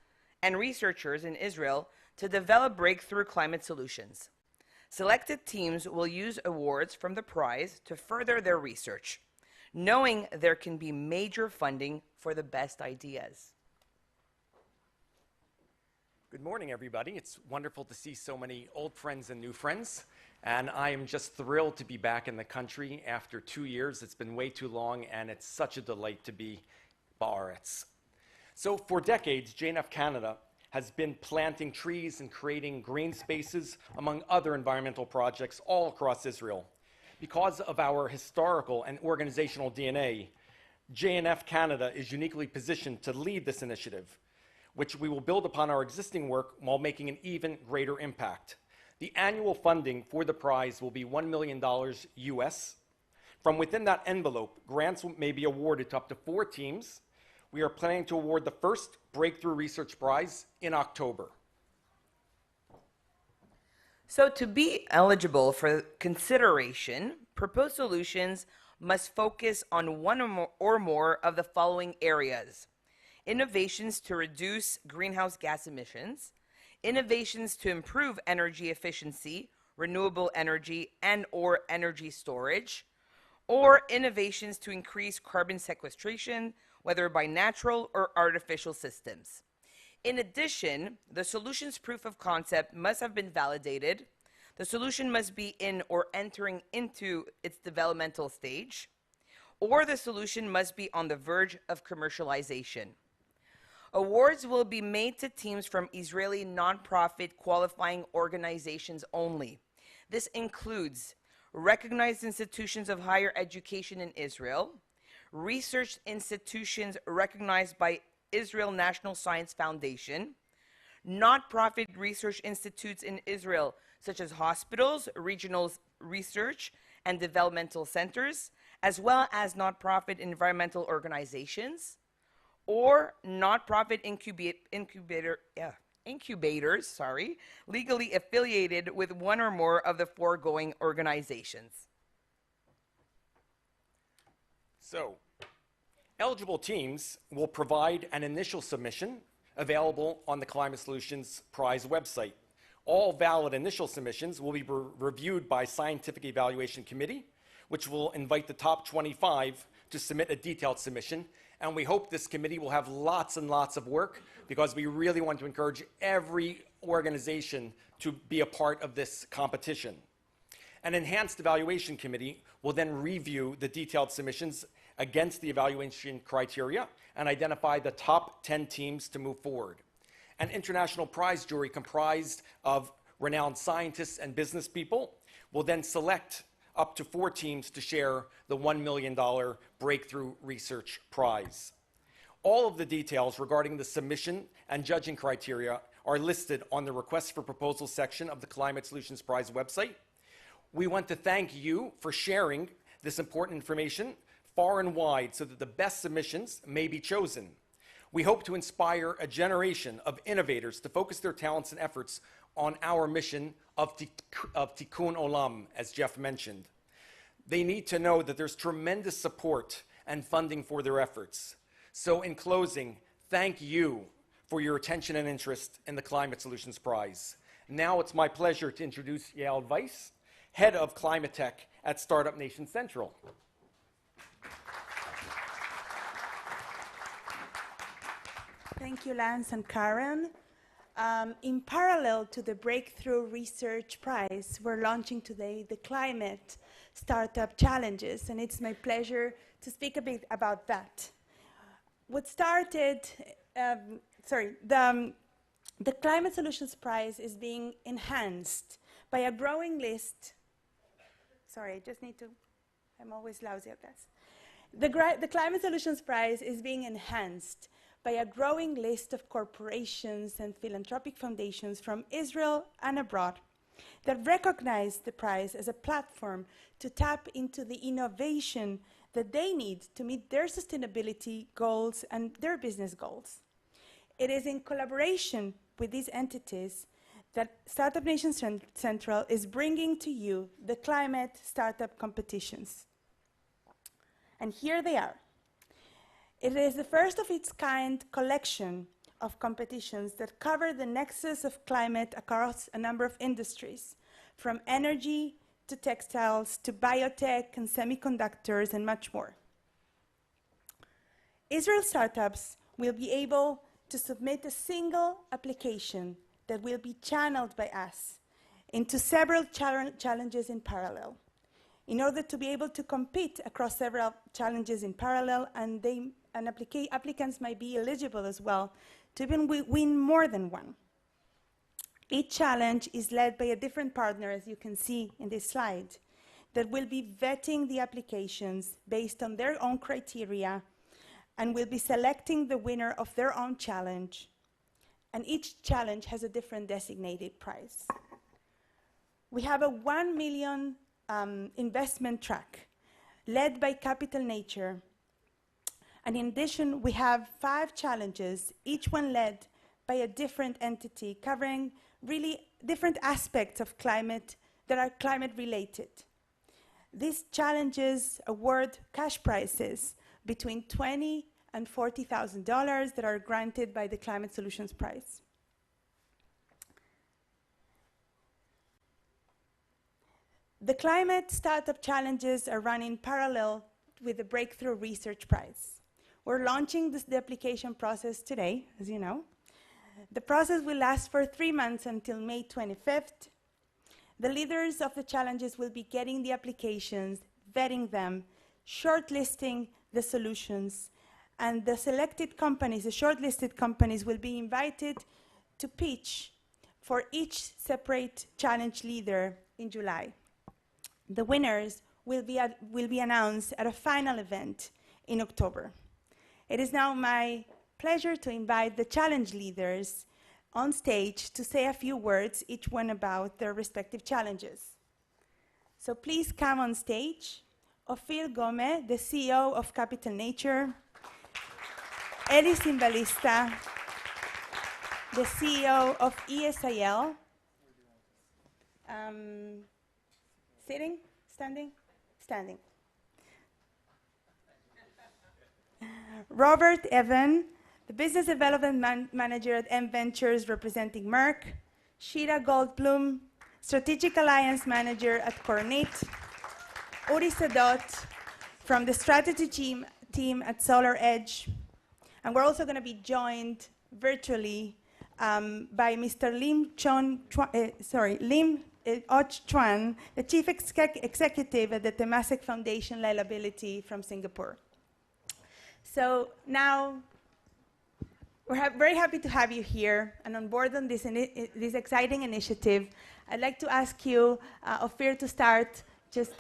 and researchers in Israel to develop breakthrough climate solutions. Selected teams will use awards from the prize to further their research, knowing there can be major funding for the best ideas. Good morning, everybody. It's wonderful to see so many old friends and new friends, and I am just thrilled to be back in the country after 2 years. It's been way too long, and it's such a delight to be Ba'aretz. So for decades, JNF Canada has been planting trees and creating green spaces, among other environmental projects all across Israel. Because of our historical and organizational DNA, JNF Canada is uniquely positioned to lead this initiative, which we will build upon our existing work while making an even greater impact. The annual funding for the prize will be $1 million US. From within that envelope, grants may be awarded to up to 4 teams. We are planning to award the first Breakthrough Research Prize in October. So to be eligible for consideration, proposed solutions must focus on one or more of the following areas: innovations to reduce greenhouse gas emissions, innovations to improve energy efficiency, renewable energy, and/or energy storage, or innovations to increase carbon sequestration, whether by natural or artificial systems. In addition, the solution's proof of concept must have been validated. The solution must be in or entering into its developmental stage, or the solution must be on the verge of commercialization. Awards will be made to teams from Israeli nonprofit qualifying organizations only. This includes recognized institutions of higher education in Israel, research institutions recognized by Israel National Science Foundation, not-profit research institutes in Israel, such as hospitals, regional research and developmental centers, as well as not-profit environmental organizations, or not-profit incubators, legally affiliated with one or more of the foregoing organizations. So, eligible teams will provide an initial submission available on the Climate Solutions Prize website. All valid initial submissions will be reviewed by Scientific Evaluation Committee, which will invite the top 25 to submit a detailed submission. And we hope this committee will have lots and lots of work, because we really want to encourage every organization to be a part of this competition. An enhanced evaluation committee will then review the detailed submissions against the evaluation criteria and identify the top 10 teams to move forward. An international prize jury comprised of renowned scientists and business people will then select up to 4 teams to share the $1 million Breakthrough Research Prize. All of the details regarding the submission and judging criteria are listed on the Request for Proposals section of the Climate Solutions Prize website. We want to thank you for sharing this important information far and wide so that the best submissions may be chosen. We hope to inspire a generation of innovators to focus their talents and efforts on our mission of Tikkun Olam, as Jeff mentioned. They need to know that there's tremendous support and funding for their efforts. So in closing, thank you for your attention and interest in the Climate Solutions Prize. Now it's my pleasure to introduce Yael Weiss, Head of Climate Tech at Startup Nation Central. Thank you, Lance and Karen. In parallel to the Breakthrough Research Prize, we're launching today the Climate Startup Challenges, and it's my pleasure to speak a bit about that. What started, the Climate Solutions Prize is being enhanced by a growing list. Sorry, I just need to, I'm always lousy at this. The Climate Solutions Prize is being enhanced by a growing list of corporations and philanthropic foundations from Israel and abroad that recognize the prize as a platform to tap into the innovation that they need to meet their sustainability goals and their business goals. It is in collaboration with these entities that Startup Nation Central is bringing to you the climate startup competitions. And here they are. It is the first of its kind collection of competitions that cover the nexus of climate across a number of industries, from energy to textiles to biotech and semiconductors and much more. Israel startups will be able to submit a single application that will be channeled by us into several challenges in parallel, in order to be able to compete across several challenges in parallel, and applicants might be eligible as well to even win more than one. Each challenge is led by a different partner, as you can see in this slide, that will be vetting the applications based on their own criteria and will be selecting the winner of their own challenge. And each challenge has a different designated prize. We have a $1 million investment track led by Capital Nature. And in addition, we have 5 challenges, each one led by a different entity, covering really different aspects of climate that are climate related. These challenges award cash prizes between $20,000 and $40,000 that are granted by the Climate Solutions Prize. The Climate Startup Challenges are run in parallel with the Breakthrough Research Prize. We're launching the application process today, as you know. The process will last for 3 months until May 25th. The leaders of the challenges will be getting the applications, vetting them, shortlisting the solutions, and the selected companies, the shortlisted companies, will be invited to pitch for each separate challenge leader in July. The winners will be announced at a final event in October. It is now my pleasure to invite the challenge leaders on stage to say a few words, each one about their respective challenges. So please come on stage. Ofir Gomez, the CEO of Capital Nature. Eli Simbalista, the CEO of ESIL. Sitting? Standing? Standing. Robert Evan, the Business Development Manager at M Ventures representing Merck. Shira Goldblum, Strategic Alliance Manager at Kornit. Uri Sadot from the strategy team at Solar Edge. And we're also going to be joined virtually by Mr. Lim Och Chuan, the Chief Executive at the Temasek Foundation Liability from Singapore. So now we're very happy to have you here and on board on this exciting initiative. I'd like to ask you, Ofir, to start just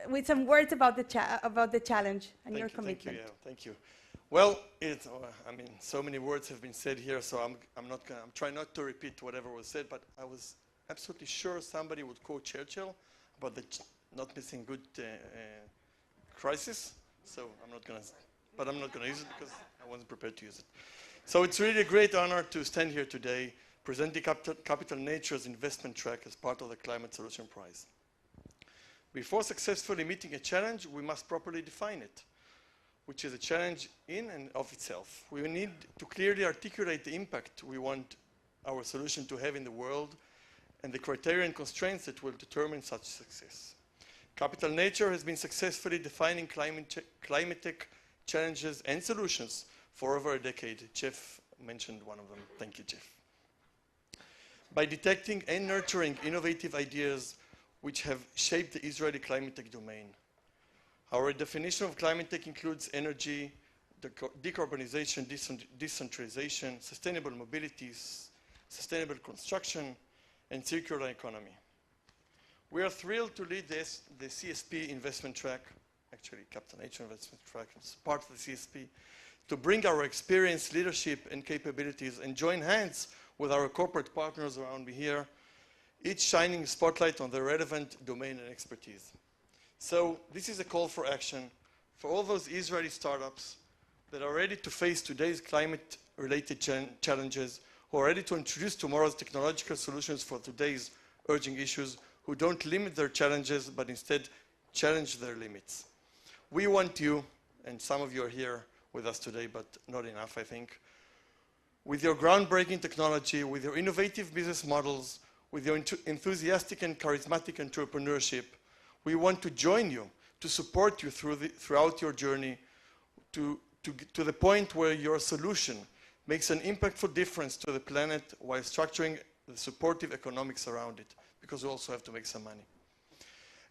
with some words about the challenge and your commitment. Thank you. Well, so many words have been said here, so I'm trying not to repeat whatever was said, but I was absolutely sure somebody would quote Churchill about the not missing good crisis. So I'm not going to use it because I wasn't prepared to use it. So it's really a great honor to stand here today presenting Capital Nature's investment track as part of the Climate Solution Prize. Before successfully meeting a challenge, we must properly define it, which is a challenge in and of itself. We need to clearly articulate the impact we want our solution to have in the world and the criteria and constraints that will determine such success. Capital Nature has been successfully defining climatic challenges and solutions for over a decade. Jeff mentioned one of them. Thank you, Jeff. By detecting and nurturing innovative ideas which have shaped the Israeli climate tech domain. Our definition of climate tech includes energy, decarbonization, decentralization, sustainable mobility, sustainable construction, and circular economy. We are thrilled to lead the CSP investment track, actually Capital Nature investment track, as part of the CSP, to bring our experience, leadership, and capabilities and join hands with our corporate partners around me here, each shining a spotlight on their relevant domain and expertise. So this is a call for action for all those Israeli startups that are ready to face today's climate-related challenges, who are ready to introduce tomorrow's technological solutions for today's urgent issues, who don't limit their challenges, but instead challenge their limits. We want you, and some of you are here with us today, but not enough, I think, with your groundbreaking technology, with your innovative business models, with your enthusiastic and charismatic entrepreneurship, we want to join you, to support you throughout your journey to the point where your solution makes an impactful difference to the planet while structuring the supportive economics around it, because we also have to make some money.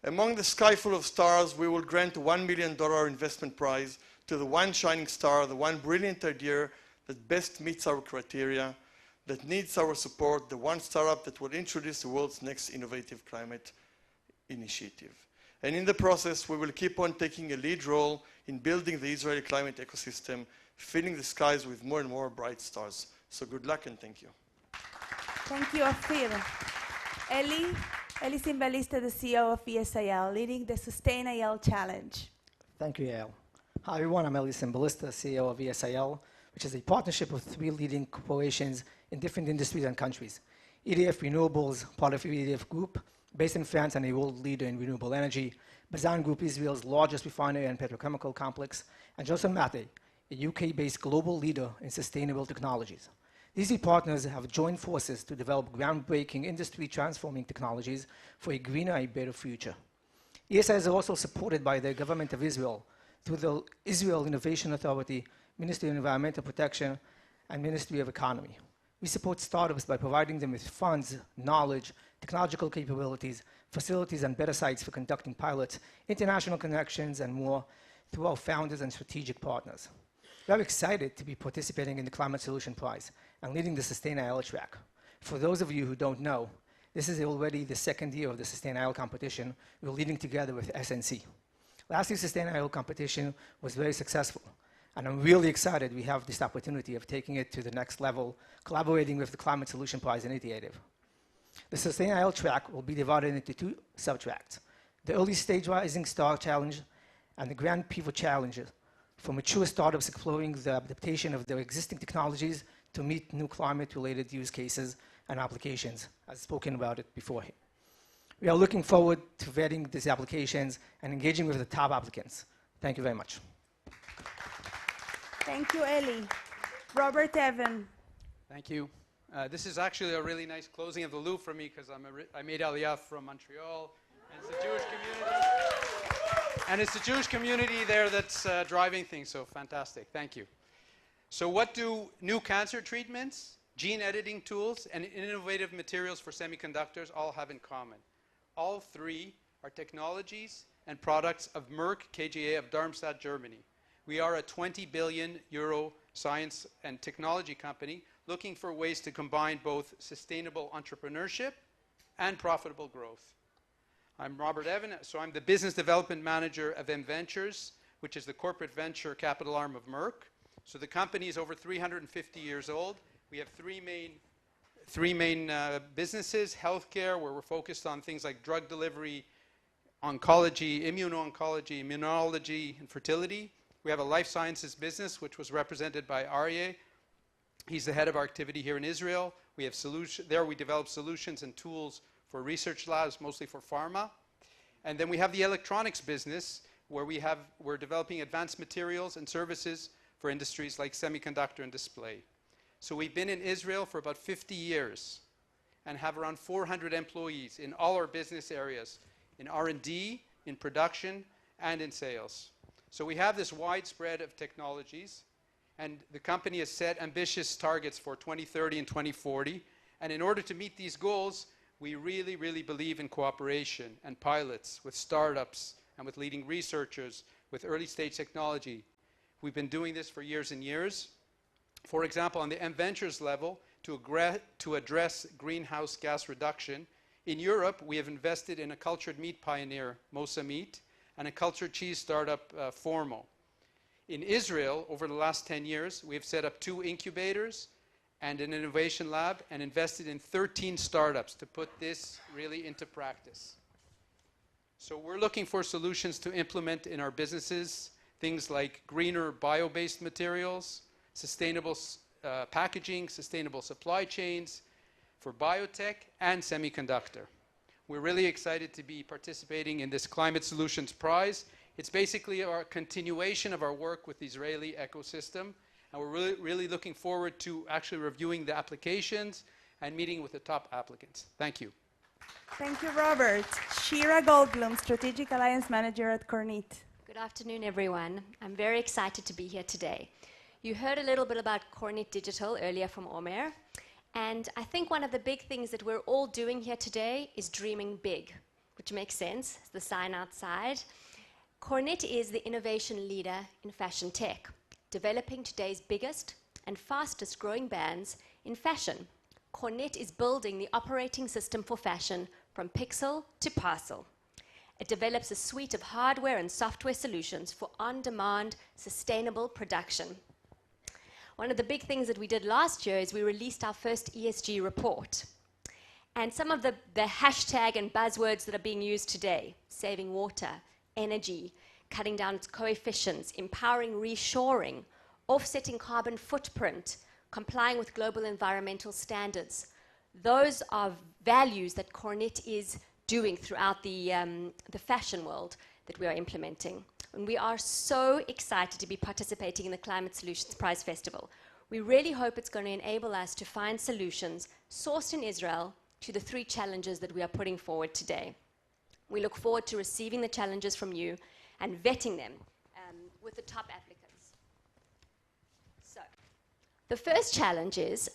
Among the sky full of stars, we will grant a $1 million investment prize to the one shining star, the one brilliant idea that best meets our criteria, that needs our support, the one startup that will introduce the world's next innovative climate initiative. And in the process, we will keep on taking a lead role in building the Israeli climate ecosystem, filling the skies with more and more bright stars. So good luck and thank you. Thank you, Ofir. Eli Simbalista, the CEO of ESIL, leading the Sustain IL Challenge. Thank you, Yael. Hi, everyone. I'm Eli Simbalista, CEO of ESIL, which is a partnership of 3 leading corporations in different industries and countries. EDF Renewables, part of EDF Group, based in France and a world leader in renewable energy. Bazan Group, Israel's largest refinery and petrochemical complex. And Johnson Matthey, a UK-based global leader in sustainable technologies. These 3 partners have joined forces to develop groundbreaking industry-transforming technologies for a greener and better future. ESIL is also supported by the government of Israel through the Israel Innovation Authority, Ministry of Environmental Protection, and Ministry of Economy. We support startups by providing them with funds, knowledge, technological capabilities, facilities, and better sites for conducting pilots, international connections, and more through our founders and strategic partners. We are excited to be participating in the Climate Solution Prize and leading the Sustain IL track. For those of you who don't know, This is already the second year of the Sustainable competition. We're leading together with SNC. Last year's Sustainable competition was very successful, and I'm really excited we have this opportunity of taking it to the next level, collaborating with the Climate Solution Prize Initiative. The Sustainable track will be divided into two sub-tracks: the Early Stage Rising Star Challenge and the Grand Pivot Challenge, for mature startups exploring the adaptation of their existing technologies to meet new climate-related use cases and applications. I've spoken about it before. We are looking forward to vetting these applications and engaging with the top applicants. Thank you very much. Thank you, Eli. Robert Evan. Thank you. This is actually a really nice closing of the loop for me because I made Aliyah from Montreal, and it's the Jewish community. And it's the Jewish community there that's driving things, so fantastic. Thank you. So what do new cancer treatments, gene editing tools, and innovative materials for semiconductors all have in common? All three are technologies and products of Merck KGaA of Darmstadt, Germany. We are a 20 billion euro science and technology company looking for ways to combine both sustainable entrepreneurship and profitable growth. I'm Robert Evan, so I'm the Business Development Manager of M Ventures, which is the corporate venture capital arm of Merck. So the company is over 350 years old. We have three main businesses: healthcare, where we're focused on things like drug delivery, oncology, immuno-oncology, immunology, and fertility. We have a life sciences business, which was represented by Aryeh. He's the head of our activity here in Israel. We have there we develop solutions and tools for research labs, mostly for pharma. And then we have the electronics business, where we're developing advanced materials and services for industries like semiconductor and display. So we've been in Israel for about 50 years and have around 400 employees in all our business areas, in R&D, in production, and in sales. So we have this widespread of technologies, and the company has set ambitious targets for 2030 and 2040. And in order to meet these goals, we really, really believe in cooperation and pilots with startups and with leading researchers, with early stage technology. We've been doing this for years and years. For example, on the M Ventures level, to address greenhouse gas reduction, in Europe, we have invested in a cultured meat pioneer, Mosa Meat, and a cultured cheese startup, Formo. In Israel, over the last 10 years, we have set up 2 incubators and an innovation lab and invested in 13 startups to put this really into practice. So we're looking for solutions to implement in our businesses, things like greener bio-based materials, sustainable packaging, sustainable supply chains for biotech and semiconductor. We're really excited to be participating in this Climate Solutions Prize. It's basically our continuation of our work with the Israeli ecosystem, and we're really looking forward to actually reviewing the applications and meeting with the top applicants. Thank you. Thank you, Robert. Shira Goldblum, Strategic Alliance Manager at Kornit. Good afternoon, everyone. I'm very excited to be here today. You heard a little bit about Kornit Digital earlier from Omer, and I think one of the big things that we're all doing here today is dreaming big, which makes sense, it's the sign outside. Kornit is the innovation leader in fashion tech, developing today's biggest and fastest growing brands in fashion. Kornit is building the operating system for fashion from pixel to parcel. It develops a suite of hardware and software solutions for on-demand, sustainable production. One of the big things that we did last year is we released our first ESG report. And some of the hashtag and buzzwords that are being used today: saving water, energy, cutting down coefficients, empowering reshoring, offsetting carbon footprint, complying with global environmental standards. Those are values that Kornit is doing throughout the fashion world that we are implementing. And we are so excited to be participating in the Climate Solutions Prize Festival. We really hope it's going to enable us to find solutions sourced in Israel to the 3 challenges that we are putting forward today. We look forward to receiving the challenges from you and vetting them with the top applicants. So, the first challenge is,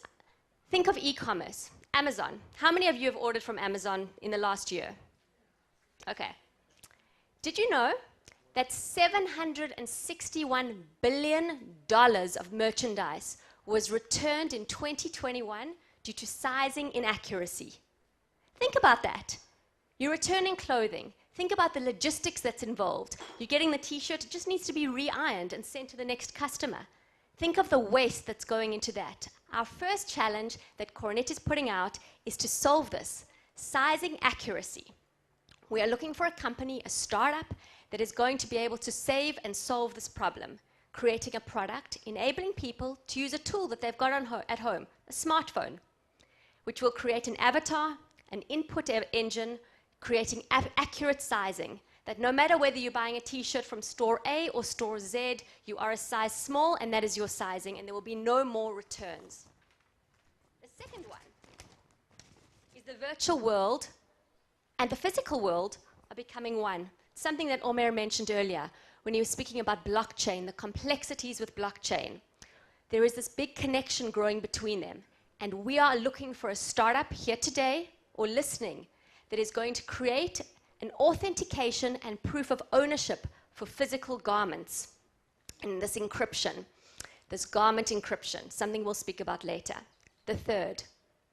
think of e-commerce. Amazon. How many of you have ordered from Amazon in the last year? Okay. Did you know that $761 billion of merchandise was returned in 2021 due to sizing inaccuracy? Think about that. You're returning clothing. Think about the logistics that's involved. You're getting the t-shirt, it just needs to be re-ironed and sent to the next customer. Think of the waste that's going into that. Our first challenge that Coronet is putting out is to solve this, sizing accuracy. We are looking for a company, a startup, that is going to be able to save and solve this problem, creating a product, enabling people to use a tool that they've got at home, a smartphone, which will create an avatar, an input engine, creating accurate sizing, that no matter whether you're buying a t-shirt from store A or store Z, you are a size small and that is your sizing and there will be no more returns. The second one is the virtual world and the physical world are becoming one. Something that Omer mentioned earlier when he was speaking about blockchain, the complexities with blockchain. There is this big connection growing between them. And we are looking for a startup here today or listening that is going to create an authentication and proof of ownership for physical garments. And this encryption, this garment encryption, something we'll speak about later. The third,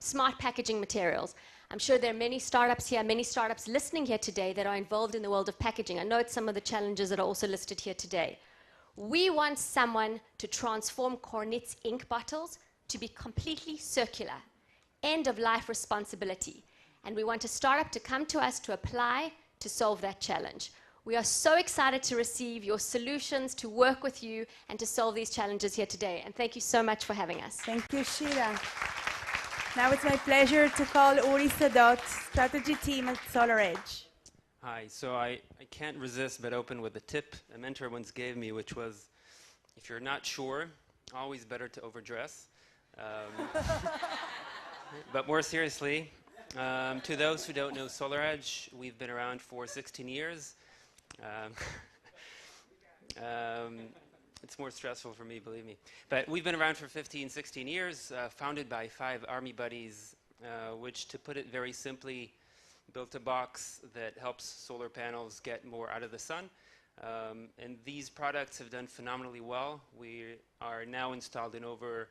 smart packaging materials. I'm sure there are many startups here, many startups listening here today that are involved in the world of packaging. I know it's some of the challenges that are also listed here today. We want someone to transform Coronet's ink bottles to be completely circular, end-of-life responsibility. And we want a startup to come to us to apply to solve that challenge. We are so excited to receive your solutions, to work with you, and to solve these challenges here today. And thank you so much for having us. Thank you, Sheila. Now it's my pleasure to call Uri Sadot, strategy team at SolarEdge. Hi, so I can't resist but open with a tip a mentor once gave me, which was, if you're not sure, always better to overdress. But more seriously, to those who don't know SolarEdge, we've been around for 16 years. It's more stressful for me, believe me. But we've been around for 15, 16 years, founded by 5 Army buddies, which, to put it very simply, built a box that helps solar panels get more out of the sun. And these products have done phenomenally well. We are now installed in over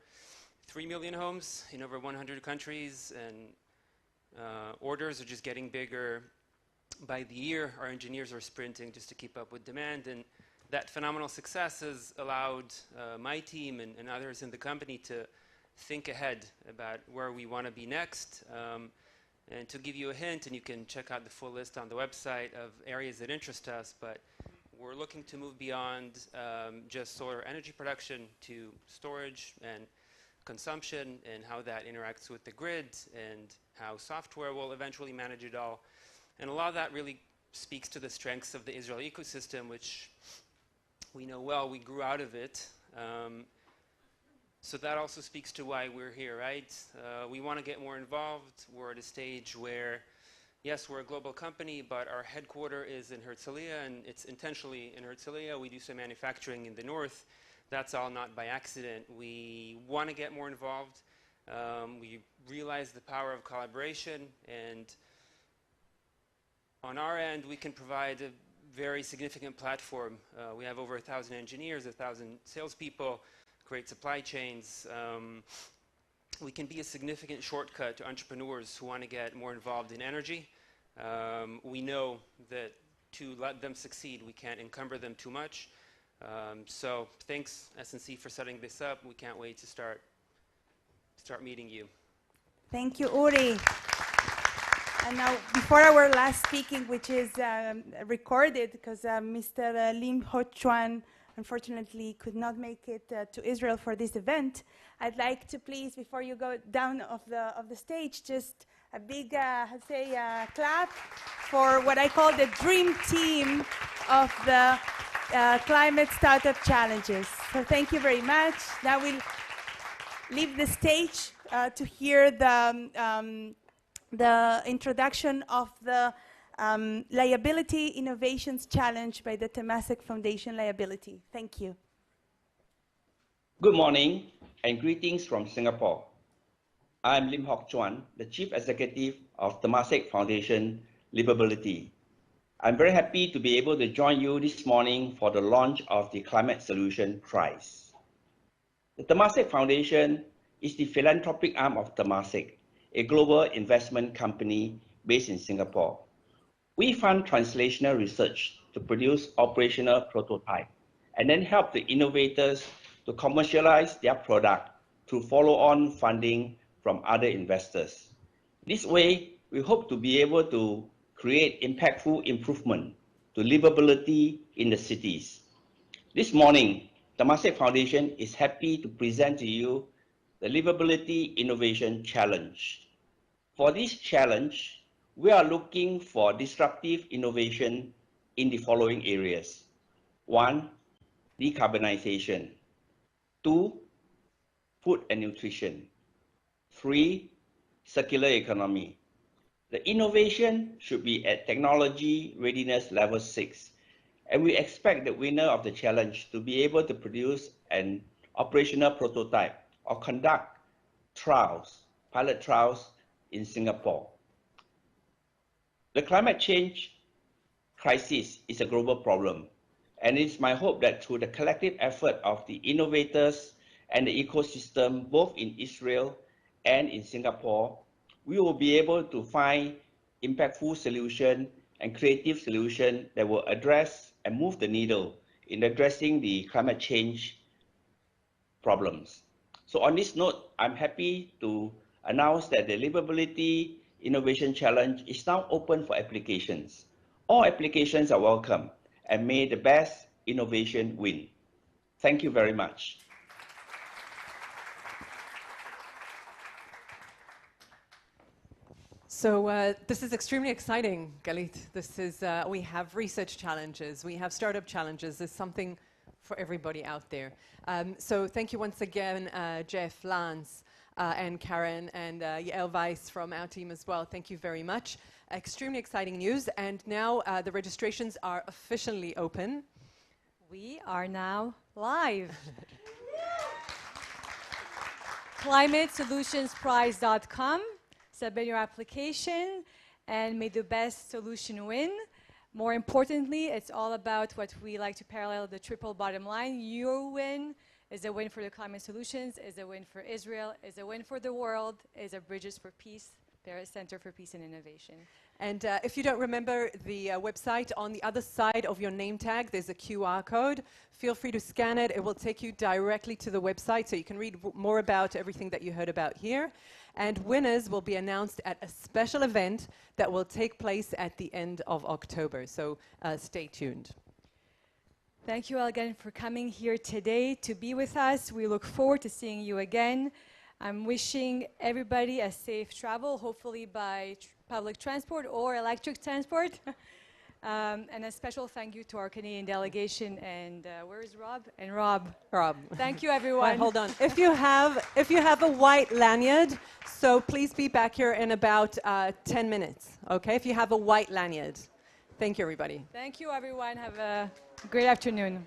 3 million homes in over 100 countries, and orders are just getting bigger by the year. Our engineers are sprinting just to keep up with demand, and that phenomenal success has allowed my team and others in the company to think ahead about where we want to be next. And to give you a hint, and you can check out the full list on the website of areas that interest us, but we're looking to move beyond just solar energy production to storage and consumption and how that interacts with the grid and how software will eventually manage it all. And a lot of that really speaks to the strengths of the Israeli ecosystem, which we know well. We grew out of it. So that also speaks to why we're here, right? We want to get more involved. We're at a stage where, yes, we're a global company, but our headquarters is in Herzliya, and it's intentionally in Herzliya. We do some manufacturing in the north. That's all not by accident. We want to get more involved. We realize the power of collaboration, and on our end, we can provide a very significant platform. We have over 1,000 engineers, 1,000 salespeople, great supply chains. We can be a significant shortcut to entrepreneurs who want to get more involved in energy. We know that to let them succeed, we can't encumber them too much. So thanks, SNC, for setting this up. We can't wait to start meeting you. Thank you, Uri. And now, before our last speaking, which is recorded, because Mr. Lim Ho Chuan unfortunately could not make it to Israel for this event, I'd like to please, before you go down of the stage, just a big, clap for what I call the dream team of the Climate Startup Challenges. So thank you very much. Now we'll leave the stage to hear the introduction of the Liability Innovations Challenge by the Temasek Foundation Liability. Thank you. Good morning and greetings from Singapore. I'm Lim Hock Chuan, the Chief Executive of Temasek Foundation Livability. I'm very happy to be able to join you this morning for the launch of the Climate Solution Prize. The Temasek Foundation is the philanthropic arm of Temasek, a global investment company based in Singapore. We fund translational research to produce operational prototype and then help the innovators to commercialize their product through follow-on funding from other investors. This way, we hope to be able to create impactful improvement to livability in the cities. This morning, Temasek Foundation is happy to present to you the Livability Innovation Challenge. For this challenge, we are looking for disruptive innovation in the following areas. 1, decarbonization. 2, food and nutrition. 3, circular economy. The innovation should be at technology readiness level 6, and we expect the winner of the challenge to be able to produce an operational prototype or conduct trials, pilot trials in Singapore. The climate change crisis is a global problem, and it's my hope that through the collective effort of the innovators and the ecosystem, both in Israel and in Singapore, we will be able to find impactful solution and creative solution that will address and move the needle in addressing the climate change problems. So on this note, I'm happy to announce that the Livability Innovation Challenge is now open for applications. All applications are welcome, and may the best innovation win. Thank you very much. So this is extremely exciting, Galit. This is, we have research challenges, we have startup challenges. There's something for everybody out there. So thank you once again, Jeff, Lance, and Karen, and Yael Weiss from our team as well. Thank you very much. Extremely exciting news. And now the registrations are officially open. We are now live. ClimateSolutionsPrize.com. Submit your application and may the best solution win. More importantly, it's all about what we like to parallel, the triple bottom line. Your win is a win for the climate solutions, is a win for Israel, is a win for the world, is a Bridges for Peace, Paris Center for Peace and Innovation. And if you don't remember the website, on the other side of your name tag, there's a QR code. Feel free to scan it. It will take you directly to the website so you can read more about everything that you heard about here. And winners will be announced at a special event that will take place at the end of October. So stay tuned. Thank you all again for coming here today to be with us. We look forward to seeing you again. I'm wishing everybody a safe travel, hopefully by public transport or electric transport. And a special thank you to our Canadian delegation. And where is Rob? And Rob. Thank you, everyone. Right, hold on. If you have a white lanyard, so please be back here in about 10 minutes. Okay, if you have a white lanyard. Thank you, everybody. Thank you, everyone. Have a great afternoon.